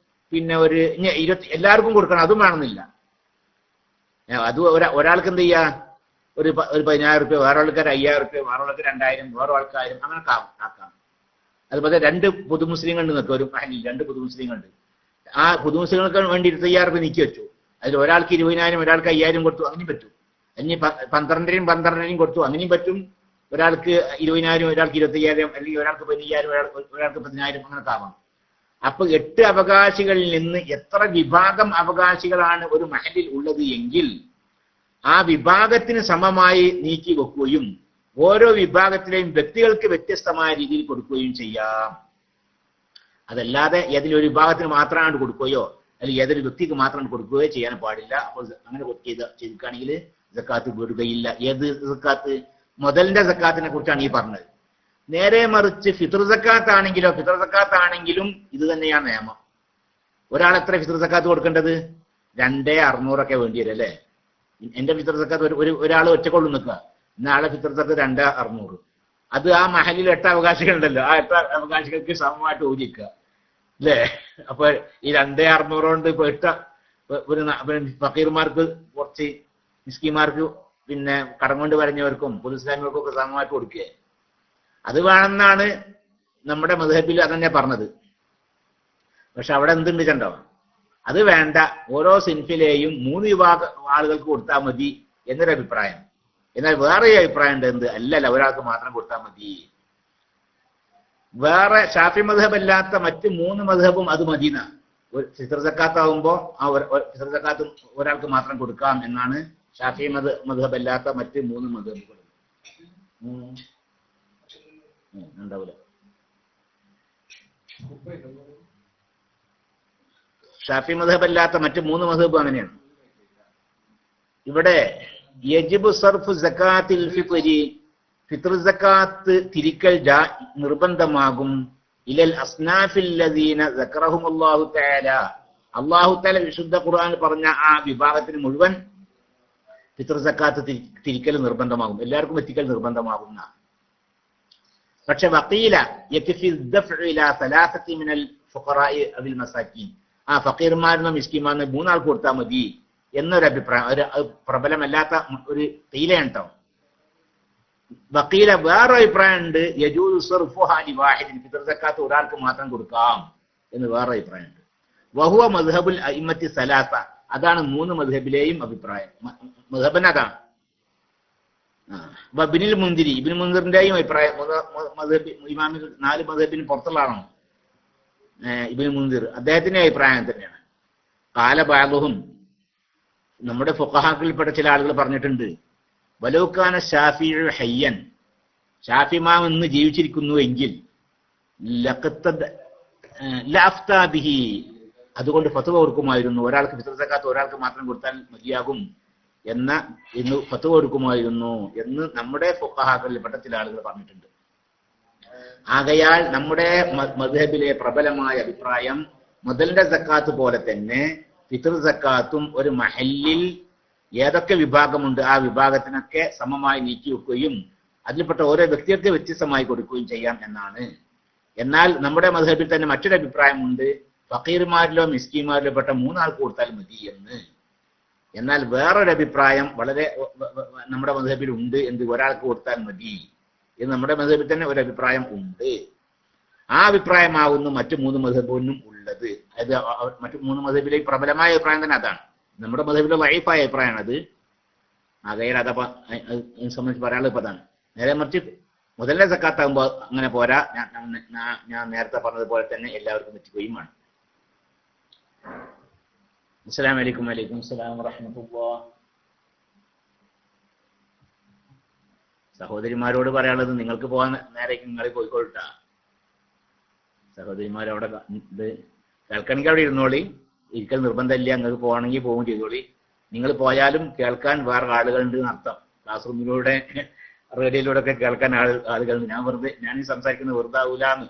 പിന്നെ എല്ലാവർക്കും കൊടുക്കണം, അതും വേണമെന്നില്ല. അത് ഒരാൾക്ക് എന്ത് ചെയ്യാ, ഒരു 10,000 റുപ്യ, വേറെ ആൾക്കാർ 5,000 റുപ്യ, വേറെ ആൾക്ക് 2,000, വേറെ ആൾക്ക് 1,000, അങ്ങനെ ആക്കാം. അതുപോലെ 2 പുതുമുസ്ലിങ്ങളുണ്ട് നിൽക്കുക ഒരു മഹലിൽ, 2 പുതുമുസ്ലിങ്ങളുണ്ട്. ആ പുതുമുസ്ലിങ്ങൾക്ക് വേണ്ടി 25,000 റുപ്യ നീക്കി വെച്ചു. അതിൽ ഒരാൾക്ക് 20,000, ഒരാൾക്ക് 5,000 കൊടുത്തു, അങ്ങനെയും പറ്റും. അതിന് 12,000 കൊടുത്തു, അങ്ങനെയും പറ്റും. ഒരാൾക്ക് 20,000, ഒരാൾക്ക് 25,000, അല്ലെങ്കിൽ ഒരാൾക്ക് 15,000, ഒരാൾക്ക് 10,000, അങ്ങനെ ആവാം. അപ്പൊ 8 അവകാശികളിൽ നിന്ന് എത്ര വിഭാഗം അവകാശികളാണ് ഒരു മഹലിൽ ഉള്ളത് എങ്കിൽ ആ വിഭാഗത്തിന് സമമായി നീക്കി വെക്കുകയും ഓരോ വിഭാഗത്തിലെയും വ്യക്തികൾക്ക് വ്യത്യസ്തമായ രീതിയിൽ കൊടുക്കുകയും ചെയ്യാം. അതല്ലാതെ ഏതൊരു വിഭാഗത്തിന് മാത്രമാണ് കൊടുക്കുകയോ അല്ലെങ്കിൽ ഏതൊരു വ്യക്തിക്ക് മാത്രം കൊടുക്കുകയോ ചെയ്യാൻ പാടില്ല. അപ്പോൾ അങ്ങനെ ചെയ്തിരിക്കുകയാണെങ്കിൽ സക്കാത്ത് വീടുകയില്ല. ഏത് സക്കാത്ത്? മുതലിന്റെ സക്കാത്തിനെ കുറിച്ചാണ് ഈ പറഞ്ഞത്. നേരെ മറിച്ച് ഫിത്ർ സക്കാത്ത് ആണെങ്കിലും ഇത് തന്നെയാണ് നിയമം. ഒരാൾ എത്ര ഫിത്ർ സക്കാത്ത് കൊടുക്കേണ്ടത്? 2,600 വേണ്ടി വരും അല്ലേ? എന്റെ ഫിത്ർ സക്കാത്ത് ഒരാൾ ഒറ്റക്കൊള്ളു നിൽക്കുക, ഇന്നാളെ ഫിത്ർ സക്കാത്ത് 2,600. അത് ആ മഹലിൽ 8 അവകാശികളുണ്ടല്ലോ, ആ 8 അവകാശികൾക്ക് സമമായിട്ട് ഊരിക്കുക അല്ലേ? അപ്പൊ ഈ 2,600 കൊണ്ട് ഇപ്പൊ 8 ഫക്കീർമാർക്ക് കുറച്ച്, മിസ്കിമാർക്ക് പിന്നെ കടം കൊണ്ട് വരഞ്ഞവർക്കും പുതുസ്ലാമികൾക്കും ഒക്കെ സമമായിട്ട് കൊടുക്കുക. അത് വേണമെന്നാണ് നമ്മുടെ മദ്ഹബിൽ അതന്നെ പറഞ്ഞത്. പക്ഷെ അവിടെ എന്തുണ്ട് കണ്ടോ? അത് വേണ്ട, ഓരോ സിൻഫിലെയും 3 വിഭാഗം ആളുകൾക്ക് കൊടുത്താൽ മതി എന്നൊരു അഭിപ്രായം. എന്നാൽ വേറെ അഭിപ്രായം ഉണ്ട്, എന്ത് അല്ലല്ല, ഒരാൾക്ക് മാത്രം കൊടുത്താൽ മതി. വേറെ ഷാഫി മദ്ഹബ് അല്ലാത്ത മറ്റ് 3 മദ്ഹബും അത് മദീന ഫിത്ർ സക്കാത്ത് ആവുമ്പോ ആ ഫിത്ർ സക്കാത്ത് ഒരാൾക്ക് മാത്രം കൊടുക്കാം എന്നാണ് ഷാഫി മദ്ഹബ് അല്ലാത്ത മറ്റ് 3 മദ്ഹബുകൾ. ഉണ്ടാവില്ല. ഷാഫി മദ്ഹബ് അല്ലാത്ത മറ്റ് 3 മദ്ഹബും അങ്ങനെയാണ്. ഇവിടെ യജിബു സർഫ് സക്കാത്തിൽ ഫിത്രി, ഫിത്ർ സക്കാത്ത് തിരിക്കൽ നിർബന്ധമാകും. ഇലൽ അസ്നാഫിൽ ലദീന സക്കറഹുമുല്ലാഹു തആല, അല്ലാഹു തആല വിശുദ്ധ ഖുർആൻ പറഞ്ഞ ആ വിഭാഗത്തിന് മുഴുവൻ ഫിത്ർ സക്കാത്ത് തിരിക്കൽ നിർബന്ധമാകും, എല്ലാവർക്കും എത്തിക്കൽ നിർബന്ധമാകുന്ന. പക്ഷെ വഖീല യക്ഫി ദഫ്ഉ ഇലാ സലാസത്തി മിനൽ ഫുഖറാഇ അവിൽ മസാക്കീൻ, ആ ഫക്കീർമാരെന്നോ മിസ്കിന്മാരെന്നോ 3 ആൾക്ക് കൊടുത്താൽ മതി എന്നൊരു അഭിപ്രായം, ഒരു പ്രബലമല്ലാത്ത ഒരു തീലയാണ് കേട്ടോ. വക്കീല വേറെ അഭിപ്രായം ഉണ്ട്, യജൂസു സർഫുഹാ ലിവാഹിദിൻ, ഫിത്ർ സക്കാത്ത് ഒരാൾക്ക് മാത്രം കൊടുക്കാം എന്ന് വേറെ അഭിപ്രായം ഉണ്ട്. വഹുവ മദ്ഹബുൽ അഇമ്മത്തി സലാസ, അതാണ് 3 മദ്ഹബിലെയും അഭിപ്രായം. മദ്ഹബൻ അതാണ്. ഇബ്നുൽ മുൻദിരി, ഇബ്നു മുൻദിറിന്റെയും അഭിപ്രായം, മദ്ഹബ് ഇമാമിൽ 4 മദ്ഹബിന് പുറത്തുള്ള ആളാണ് ഇബ്നു മുൻദിർ, അദ്ദേഹത്തിന്റെ അഭിപ്രായം തന്നെയാണ്. കാല ബഅദുഹും, നമ്മുടെ ഫുഖഹാക്കളിൽപ്പെട്ട ചില ആളുകൾ പറഞ്ഞിട്ടുണ്ട്, വലൗകാന ശാഫിഉ ഹയ്യൻ, ഷാഫി ഇമാം ഇന്ന് ജീവിച്ചിരിക്കുന്നു എങ്കിൽ ലഅഫ്താ ബിഹി, അതുകൊണ്ട് ഫത്വ കൊടുക്കുമായിരുന്നു, ഒരാൾക്ക് ഫിത്ർ സക്കാത്ത് ഒരാൾക്ക് മാത്രം കൊടുത്താൽ മതിയാകും എന്ന് ഫത്വ കൊടുക്കുമായിരുന്നു എന്ന് നമ്മുടെ ഫുഖഹാക്കളിൽപ്പെട്ട ചില ആളുകൾ പറഞ്ഞിട്ടുണ്ട്. ആകയാൽ നമ്മുടെ മദ്ഹബിലെ പ്രബലമായ അഭിപ്രായം മുതലിന്റെ സക്കാത്ത് പോലെ തന്നെ ഫിത്ർ സക്കാത്തും ഒരു മഹല്ലിൽ ഏതൊക്കെ വിഭാഗമുണ്ട് ആ വിഭാഗത്തിനൊക്കെ സമമായി നീക്കി വെക്കുകയും അതിൽപ്പെട്ട ഓരോ വ്യക്തികൾക്ക് വ്യത്യസ്തമായി കൊടുക്കുകയും ചെയ്യാം എന്നാണ്. എന്നാൽ നമ്മുടെ മദ്ഹബിൽ തന്നെ മറ്റൊരു അഭിപ്രായമുണ്ട്, ഫക്കീർമാരിലോ മിസ്കീന്മാരിലോ പെട്ട 3 ആൾക്ക് കൊടുത്താൽ മതി എന്ന്. എന്നാൽ വേറൊരു അഭിപ്രായം വളരെ നമ്മുടെ മദ്ഹബിൽ ഉണ്ട്, ഒരാൾക്ക് കൊടുത്താൽ മതി എന്ന് നമ്മുടെ മദ്ഹബിൽ തന്നെ ഒരു അഭിപ്രായം ഉണ്ട്. ആ അഭിപ്രായമാകുന്നു മറ്റു 3 മദ്ഹബിനും ഉള്ളത്. അത് മറ്റു 3 മദ്ഹബിലെ പ്രബലമായ അഭിപ്രായം തന്നെ അതാണ്. നമ്മുടെ മദ്ഹബിലെ ലഈഫായ അഭിപ്രായമാണ് അത്. ആകയാൽ അതപ്പോ സംബന്ധിച്ച് പറയാനുള്ളത് ഇപ്പൊ അതാണ്. നേരെ മറിച്ച് മുതലിന്റെ സക്കാത്താകുമ്പോൾ അങ്ങനെ പോരാ, ഞാൻ നേരത്തെ പറഞ്ഞതുപോലെ തന്നെ എല്ലാവർക്കും എത്തിക്കുകയും വേണം. അസ്സലാമു അലൈക്കും. വലൈക്കും അസ്സലാം വറഹ്മത്തുള്ളാഹി. സഹോദരിമാരോട് പറയാനുള്ളത്, നിങ്ങൾക്ക് പോകാൻ നേരേക്ക് നിങ്ങൾ പോയിക്കോട്ടാ. സഹോദരിമാർ അവിടെ ഇത് കേൾക്കണമെങ്കിൽ അവിടെ ഇരുന്നോളി, ഇരിക്കൽ നിർബന്ധമില്ല. നിങ്ങൾക്ക് പോകണമെങ്കിൽ പോകും ചെയ്തോളി. നിങ്ങൾ പോയാലും കേൾക്കാൻ വേറെ ആളുകളുണ്ട് എന്നർത്ഥം. ക്ലാസ് റൂമിലൂടെ റേഡിയോയിലൂടെ ഒക്കെ കേൾക്കാൻ ആളുകളുണ്ട്. ഞാൻ ഈ സംസാരിക്കുന്നത് വെറുതെ ആവൂലാന്ന്.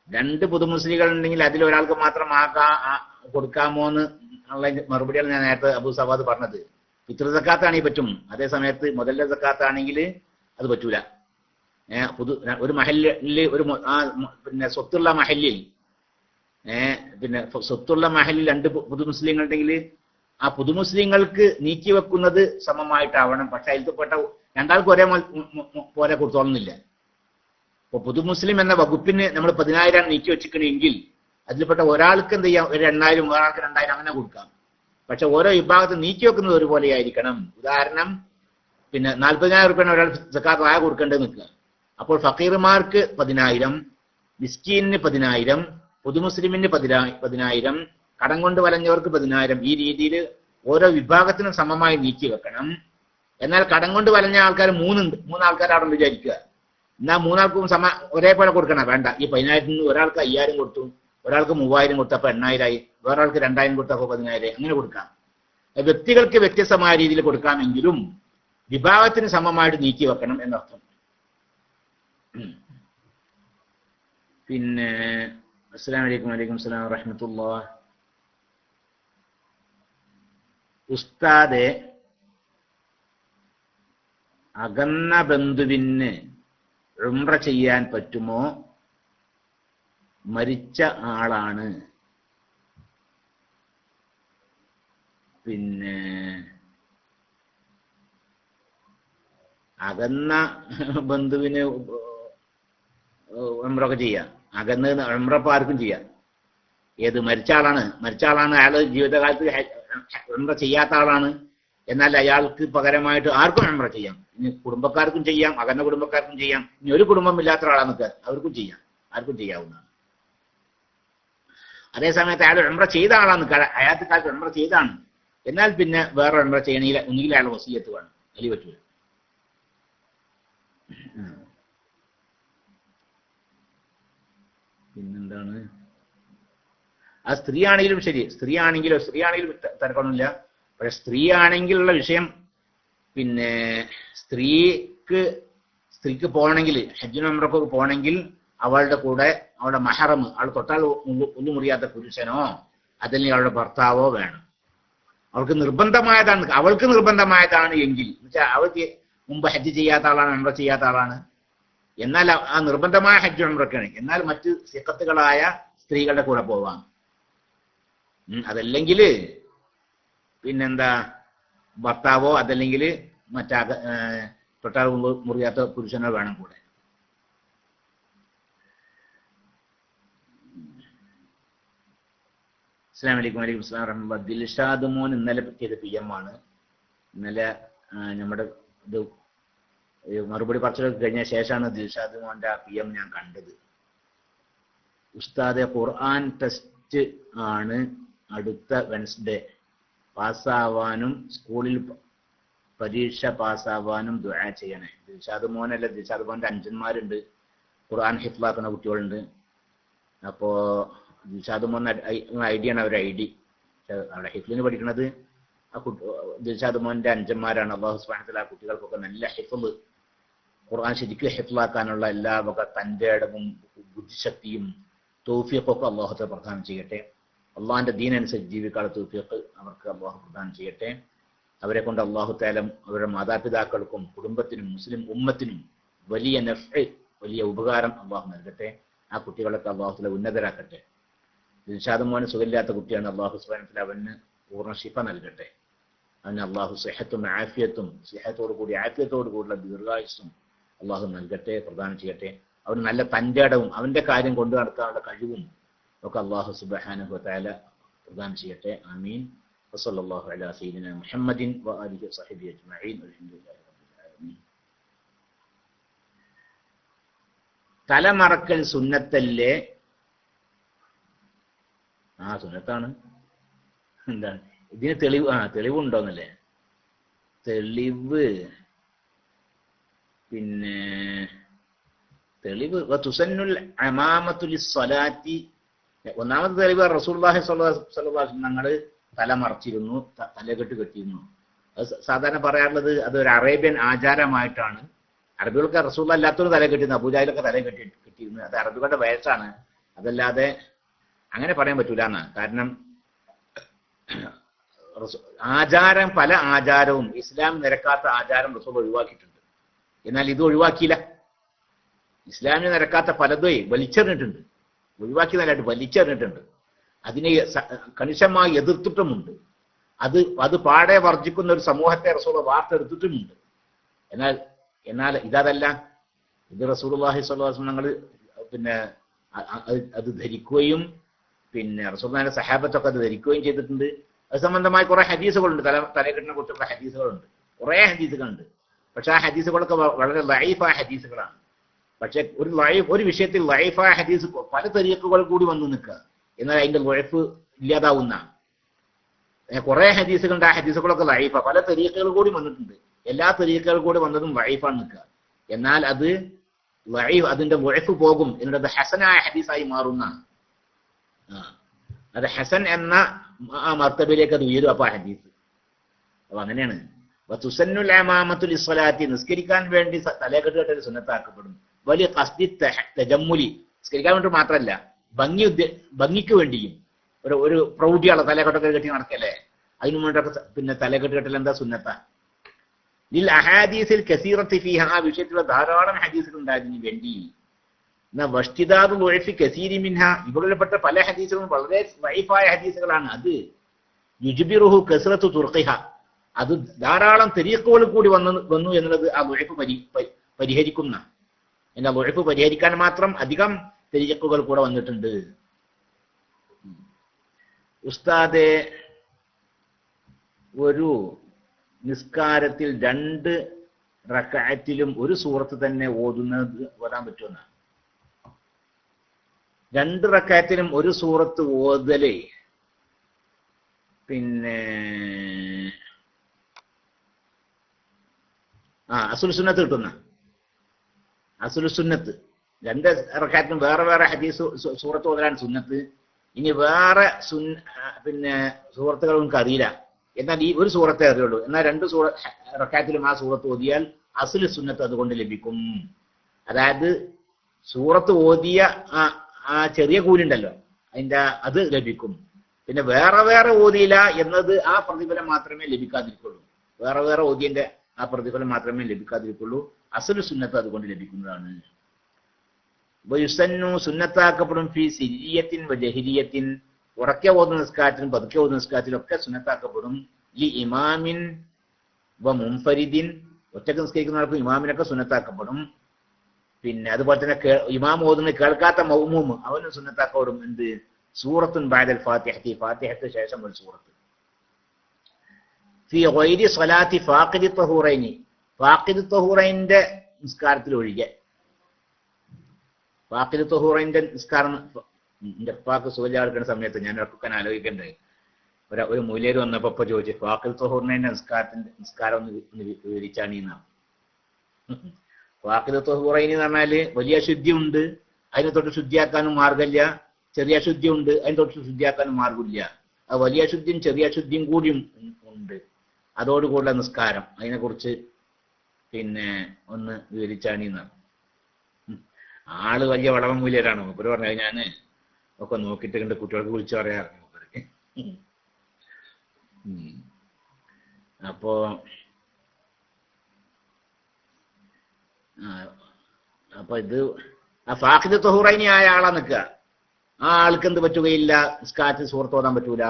2 പുതുമുസ്ലിങ്ങൾ ഉണ്ടെങ്കിൽ അതിൽ ഒരാൾക്ക് മാത്രം കൊടുക്കാമോ എന്നുള്ള മറുപടിയാണ് ഞാൻ നേരത്തെ അബൂ സവാദ് പറഞ്ഞത്. ഫിത്ർ സക്കാത്താണെങ്കിൽ പറ്റും, അതേ സമയത്ത് മുതലിന്റെ സക്കാത്താണെങ്കിൽ അത് പറ്റൂല. ഒരു മഹല്ലിൽ പിന്നെ സ്വത്തുള്ള മഹല്ലിൽ 2 പുതുമുസ്ലിങ്ങൾ ഉണ്ടെങ്കിൽ ആ പുതുമുസ്ലിങ്ങൾക്ക് നീക്കി വെക്കുന്നത് സമമായിട്ടാവണം. പക്ഷെ അതിൽപ്പെട്ട 2 ആൾക്ക് ഒരേ പോലെ കൊടുത്തോളുന്നില്ല. ഇപ്പൊ പുതുമുസ്ലിം എന്ന വകുപ്പിന് നമ്മൾ 10,000 നീക്കി വെച്ചിരിക്കണമെങ്കിൽ അതിൽപ്പെട്ട ഒരാൾക്ക് എന്ത് ചെയ്യാം, ഒരു 8,000, ഒരാൾക്ക് 2,000 അങ്ങനെ കൊടുക്കാം. പക്ഷെ ഓരോ വിഭാഗത്ത് നീക്കി വെക്കുന്നത് ഒരുപോലെ ആയിരിക്കണം. ഉദാഹരണം, 40,000 രൂപയാണ് ഒരാൾ സക്കാത്ത് ആയ കൊടുക്കേണ്ടത് നിൽക്കുക. അപ്പോൾ ഫക്കീർമാർക്ക് 10,000, മിസ്കീനിന് 10,000, പുതുമുസ്ലിമിന് 10,000, കടം കൊണ്ട് വലഞ്ഞവർക്ക് 10,000. ഈ രീതിയിൽ ഓരോ വിഭാഗത്തിനും സമമായി നീക്കി വെക്കണം. എന്നാൽ കടം കൊണ്ട് വലഞ്ഞ ആൾക്കാർ 3 ആൾക്കാരാണെന്ന് വിചാരിക്കുക. എന്നാൽ 3 ആൾക്കും ഒരേപോലെ കൊടുക്കണം. വേണ്ട, ഈ 10,000 ഒരാൾക്ക് 5,000 കൊടുത്തു, ഒരാൾക്ക് 3,000 കൊടുത്തപ്പോൾ 8,000, വേറൊരാൾക്ക് 2,000 കൊടുത്തപ്പോൾ 10,000, അങ്ങനെ കൊടുക്കാം. വ്യക്തികൾക്ക് വ്യത്യസ്തമായ രീതിയിൽ കൊടുക്കാമെങ്കിലും വിഭാഗത്തിന് സമമായിട്ട് നീക്കി വെക്കണം എന്നർത്ഥം. പിന്നെ അസ്സലാമു അലൈക്കും. വലൈക്കും അസ്സലാം വറഹ്മത്തുള്ളാഹി. ഉസ്താദെ, അകന്ന ബന്ധുവിന് ഉംറ ചെയ്യാൻ പറ്റുമോ? മരിച്ച ആളാണ്. പിന്നെ അകന്ന ബന്ധുവിന് ഉംറയൊക്കെ ചെയ്യാം. അകന്ന് ഉംറ ആർക്കും ചെയ്യാം. ഏത് മരിച്ച ആളാണ് അയാൾ ജീവിതകാലത്ത് ഉംറ ചെയ്യാത്ത ആളാണ്. എന്നാൽ അയാൾക്ക് പകരമായിട്ട് ആർക്കും ഉംറ ചെയ്യാം. ഇനി കുടുംബക്കാർക്കും ചെയ്യാം, അകന്ന കുടുംബക്കാർക്കും ചെയ്യാം. ഇനി ഒരു കുടുംബം ഇല്ലാത്ത ഒരാളാണെന്ന് അവർക്കും ചെയ്യാം, ആർക്കും ചെയ്യാവുന്നതാണ്. അതേസമയത്ത് അയാൾ ഉംറ ചെയ്ത ആളാണ്, അയാൾക്ക് കാലത്ത് ഉംറ ചെയ്താണ്. എന്നാൽ പിന്നെ വേറെ ഉംറ ചെയ്യണമെങ്കിൽ ഒന്നുകിൽ അയാൾ വസിയത്ത് വേണം, അതിൽ പറ്റൂല. പിന്നെന്താണ്, ആ സ്ത്രീ ആണെങ്കിലും ശരി, സ്ത്രീ ആണെങ്കിലും തിരക്കൊന്നുമില്ല. പക്ഷെ സ്ത്രീ ആണെങ്കിലുള്ള വിഷയം, പിന്നെ സ്ത്രീക്ക് പോകണമെങ്കിൽ, ഹജ്ജിനും ഉംറയ്ക്കൊക്കെ പോകണമെങ്കിൽ അവളുടെ കൂടെ അവളുടെ മഹറം, അവൾ തൊട്ടാൽ ഒന്നും മുറിയാത്ത പുരുഷനോ അതല്ലെങ്കിൽ അവളുടെ ഭർത്താവോ വേണം. അവൾക്ക് നിർബന്ധമായതാണ് എങ്കിൽ, എന്നുവെച്ചാൽ അവൾക്ക് മുമ്പ് ഹജ്ജ് ചെയ്യാത്ത ആളാണ്, ഉംറ ചെയ്യാത്ത ആളാണ്. എന്നാൽ ആ നിർബന്ധമായ ഹജ്ജ് ഉംറയ്ക്കാണ്. എന്നാൽ മറ്റ് സിഖത്തുകളായ സ്ത്രീകളുടെ കൂടെ പോവാം. അതല്ലെങ്കിൽ പിന്നെന്താ, ഭർത്താവോ അതല്ലെങ്കിൽ തൊട്ടാൽ മുറിയാത്ത പുരുഷനോ വേണം കൂടെ. അസ്സലാമു അലൈക്കും വലൈക്കും സ്ലാം വറഹ്മത്തുള്ളാഹി. ദിൽഷാദ് മോൻ ഇന്നലെ ചെയ്ത PM ആണ്. ഇന്നലെ നമ്മുടെ ഇത് മറുപടി പറച്ചിലൊക്കെ കഴിഞ്ഞ ശേഷമാണ് ദിൽഷാദ് മോന്റെ ആ PM ഞാൻ കണ്ടത്. ഉസ്താദെ, ഖുർആൻ ടെസ്റ്റ് ആണ് അടുത്ത വെൻസ്ഡേ. പാസ്സാവാനും സ്കൂളിൽ പരീക്ഷ പാസ്സാവാനും ദുആ ചെയ്യണേ. ദിൽഷാദ് മോനല്ല, ദിൽഷാദ് മോന്റെ അഞ്ചന്മാരുണ്ട്, ഖുർആൻ ഹിഫ്ലാക്കുന്ന കുട്ടികളുണ്ട്. അപ്പോ ദിൽഷാദ് മോൻ ID ആണ് അവരുടെ ID. അവിടെ ഹിഫ്ലിന് പഠിക്കുന്നത് ആ ദിൽഷാദ് മോന്റെ അഞ്ചന്മാരാണ്. അല്ലാഹു സുബ്ഹാനഹു വ തആല കുട്ടികൾക്കൊക്കെ നല്ല ഹിഫ്ള്, ഖുർആൻ ശരിക്കും ഹിഫ്ലാക്കാനുള്ള എല്ലാ വക തന്റെ ഇടവും ബുദ്ധിശക്തിയും തൗഫീഖൊക്കെ അല്ലാഹു തആല പ്രദാനം ചെയ്യട്ടെ. അള്ളാഹിന്റെ ദീനനുസരിച്ച് ജീവിക്കാനുള്ള തൗഫീഖ് അവർക്ക് അല്ലാഹു പ്രദാനം ചെയ്യട്ടെ. അവരെ കൊണ്ട് അല്ലാഹു തആല അവരുടെ മാതാപിതാക്കൾക്കും കുടുംബത്തിനും മുസ്ലിം ഉമ്മത്തിനും വലിയ നഫ്അ്, വലിയ ഉപകാരം അല്ലാഹു നൽകട്ടെ. ആ കുട്ടികളൊക്കെ അല്ലാഹു തആല ഉന്നതരാക്കട്ടെ. ദിൽഷാദ് മോന് സുഖമില്ലാത്ത കുട്ടിയാണ്. അല്ലാഹു സുബ്ഹാനഹു വ തആല അവന് പൂർണ്ണ ശിഫ നൽകട്ടെ. അവന് അല്ലാഹു സിഹത്തും ആഫിയത്തും, സിഹത്തോടു കൂടി ആഫിയത്തോടു കൂടിയുള്ള ദീർഘായുസ്സും അല്ലാഹു നൽകട്ടെ, പ്രദാനം ചെയ്യട്ടെ. അവന് നല്ല തന്റെ ഇടവും അവന്റെ കാര്യം കൊണ്ടു നടക്കാനുള്ള കഴിവും ഒക്കെ അല്ലാഹു സുബ്ഹാനഹു വ തആല പ്രദാനം ചെയ്യട്ടെ. ആമീൻ. വസല്ലല്ലാഹു അലാ സയ്യിദിനാ മുഹമ്മദിൻ വആലിഹി വസഹ്ബിഹി അജ്മഈൻ. അൽഹംദുലില്ലാഹി റബ്ബിൽ ആലമീൻ. തലമറക്കൽ സുന്നത്തല്ലേ? സുന്നത്താണ്. എന്താണ് ഇതിന് തെളിവ്? തെളിവുണ്ടോന്നല്ലേ? തെളിവ് തെളിവ് തുസന്നുൽ അമാമത്തുൽ സ്വലാത്തി. ഒന്നാമത്തെ തെളിവ് റസൂലുള്ളാഹി സ്വല്ലല്ലാഹു അലൈഹി വസല്ലം ഞങ്ങള് തല മറച്ചിരുന്നു, തലകെട്ട് കെട്ടിയിരുന്നു. അത് സാധാരണ പറയാറുള്ളത് അതൊരു അറേബ്യൻ ആചാരമായിട്ടാണ്. അറബികൾക്ക് റസൂലുള്ളാഹി അല്ലാത്തൊരു തല കെട്ടിയിരുന്നു, അബൂജഹലൊക്കെ തല കെട്ടിയിരുന്നു. അത് അറബികളുടെ വയസ്സാണ്, അതല്ലാതെ അങ്ങനെ പറയാൻ പറ്റൂല എന്നാണ്. കാരണം ആചാരം, പല ആചാരവും ഇസ്ലാം നിരക്കാത്ത ആചാരം റസൂൽ ഒഴിവാക്കിയിട്ടുണ്ട്. എന്നാൽ ഇത് ഒഴിവാക്കിയില്ല. ഇസ്ലാമിന് നിരക്കാത്ത പലതും വലിച്ചെറിഞ്ഞിട്ടുണ്ട്, ഒഴിവാക്കിയതല്ലായിട്ട് വലിച്ചെറിഞ്ഞിട്ടുണ്ട്. അതിനെ കണിശമായി എതിർത്തിട്ടുമുണ്ട്. അത് പാടെ വർജിക്കുന്ന ഒരു സമൂഹത്തെ റസൂൽ വാർത്തെടുത്തിട്ടുമുണ്ട്. എന്നാൽ ഇതല്ല. ഇത് റസൂലുള്ളാഹി സ്വല്ലല്ലാഹു അലൈഹി വസല്ലം ഞങ്ങൾ അത് ധരിക്കുകയും റസൂലുള്ളാഹിയുടെ സഹാബത്തൊക്കെ അത് ധരിക്കുകയും ചെയ്തിട്ടുണ്ട്. അത് സംബന്ധമായ കുറെ ഹദീസുകളുണ്ട്, തലകെട്ടിനെ കുറിച്ചുള്ള ഹദീസുകളുണ്ട്, കുറെ ഹദീസുകളുണ്ട്. പക്ഷെ ആ ഹദീസുകളൊക്കെ വളരെ ലൈഫായ ഹദീസുകളാണ്. പക്ഷെ ഒരു വിഷയത്തിൽ ലൈഫായ ഹദീസ് പല തരീഖുകൾ കൂടി വന്നു നിൽക്കുക, എന്നാൽ അതിന്റെ ലൈഫ് ഇല്ലാതാവുന്ന കുറെ ഹദീസുകളുണ്ട്. ആ ഹദീസുകളൊക്കെ ലൈഫ, പല തരീഖുകൾ കൂടി വന്നിട്ടുണ്ട്. എല്ലാ തരീഖുകൾ കൂടി വന്നതും ലൈഫാണ് നിൽക്കുക. എന്നാൽ അത് ലൈഫ്, അതിന്റെ ലൈഫ് പോകും, എന്നിട്ട് ഹസനായ ഹദീസായി മാറുന്ന, അത് ഹസൻ എന്ന ആ മർത്തബയിലേക്ക് അത് ഉയരും. അപ്പൊ ഹദീസ് അപ്പൊ അങ്ങനെയാണ്. തുസന്നുൽ അമാമത്തുൽ സ്വലാത്തി, നിസ്കരിക്കാൻ വേണ്ടി തലകെട്ട് കെട്ടൽ സുന്നത്താക്കപ്പെടും. വലിയ ഖസ്ദി തജമ്മുലി, നിസ്കരിക്കാൻ വേണ്ടി മാത്രമല്ല, ഭംഗിക്ക് വേണ്ടിയും ഒരു പ്രൗഢിയുള്ള തലകെട്ടൊക്കെ കെട്ടി നടക്കല്ലേ, അതിനു വേണ്ടിയൊക്കെ തലകെട്ട് കെട്ടൽ എന്താ സുന്നത്ത. ലിൽ അഹാദീസിൽ കസീറത്തി ഫീഹ, ആ വിഷയത്തിലുള്ള ധാരാളം ഹദീസുകൾ ഉണ്ടായതിനു വേണ്ടി. വഷ്തിദാദു ളുഅഫി കസീരി മിൻഹ, ഇവിടെപ്പെട്ട പല ഹദീസുകളും വളരെ ലൈഫായ ഹദീസുകളാണ്. അത് യുജ്ബിറുഹു കസ്റത്തു തുർഖിഹ, അത് ധാരാളം തരീഖുകൾ കൂടി വന്നു എന്നുള്ളത് ആ ളുഅഫ് പരിഹരിക്കുന്ന, എന്നാൽ ളുഅഫ് പരിഹരിക്കാൻ മാത്രം അധികം തരീഖുകൾ കൂടെ വന്നിട്ടുണ്ട്. ഉസ്താദെ, ഒരു നിസ്കാരത്തിൽ 2 റക്അത്തിലും ഒരു സൂറത്ത് തന്നെ ഓതാൻ പറ്റുമെന്നാണ്. 2 റക്അത്തിലും ഒരു സൂറത്ത് ഓതല് അസുൽ സുന്നത്ത് കിട്ടുന്ന, അസുൽ സുന്നത്ത് 2 റക്അത്തിലും വേറെ വേറെ ഹദീസ് സൂറത്ത് ഓതലാണ് സുന്നത്ത്. ഇനി വേറെ സൂറത്തുകൾ നമുക്ക് അറിയില്ല, എന്നാൽ ഈ ഒരു സൂറത്തെ അറിയുള്ളൂ. എന്നാൽ 2 റക്അത്തിലും ആ സൂറത്ത് ഓതിയാൽ അസുൽ സുന്നത്ത് അതുകൊണ്ട് ലഭിക്കും. അതായത് സൂറത്ത് ഓതിയ ആ ചെറിയ കൂലുണ്ടല്ലോ, അത് ലഭിക്കും. പിന്നെ വേറെ വേറെ ഓതിയില്ല എന്നത് ആ പ്രതിഫലം മാത്രമേ ലഭിക്കാതിരിക്കുള്ളൂ. വേറെ വേറെ ഓതിയന്റെ ആ പ്രതിഫലം മാത്രമേ ലഭിക്കാതിരിക്കുള്ളൂ. അസുൽ സുന്നത്ത് അതുകൊണ്ട് ലഭിക്കുന്നതാണ്. വയുസന്നു, സുന്നത്താക്കപ്പെടും ഫി സിരിയത്തിൻ വജഹിരിയത്തിൻ, ഉറക്കെ ഓതുന്ന നിസ്കാരത്തിനും പതുക്കെ ഓതുന്ന നിസ്കാരത്തിലും ഒക്കെ സുന്നത്താക്കപ്പെടും. ലി ഇമാമിൻ വ മുൻഫരിദിൻ, ഒറ്റക്ക് നിസ്കരിക്കുന്നവർക്കും ഇമാമിനൊക്കെ സുന്നത്താക്കപ്പെടും. അതുപോലെ തന്നെ ഇമാം ഓതുന്ന കേൾക്കാത്ത മൗമൂം അവനും സുന്നത്താക്കപ്പെടും. സൂറത്തുൻ ബഅദൽ ഫാത്തിഹത്തി, ഫാത്തിഹയ്ക്ക് ശേഷം ഒരു സൂറത്ത്. ഫീ ഗൈരി സ്വലാത്തി ഫാഖിദി തഹൂറൈനി, ഫാഖിദ് തഹൂറൈന്റെ നിസ്കാരത്തിൽ ഒഴികെ. ഫാഖിദ് തഹൂറൈന്റെ നിസ്കാരം എന്റെ ഉപ്പാക്ക് സുഖമില്ലാതെ എടുക്കുന്ന സമയത്ത് ഞാൻ ഇറക്കാൻ ആലോചിക്കണ്ടേ, ഒരു മൂല്യര് വന്നപ്പോ ഇപ്പൊ ചോദിച്ചു ഫാഖിദ് തഹൂറിന്റെ നിസ്കാരം ഒന്ന് വിവരിച്ചാണീന്നാണ്. ഫാഖിദ് തഹൂറൈനി എന്ന് പറഞ്ഞാല് വലിയ ശുദ്ധി ഉണ്ട്, അതിനെ തൊട്ട് ശുദ്ധിയാക്കാനും മാർഗമില്ല. ചെറിയ ശുദ്ധി ഉണ്ട്, അതിനെ തൊട്ട് ശുദ്ധിയാക്കാനും മാർഗമില്ല. ആ വലിയ ശുദ്ധിയും ചെറിയ ശുദ്ധിയും കൂടിയും ഉണ്ട്. അതോടുകൂടിയുള്ള നിസ്കാരം, അതിനെക്കുറിച്ച് പിന്നെ ഒന്ന് വിവരിച്ചാണീന്നാണ്. ആള് വലിയ വളവൻ മൂല്യരാണ്. മൂപ്പര് പറഞ്ഞത് ഞാന് ഒക്കെ നോക്കിയിട്ട് കണ്ട് കുട്ടികൾക്ക് വിളിച്ചു പറയാറുണ്ട് മൂപ്പർക്ക്. അപ്പോ ഇത് ആ ഫാഖിദ് തഹൂറൈനി ആയ ആളാ നിൽക്കുക. ആ ആൾക്ക് എന്ത് പറ്റുകയില്ല, നിസ്കാരത്തിൽ സൂറത്ത് ഓതാൻ പറ്റൂല.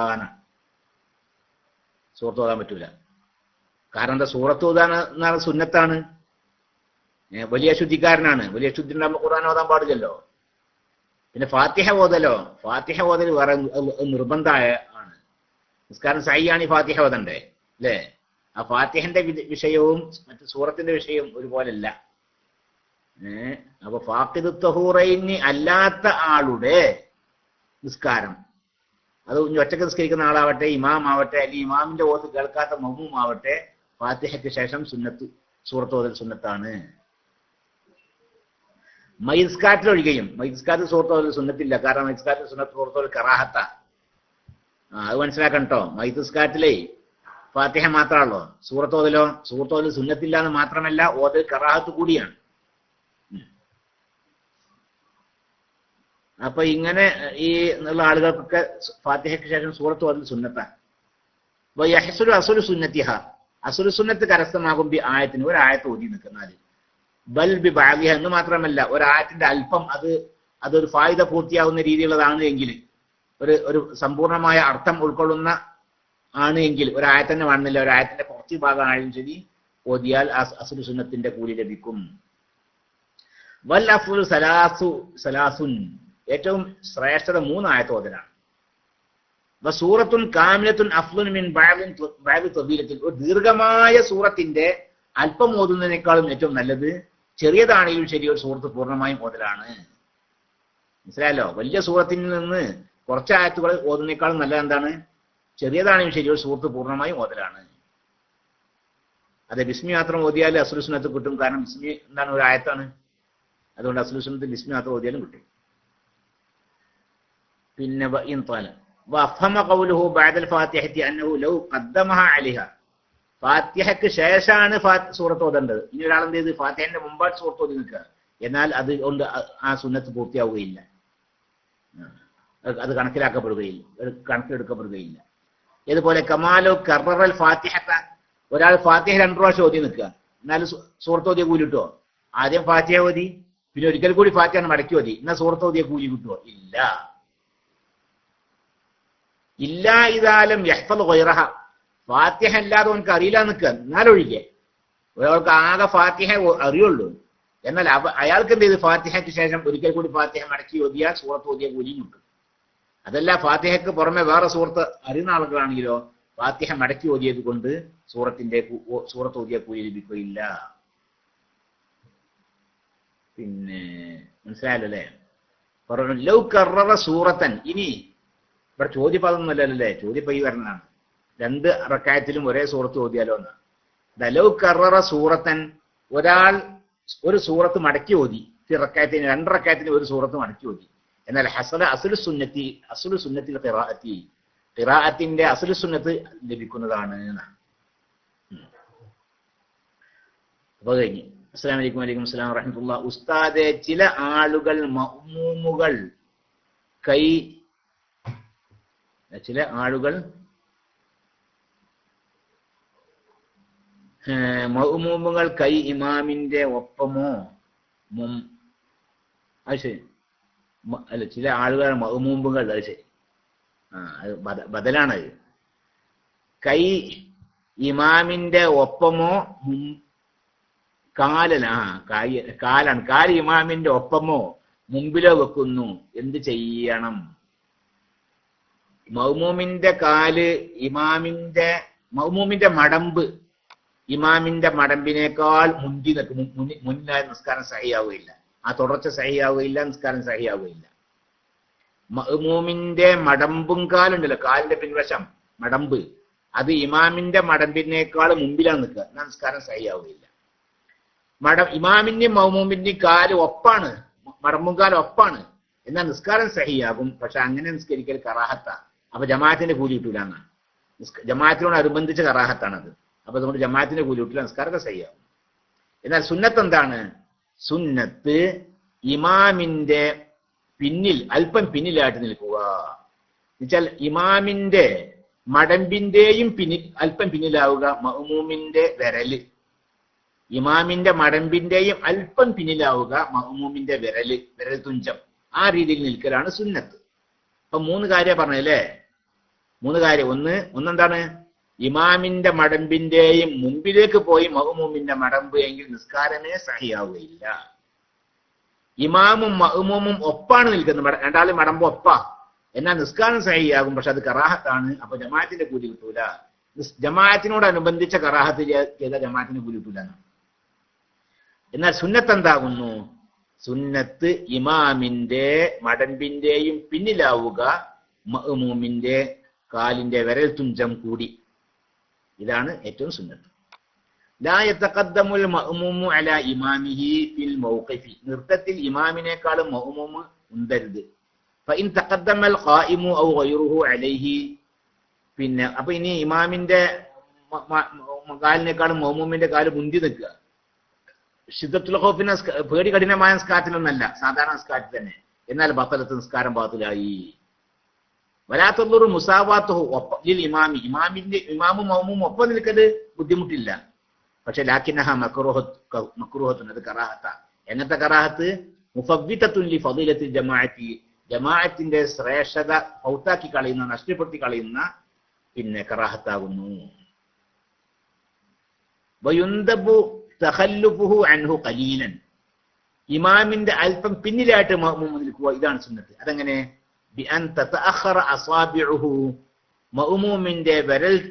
സൂറത്ത് ഓതാൻ പറ്റൂല. കാരണം എന്താ, സൂറത്ത് ഓതാൻ എന്നാണ് സുന്നത്താണ്. വലിയ ശുദ്ധിക്കാരനാണ്. വലിയ ശുദ്ധി ഉണ്ടാകുമ്പോൾ ഖുർആൻ ഓതാൻ പാടില്ലല്ലോ. പിന്നെ ഫാത്തിഹ ഓതലോ, ഫാത്തിഹ ഓതൽ വേറെ നിർബന്ധമായ ആണ്. നിസ്കാരം സഹിയാണ് ഈ ഫാത്തിഹ ഓതണ്ടേ അല്ലേ? ആ ഫാത്തിഹന്റെ വിഷയവും മറ്റു സൂറത്തിന്റെ വിഷയവും ഒരുപോലല്ല. അപ്പൊ ഫാഖിദ് തഹൂറൈനി അല്ലാത്ത ആളുടെ നിസ്കാരം, അത് ഒറ്റക്ക് നിസ്കരിക്കുന്ന ആളാവട്ടെ, ഇമാം ആവട്ടെ, അല്ലെങ്കിൽ ഇമാമിന്റെ ഓത്ത് കേൾക്കാത്ത മഅ്മൂം ആവട്ടെ, ഫാത്തിഹയ്ക്ക് ശേഷം സുന്നത്ത് സൂറത്ത് ഓതൽ സുന്നത്താണ്. മൈസ്കാറ്റിൽ ഒഴികെയും. മൈസ്കാറ്റ് സൂറത്ത് ഓതൽ സുന്നത്തില്ല. കാരണം മൈസ്കാറ്റിൽ സുന്നത്ത് സൂറത്ത് ഓതൽ കറാഹത്ത. അത് മനസ്സിലാക്കണം കേട്ടോ. മൈസ്കാറ്റിലെ ഫാത്തിഹ മാത്രമാണല്ലോ. സൂറത്ത് ഓതലോ, സൂറത്ത് ഓതൽ സുന്നത്തില്ല എന്ന് മാത്രമല്ല, ഓതൽ കറാഹത്ത് കൂടിയാണ്. അപ്പൊ ഇങ്ങനെ ഈ ഉള്ള ആളുകൾക്കൊക്കെ ഫാത്തിഹയ്ക്ക് ശേഷം സൂറത്ത് ഓതൽ സുന്നത്താണ്. അസുലു സുന്നത്തിഹ, അസുലു സുന്നത്ത് കരസ്ഥമാകും ബി ആയത്തിന്, ഒരു ആയത്ത് ഓതി നിൽക്കുന്നാല്. ബൽ ബി ബാഗിഹ എന്ന് മാത്രമല്ല, ഒരായത്തിന്റെ അല്പം അതൊരു ഫായിദ പൂർത്തിയാവുന്ന രീതിയിലുള്ളതാണ് എങ്കിൽ, ഒരു സമ്പൂർണമായ അർത്ഥം ഉൾക്കൊള്ളുന്ന ആണ് എങ്കിൽ, ഒരായത്ത് തന്നെ വേണമെന്നില്ല, ഒരായത്തിന്റെ കുറച്ച് ഭാഗമായാലും ശരി ഓതിയാൽ അസുലു സുന്നത്തിന്റെ കൂലി ലഭിക്കും. വൽ അഫ്ളു സലാസുൻ, ഏറ്റവും ശ്രേഷ്ഠത 3 ആയത്ത് ഓതലാണ്. സൂറത്തുൻ കാമിലത്തുൻ അഫ്ളു മിൻ ബഅദി തബീലത്തിൻ, ഒരു ദീർഘമായ സൂറത്തിന്റെ അല്പം ഓതുന്നതിനേക്കാളും ഏറ്റവും നല്ലത് ചെറിയതാണെങ്കിലും ശരി ഒരു സൂറത്ത് പൂർണ്ണമായും ഓതലാണ്. മനസ്സിലായല്ലോ? വലിയ സൂറത്തിൽ നിന്ന് കുറച്ച് ആയത്തുകൾ ഓതുന്നതിനേക്കാളും നല്ലത് എന്താണ്? ചെറിയതാണെങ്കിലും ശരി ഒരു സൂറത്ത് പൂർണ്ണമായും ഓതലാണ്. അതെ, ബിസ്മി മാത്രം ഓതിയാൽ അസ്ലു സുന്നത്ത് കിട്ടും. കാരണം ബിസ്മി എന്താണ്, ഒരു ആയത്താണ്. അതുകൊണ്ട് അസ്ലു സുന്നത്ത് ബിസ്മി മാത്രം ഓതിയാലും കിട്ടും. പിന്നെ ഫാത്തിഹയ്ക്ക് ശേഷമാണ് സൂറത്ത് ഓതേണ്ടത്. ഇനി ഒരാൾ എന്ത് ചെയ്ത് ഫാത്തിഹന്റെ മുമ്പായിട്ട് സൂറത്ത് ഓതി നിൽക്കുക, എന്നാൽ അത് കൊണ്ട് ആ സുന്നത്ത് പൂർത്തിയാവുകയില്ല. അത് കണക്കിലെടുക്കപ്പെടുകയില്ല. ഇതുപോലെ കമാലോ കററൽ ഫാത്തിഹത്ത, ഒരാൾ ഫാത്തിഹ 2 പ്രാവശ്യം ഓതി നിൽക്കുക, എന്നാലും സൂറത്ത് ഓതിയ കൂലി കിട്ടുമോ? ആദ്യം ഫാത്തിഹ ഓതി, പിന്നെ ഒരിക്കൽ കൂടി ഫാത്തിഹ മടക്കി ഓതി, എന്നാൽ സൂറത്ത് ഓതിയ കൂലി കിട്ടുമോ? ഇല്ല. ഇതാലും യഹ്ഫദ് ഗൈറഹ, ഫാത്തിഹ അല്ലാതെ അവനക്ക് അറിയില്ല നിൽക്കുക, എന്നാലൊഴികെ. ഒരാൾക്ക് ആകെ ഫാത്തിഹ അറിയുള്ളൂ, എന്നാൽ അയാൾക്ക് എന്ത് ചെയ്ത് ഫാത്തിഹയ്ക്ക് ശേഷം ഒരിക്കൽ കൂടി ഫാത്തിഹ മടക്കി ഓതിയാൽ സൂറത്ത് ഓതിയ കൂലിയും കിട്ടും. അതല്ല, ഫാത്തിഹയ്ക്ക് പുറമെ വേറെ സൂറത്ത് അറിയുന്ന ആളുകളാണെങ്കിലോ ഫാത്തിഹ മടക്കി ഓതിയത് കൊണ്ട് സൂറത്ത് ഓതിയ കൂലി ലഭിക്കുകയില്ല. പിന്നെ മനസ്സിലായല്ലോ അല്ലേ? ലൗ കററ സൂറത്തൻ, ഇനി ഇവിടെ ചോദ്യപദമൊന്നുമല്ലല്ലേ, ചോദ്യപ്പ ഈ വരണതാണ്. 2 റക്അത്തിലും ഒരേ സൂറത്ത് ഓതിയാലോ എന്ന്. ലൗ കററ സൂറത്തൻ, ഒരാൾ ഒരു സൂറത്ത് മടക്കി ഓതി, 2 റക്അത്തിന് ഒരു സൂറത്ത് മടക്കി ഓതി, എന്നാൽ ഹസല അസ്ലു സുന്നത്തിൽ ഖിറാഅത്തിന്റെ അസ്ലു സുന്നത്ത് ലഭിക്കുന്നതാണ് എന്നാണ്. അപ്പൊ കഴിഞ്ഞു. അസ്സലാമു അലൈക്കും. വലൈക്കും അസ്സലാം വറഹ്മത്തുള്ളാഹി. ഉസ്താദെ, ചില ആളുകൾ മഅ്മൂമുകൾ കൈ ഇമാമിന്റെ ഒപ്പമോ അത് ശരി അല്ല, ചില ആളുകൾ മഅ്മൂമുകൾ, അത് ശരി, അത് ബദലാണത്. കൈ ഇമാമിന്റെ ഒപ്പമോ കാല് ഇമാമിന്റെ ഒപ്പമോ മുമ്പിലോ വെക്കുന്നു, എന്ത് ചെയ്യണം? മൗമൂമിന്റെ കാല് മൗമൂമിന്റെ മടമ്പ് ഇമാമിന്റെ മടമ്പിനേക്കാൾ മുന്തി നിൽക്കും. മുന്നായ നിസ്കാരം സഹിയാവുകയില്ല. ആ തുടർച്ച സഹിയാവുകയില്ല, നിസ്കാരം സഹിയാവുകയില്ല. മഅ്മൂമിന്റെ മടമ്പും കാലുണ്ടല്ലോ, കാലിന്റെ പിൻവശം മടമ്പ്, അത് ഇമാമിന്റെ മടമ്പിനേക്കാൾ മുമ്പിലാണ് നിൽക്കുക. എന്നാൽ നിസ്കാരം സഹിയാവുകയില്ല. ഇമാമിന്റെയും മഅ്മൂമിന്റെയും കാല് ഒപ്പാണ്, മടമ്പും കാലം ഒപ്പാണ്. എന്നാൽ നിസ്കാരം സഹിയാകും. പക്ഷെ അങ്ങനെ നിസ്കരിക്കൽ കറാഹത്താ. അപ്പൊ ജമാഅത്തിന്റെ കൂലി കിട്ടൂല എന്നാണ്. ജമാഅത്തിനോട് അനുബന്ധിച്ച കറാഹത്താണത്. അപ്പൊ അതുകൊണ്ട് ജമാഅത്തിന്റെ കൂലി കിട്ടില്ല, നിസ്കാരമൊക്കെ സഹിയാകും. എന്നാൽ സുന്നത്ത് എന്താണ്? സുന്നത്ത് ഇമാമിന്റെ പിന്നിൽ, അല്പം പിന്നിലായിട്ട് നിൽക്കുക. എന്നുവെച്ചാൽ ഇമാമിന്റെ മടമ്പിന്റെയും പിന്നിൽ അല്പം പിന്നിലാവുക മഅ്മൂമിന്റെ വിരല്. ഇമാമിന്റെ മടമ്പിന്റെയും അല്പം പിന്നിലാവുക മഅ്മൂമിന്റെ വിരൽ തുഞ്ചം. ആ രീതിയിൽ നിൽക്കലാണ് സുന്നത്ത്. അപ്പൊ 3 കാര്യം പറഞ്ഞല്ലേ? 3 കാര്യം. ഒന്നെന്താണ്? ഇമാമിന്റെ മടമ്പിന്റെയും മുമ്പിലേക്ക് പോയി മഅ്മൂമിന്റെ മടമ്പ് എങ്കിൽ നിസ്കാരമേ സഹിയാവുകയില്ല. ഇമാമും മഅ്മൂമും ഒപ്പാണ് നിൽക്കുന്നത്, രണ്ടാളും മടമ്പ് ഒപ്പാ, എന്നാൽ നിസ്കാരം സഹിയാകും. പക്ഷെ അത് കറാഹത്താണ്. അപ്പൊ ജമാഅത്തിന്റെ കൂലി കിട്ടൂല. ജമാഅത്തിനോടനുബന്ധിച്ച കറാഹത്ത് ചെയ്ത ജമാഅത്തിന് കൂലി കിട്ടൂല. എന്നാൽ സുന്നത്ത് എന്താകുന്നു? സുന്നത്ത് ഇമാമിന്റെ മടമ്പിന്റെയും പിന്നിലാവുക മഅ്മൂമിന്റെ കാലിന്റെ വിരൽ തുഞ്ചം കൂടി. ഇതാണ് ഏറ്റവും സുന്നത്ത്. ലാ യതഖദ്ദമുൽ മഅ്മൂമു അലാ ഇമാമിഹി ഫിൽ മൗഖിഫി. നൃത്തത്തിൽ ഇമാമിനേക്കാളും മഅ്മൂമ് ഉന്തരുത്. ഫഇൻ തഖദ്ദമൽ ഖായിമു ഔ ഗൈറുഹു അലൈഹി. പിന്നെ അപ്പൊ ഇനി ഇമാമിന്റെ കാലിനേക്കാളും മഅ്മൂമിന്റെ കാല് മുന്തി നിൽക്കുക. ശിദ്ദത്തുൽ ഖൗഫിന് പേടി കഠിനമായ നിസ്കാരത്തിലൊന്നല്ല, സാധാരണ നിസ്കാരത്തിൽ തന്നെ. എന്നാൽ ബത്തലത്ത് നിസ്കാരം ബാത്തിലായി. വലാത്തുള്ളൂർ മുസാവാത്തുഹു ലിൽ ഇമാമി. ഇമാമും മഅ്മൂമും ഒപ്പം നിൽക്കത് ബുദ്ധിമുട്ടില്ല. പക്ഷെ ലാക്കിന്നഹ മക്റൂഹത്തുൻ, അത് കറാഹത്ത. എങ്ങനത്തെ കറാഹത്ത്? മുഫവ്വിതത്തുൻ ലി ഫളീലത്തിൽ ജമാഅത്തി. ജമാഅത്തിന്റെ ശ്രേഷ്ഠത ഔത്താക്കി കളയുന്ന, നഷ്ടപ്പെടുത്തി കളയുന്ന പിന്നെ കറാഹത്താകുന്നു. വയുന്ദബു തഖല്ലുഫുഹു അൻഹു ഖലീലൻ. ഇമാമിന്റെ അല്പം പിന്നിലായിട്ട് മഅ്മൂം നിൽക്കുക. ഇതാണ് സുന്നത്ത്. അതെങ്ങനെ? ബിഅൻ തതഅഖറ അസാബിഉഹു. മഅ്മൂമിന്റെ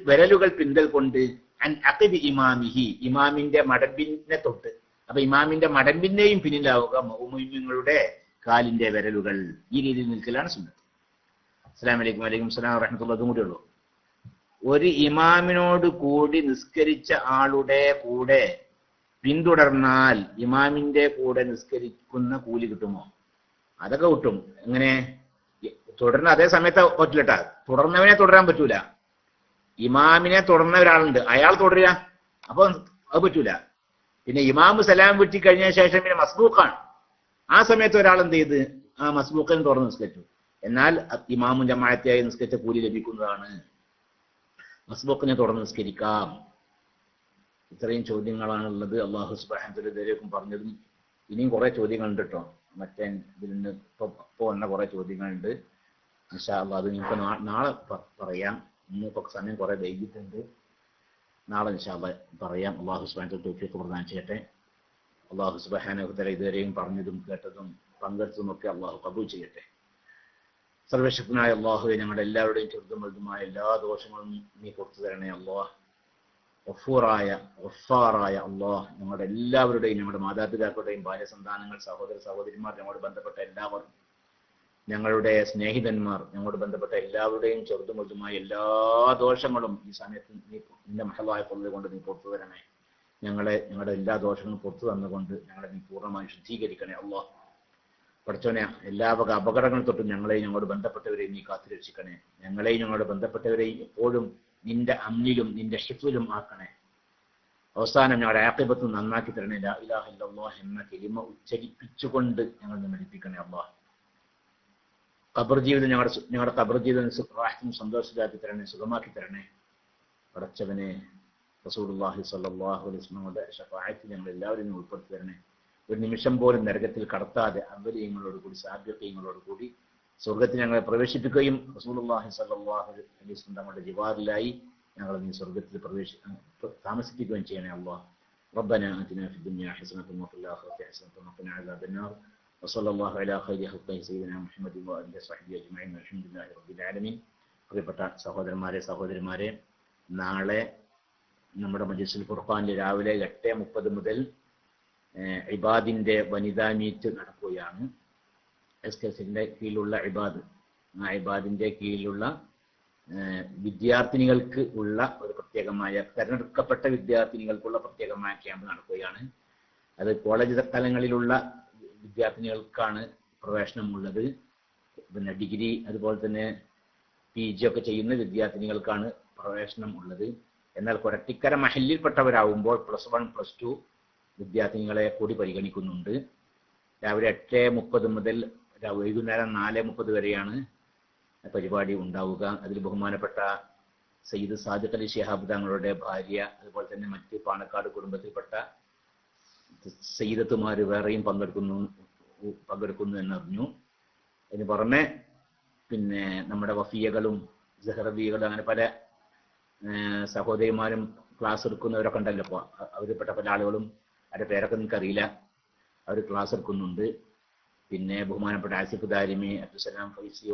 വിരലുകൾ പിന്തൽ കൊണ്ട് അൻ അഖിബി ഇമാമിഹി. ഇമാമിന്റെ മടമ്പിനെ തൊട്ട്. അപ്പൊ ഇമാമിന്റെ മടമ്പിന്റെയും പിന്നിലാവുക മഅ്മൂമിങ്ങളുടെ കാലിന്റെ വിരലുകൾ. ഈ രീതിയിൽ നിൽക്കലാണ് സുന്നത്ത്. അസ്സലാമു അലൈക്കും. വലൈക്കും സലാം വറഹ്മത്തുള്ളാഹി. അതും കൂടെ ഉള്ളൂ. ഒരു ഇമാമിനോട് കൂടി നിസ്കരിച്ച ആളുടെ കൂടെ പിന്തുടർന്നാൽ ഇമാമിന്റെ കൂടെ നിസ്കരിക്കുന്ന കൂലി കിട്ടുമോ? അതൊക്കെ കിട്ടും. എങ്ങനെ? തുടരുന്ന അതേ സമയത്ത് പറ്റില്ലട്ടാ. തുടർന്നവനെ തുടരാൻ പറ്റൂല. ഇമാമിനെ തുടർന്ന ഒരാളുണ്ട്, അയാൾ തുടരുക, അപ്പൊ അത് പറ്റൂല. പിന്നെ ഇമാമ് സലാം വിട്ടി കഴിഞ്ഞ ശേഷം പിന്നെ മസ്ബൂഖാണ്. ആ സമയത്ത് ഒരാൾ എന്ത് ചെയ്ത് ആ മസ്ബൂഖിനെ തുറന്ന് നിസ്കരിച്ചു. എന്നാൽ ഇമാമും ജമാഅത്തായി നിസ്കരിച്ച കൂലി ലഭിക്കുന്നതാണ്. മസ്ബൂഖിനെ തുറന്ന് നിസ്കരിക്കാം. ഇത്രയും ചോദ്യങ്ങളാണുള്ളത്. അള്ളാഹു സുബ്ഹാനഹു വ തആല ഇതുവരേക്കും പറഞ്ഞതും ഇനിയും കുറെ ചോദ്യങ്ങളുണ്ട് കേട്ടോ. മറ്റേ ഇതിൽ നിന്ന് ഇപ്പൊ വന്ന കുറെ ചോദ്യങ്ങളുണ്ട്. ഇൻഷാ അള്ളാഹ് അത് നിങ്ങൾക്ക് നാളെ പറയാം. ഇന്നിപ്പോ സമയം കുറെ വൈകിട്ടുണ്ട്. നാളെ ഇൻഷാ അള്ളാഹ് പറയാം. അള്ളാഹു സുബ്ഹാനഹു വ തആല തൗഫീഖ് പ്രദാനം ചെയ്യട്ടെ. അള്ളാഹു സുബ്ഹാനഹു വ തആല ഇതുവരെയും പറഞ്ഞതും കേട്ടതും പങ്കെടുത്തതും ഒക്കെ അള്ളാഹു കബൂൽ ചെയ്യട്ടെ. സർവശക്തനായ അള്ളാഹുവെ, ഞങ്ങളുടെ എല്ലാവരുടെയും ചെറുതും വലുതുമായ എല്ലാ ദോഷങ്ങളും നീ കൊടുത്തു തരണേ അള്ളാഹ്. ഗഫൂറായ അള്ളാഹ്, ഞങ്ങളുടെ എല്ലാവരുടെയും, ഞങ്ങളുടെ മാതാപിതാക്കളുടെയും ഭാര്യസന്താനങ്ങൾ, സഹോദര സഹോദരിമാർ, ഞങ്ങളോട് ബന്ധപ്പെട്ട എല്ലാവരും, ഞങ്ങളുടെ സ്നേഹിതന്മാർ, ഞങ്ങളോട് ബന്ധപ്പെട്ട എല്ലാവരുടെയും ചെറുതും വലുതുമായ എല്ലാ ദോഷങ്ങളും ഈ സമയത്ത് നീ നിന്റെ മഹളായ പൊതുവെ കൊണ്ട് നീ പുറത്തു തരണേ. ഞങ്ങളുടെ എല്ലാ ദോഷങ്ങളും പുറത്തു തന്നുകൊണ്ട് ഞങ്ങളെ നീ പൂർണ്ണമായി ശുദ്ധീകരിക്കണേ അള്ളാഹ്. പഠിച്ചോനെ, എല്ലാ വക അപകടങ്ങൾ തൊട്ടും ഞങ്ങളെയും ഞങ്ങളോട് ബന്ധപ്പെട്ടവരെയും നീ കാത്തുരക്ഷിക്കണേ. ഞങ്ങളെയും ഞങ്ങളോട് ബന്ധപ്പെട്ടവരെയും എപ്പോഴും നിന്റെ അമ്നിലും നിന്റെ ഹിഫ്ലിലും ആക്കണേ. അവസാനം ഞങ്ങളുടെ ആഖിബത്ത് നന്നാക്കി തരണേ. ലാ ഇലാഹ ഇല്ലല്ലാഹ് എന്ന കലിമ ഉച്ചരിപ്പിച്ചുകൊണ്ട് ഞങ്ങൾ മരിപ്പിക്കണേ അള്ളാഹ്. ഖബർ ജീവിതം, ഞങ്ങളുടെ ഖബർ ജീവിതം റാഹത്തും സന്തോഷത്തിലാക്കി തരണേ, സുഖമാക്കി തരണേ. പടച്ചവനെ, റസൂലുള്ളാഹി സ്വല്ലല്ലാഹു അലൈഹി വസല്ലമയുടെ ശഫാഅത്തിൽ ഞങ്ങൾ എല്ലാവരെയും ഉൾപ്പെടുത്തി തരണേ. ഒരു നിമിഷം പോലും നരകത്തിൽ കടത്താതെ അവലീയങ്ങളോട് കൂടി സാധ്യതയോട് കൂടി സ്വർഗത്തിൽ ഞങ്ങളെ പ്രവേശിപ്പിക്കുകയും റസൂലുള്ളാഹി സ്വല്ലല്ലാഹു അലൈഹി വസല്ലം തങ്ങളുടെ ജിവാറിലായി ഞങ്ങളെ നീ സ്വർഗത്തിൽ താമസിപ്പിക്കുകയും ചെയ്യണേ അല്ലാഹ്. റബ്ബനാ ആതിനാ ഫിദ്ദുനിയാ ഹസനത്തും വഫിൽ ആഖിറതി ഹസനത്തും വഖിനാ അദാബന്നാർ. വസല്ലല്ലാഹു അലാ ഖൈരി ഖൽഖിഹി സയ്യിദിനാ മുഹമ്മദിൻ വഅലിഹി വസഹ്ബിഹി അജ്മഈൻ. അൽഹംദുലില്ലാഹി റബ്ബിൽ ആലമീൻ. പ്രിയപ്പെട്ട സഹോദരന്മാരെ സഹോദരിമാരെ, നാളെ നമ്മുടെ മജ്‌ലിസുൽ ഫുർഖാനിൽ രാവിലെ 8:30 മുതൽ ഇബാദിന്റെ വനിതാ മീറ്റ് നടക്കുകയാണ്. SKSന്റെ കീഴിലുള്ള ഇബാദ്, ആ ഇബാദിന്റെ കീഴിലുള്ള വിദ്യാർത്ഥിനികൾക്ക് ഉള്ള ഒരു പ്രത്യേകമായ, തെരഞ്ഞെടുക്കപ്പെട്ട വിദ്യാർത്ഥിനികൾക്കുള്ള പ്രത്യേകമായ ക്യാമ്പ് നടക്കുകയാണ്. അത് കോളേജ് തലങ്ങളിലുള്ള വിദ്യാർത്ഥിനികൾക്കാണ് പ്രവേശനമുള്ളത്. പിന്നെ ഡിഗ്രി അതുപോലെ തന്നെ PG ഒക്കെ ചെയ്യുന്ന വിദ്യാർത്ഥിനികൾക്കാണ് പ്രവേശനം ഉള്ളത്. എന്നാൽ കൊരട്ടിക്കര മഹല്ലിൽപ്പെട്ടവരാകുമ്പോൾ +1 +2 വിദ്യാർത്ഥിനികളെ കൂടി പരിഗണിക്കുന്നുണ്ട്. രാവിലെ 8:30 മുതൽ വൈകുന്നേരം 4:30 വരെയാണ് പരിപാടി ഉണ്ടാവുക. അതിൽ ബഹുമാനപ്പെട്ട സയ്യിദ് സാദിഖ് അലി ശിഹാബ് തങ്ങളുടെ ഭാര്യ, അതുപോലെ തന്നെ മറ്റ് പാണക്കാട് കുടുംബത്തിൽപ്പെട്ട സയ്യിദത്തുമാർ വേറെയും പങ്കെടുക്കുന്നു എന്നറിഞ്ഞു. അതിന് പുറമെ പിന്നെ നമ്മുടെ വഫിയകളും സഹറബികളും അങ്ങനെ പല സഹോദരിമാരും ക്ലാസ് എടുക്കുന്നവരൊക്കെ ഉണ്ടല്ലോ. ഇപ്പോൾ അവരിൽപ്പെട്ട പല ആളുകളും, അവരുടെ പേരൊക്കെ നിങ്ങൾക്കറിയില്ല, അവർ ക്ലാസ് എടുക്കുന്നുണ്ട്. പിന്നെ ബഹുമാനപ്പെട്ട ആസിഫ് ദാരിമി, അബ്ദുസലാം ഫൈസി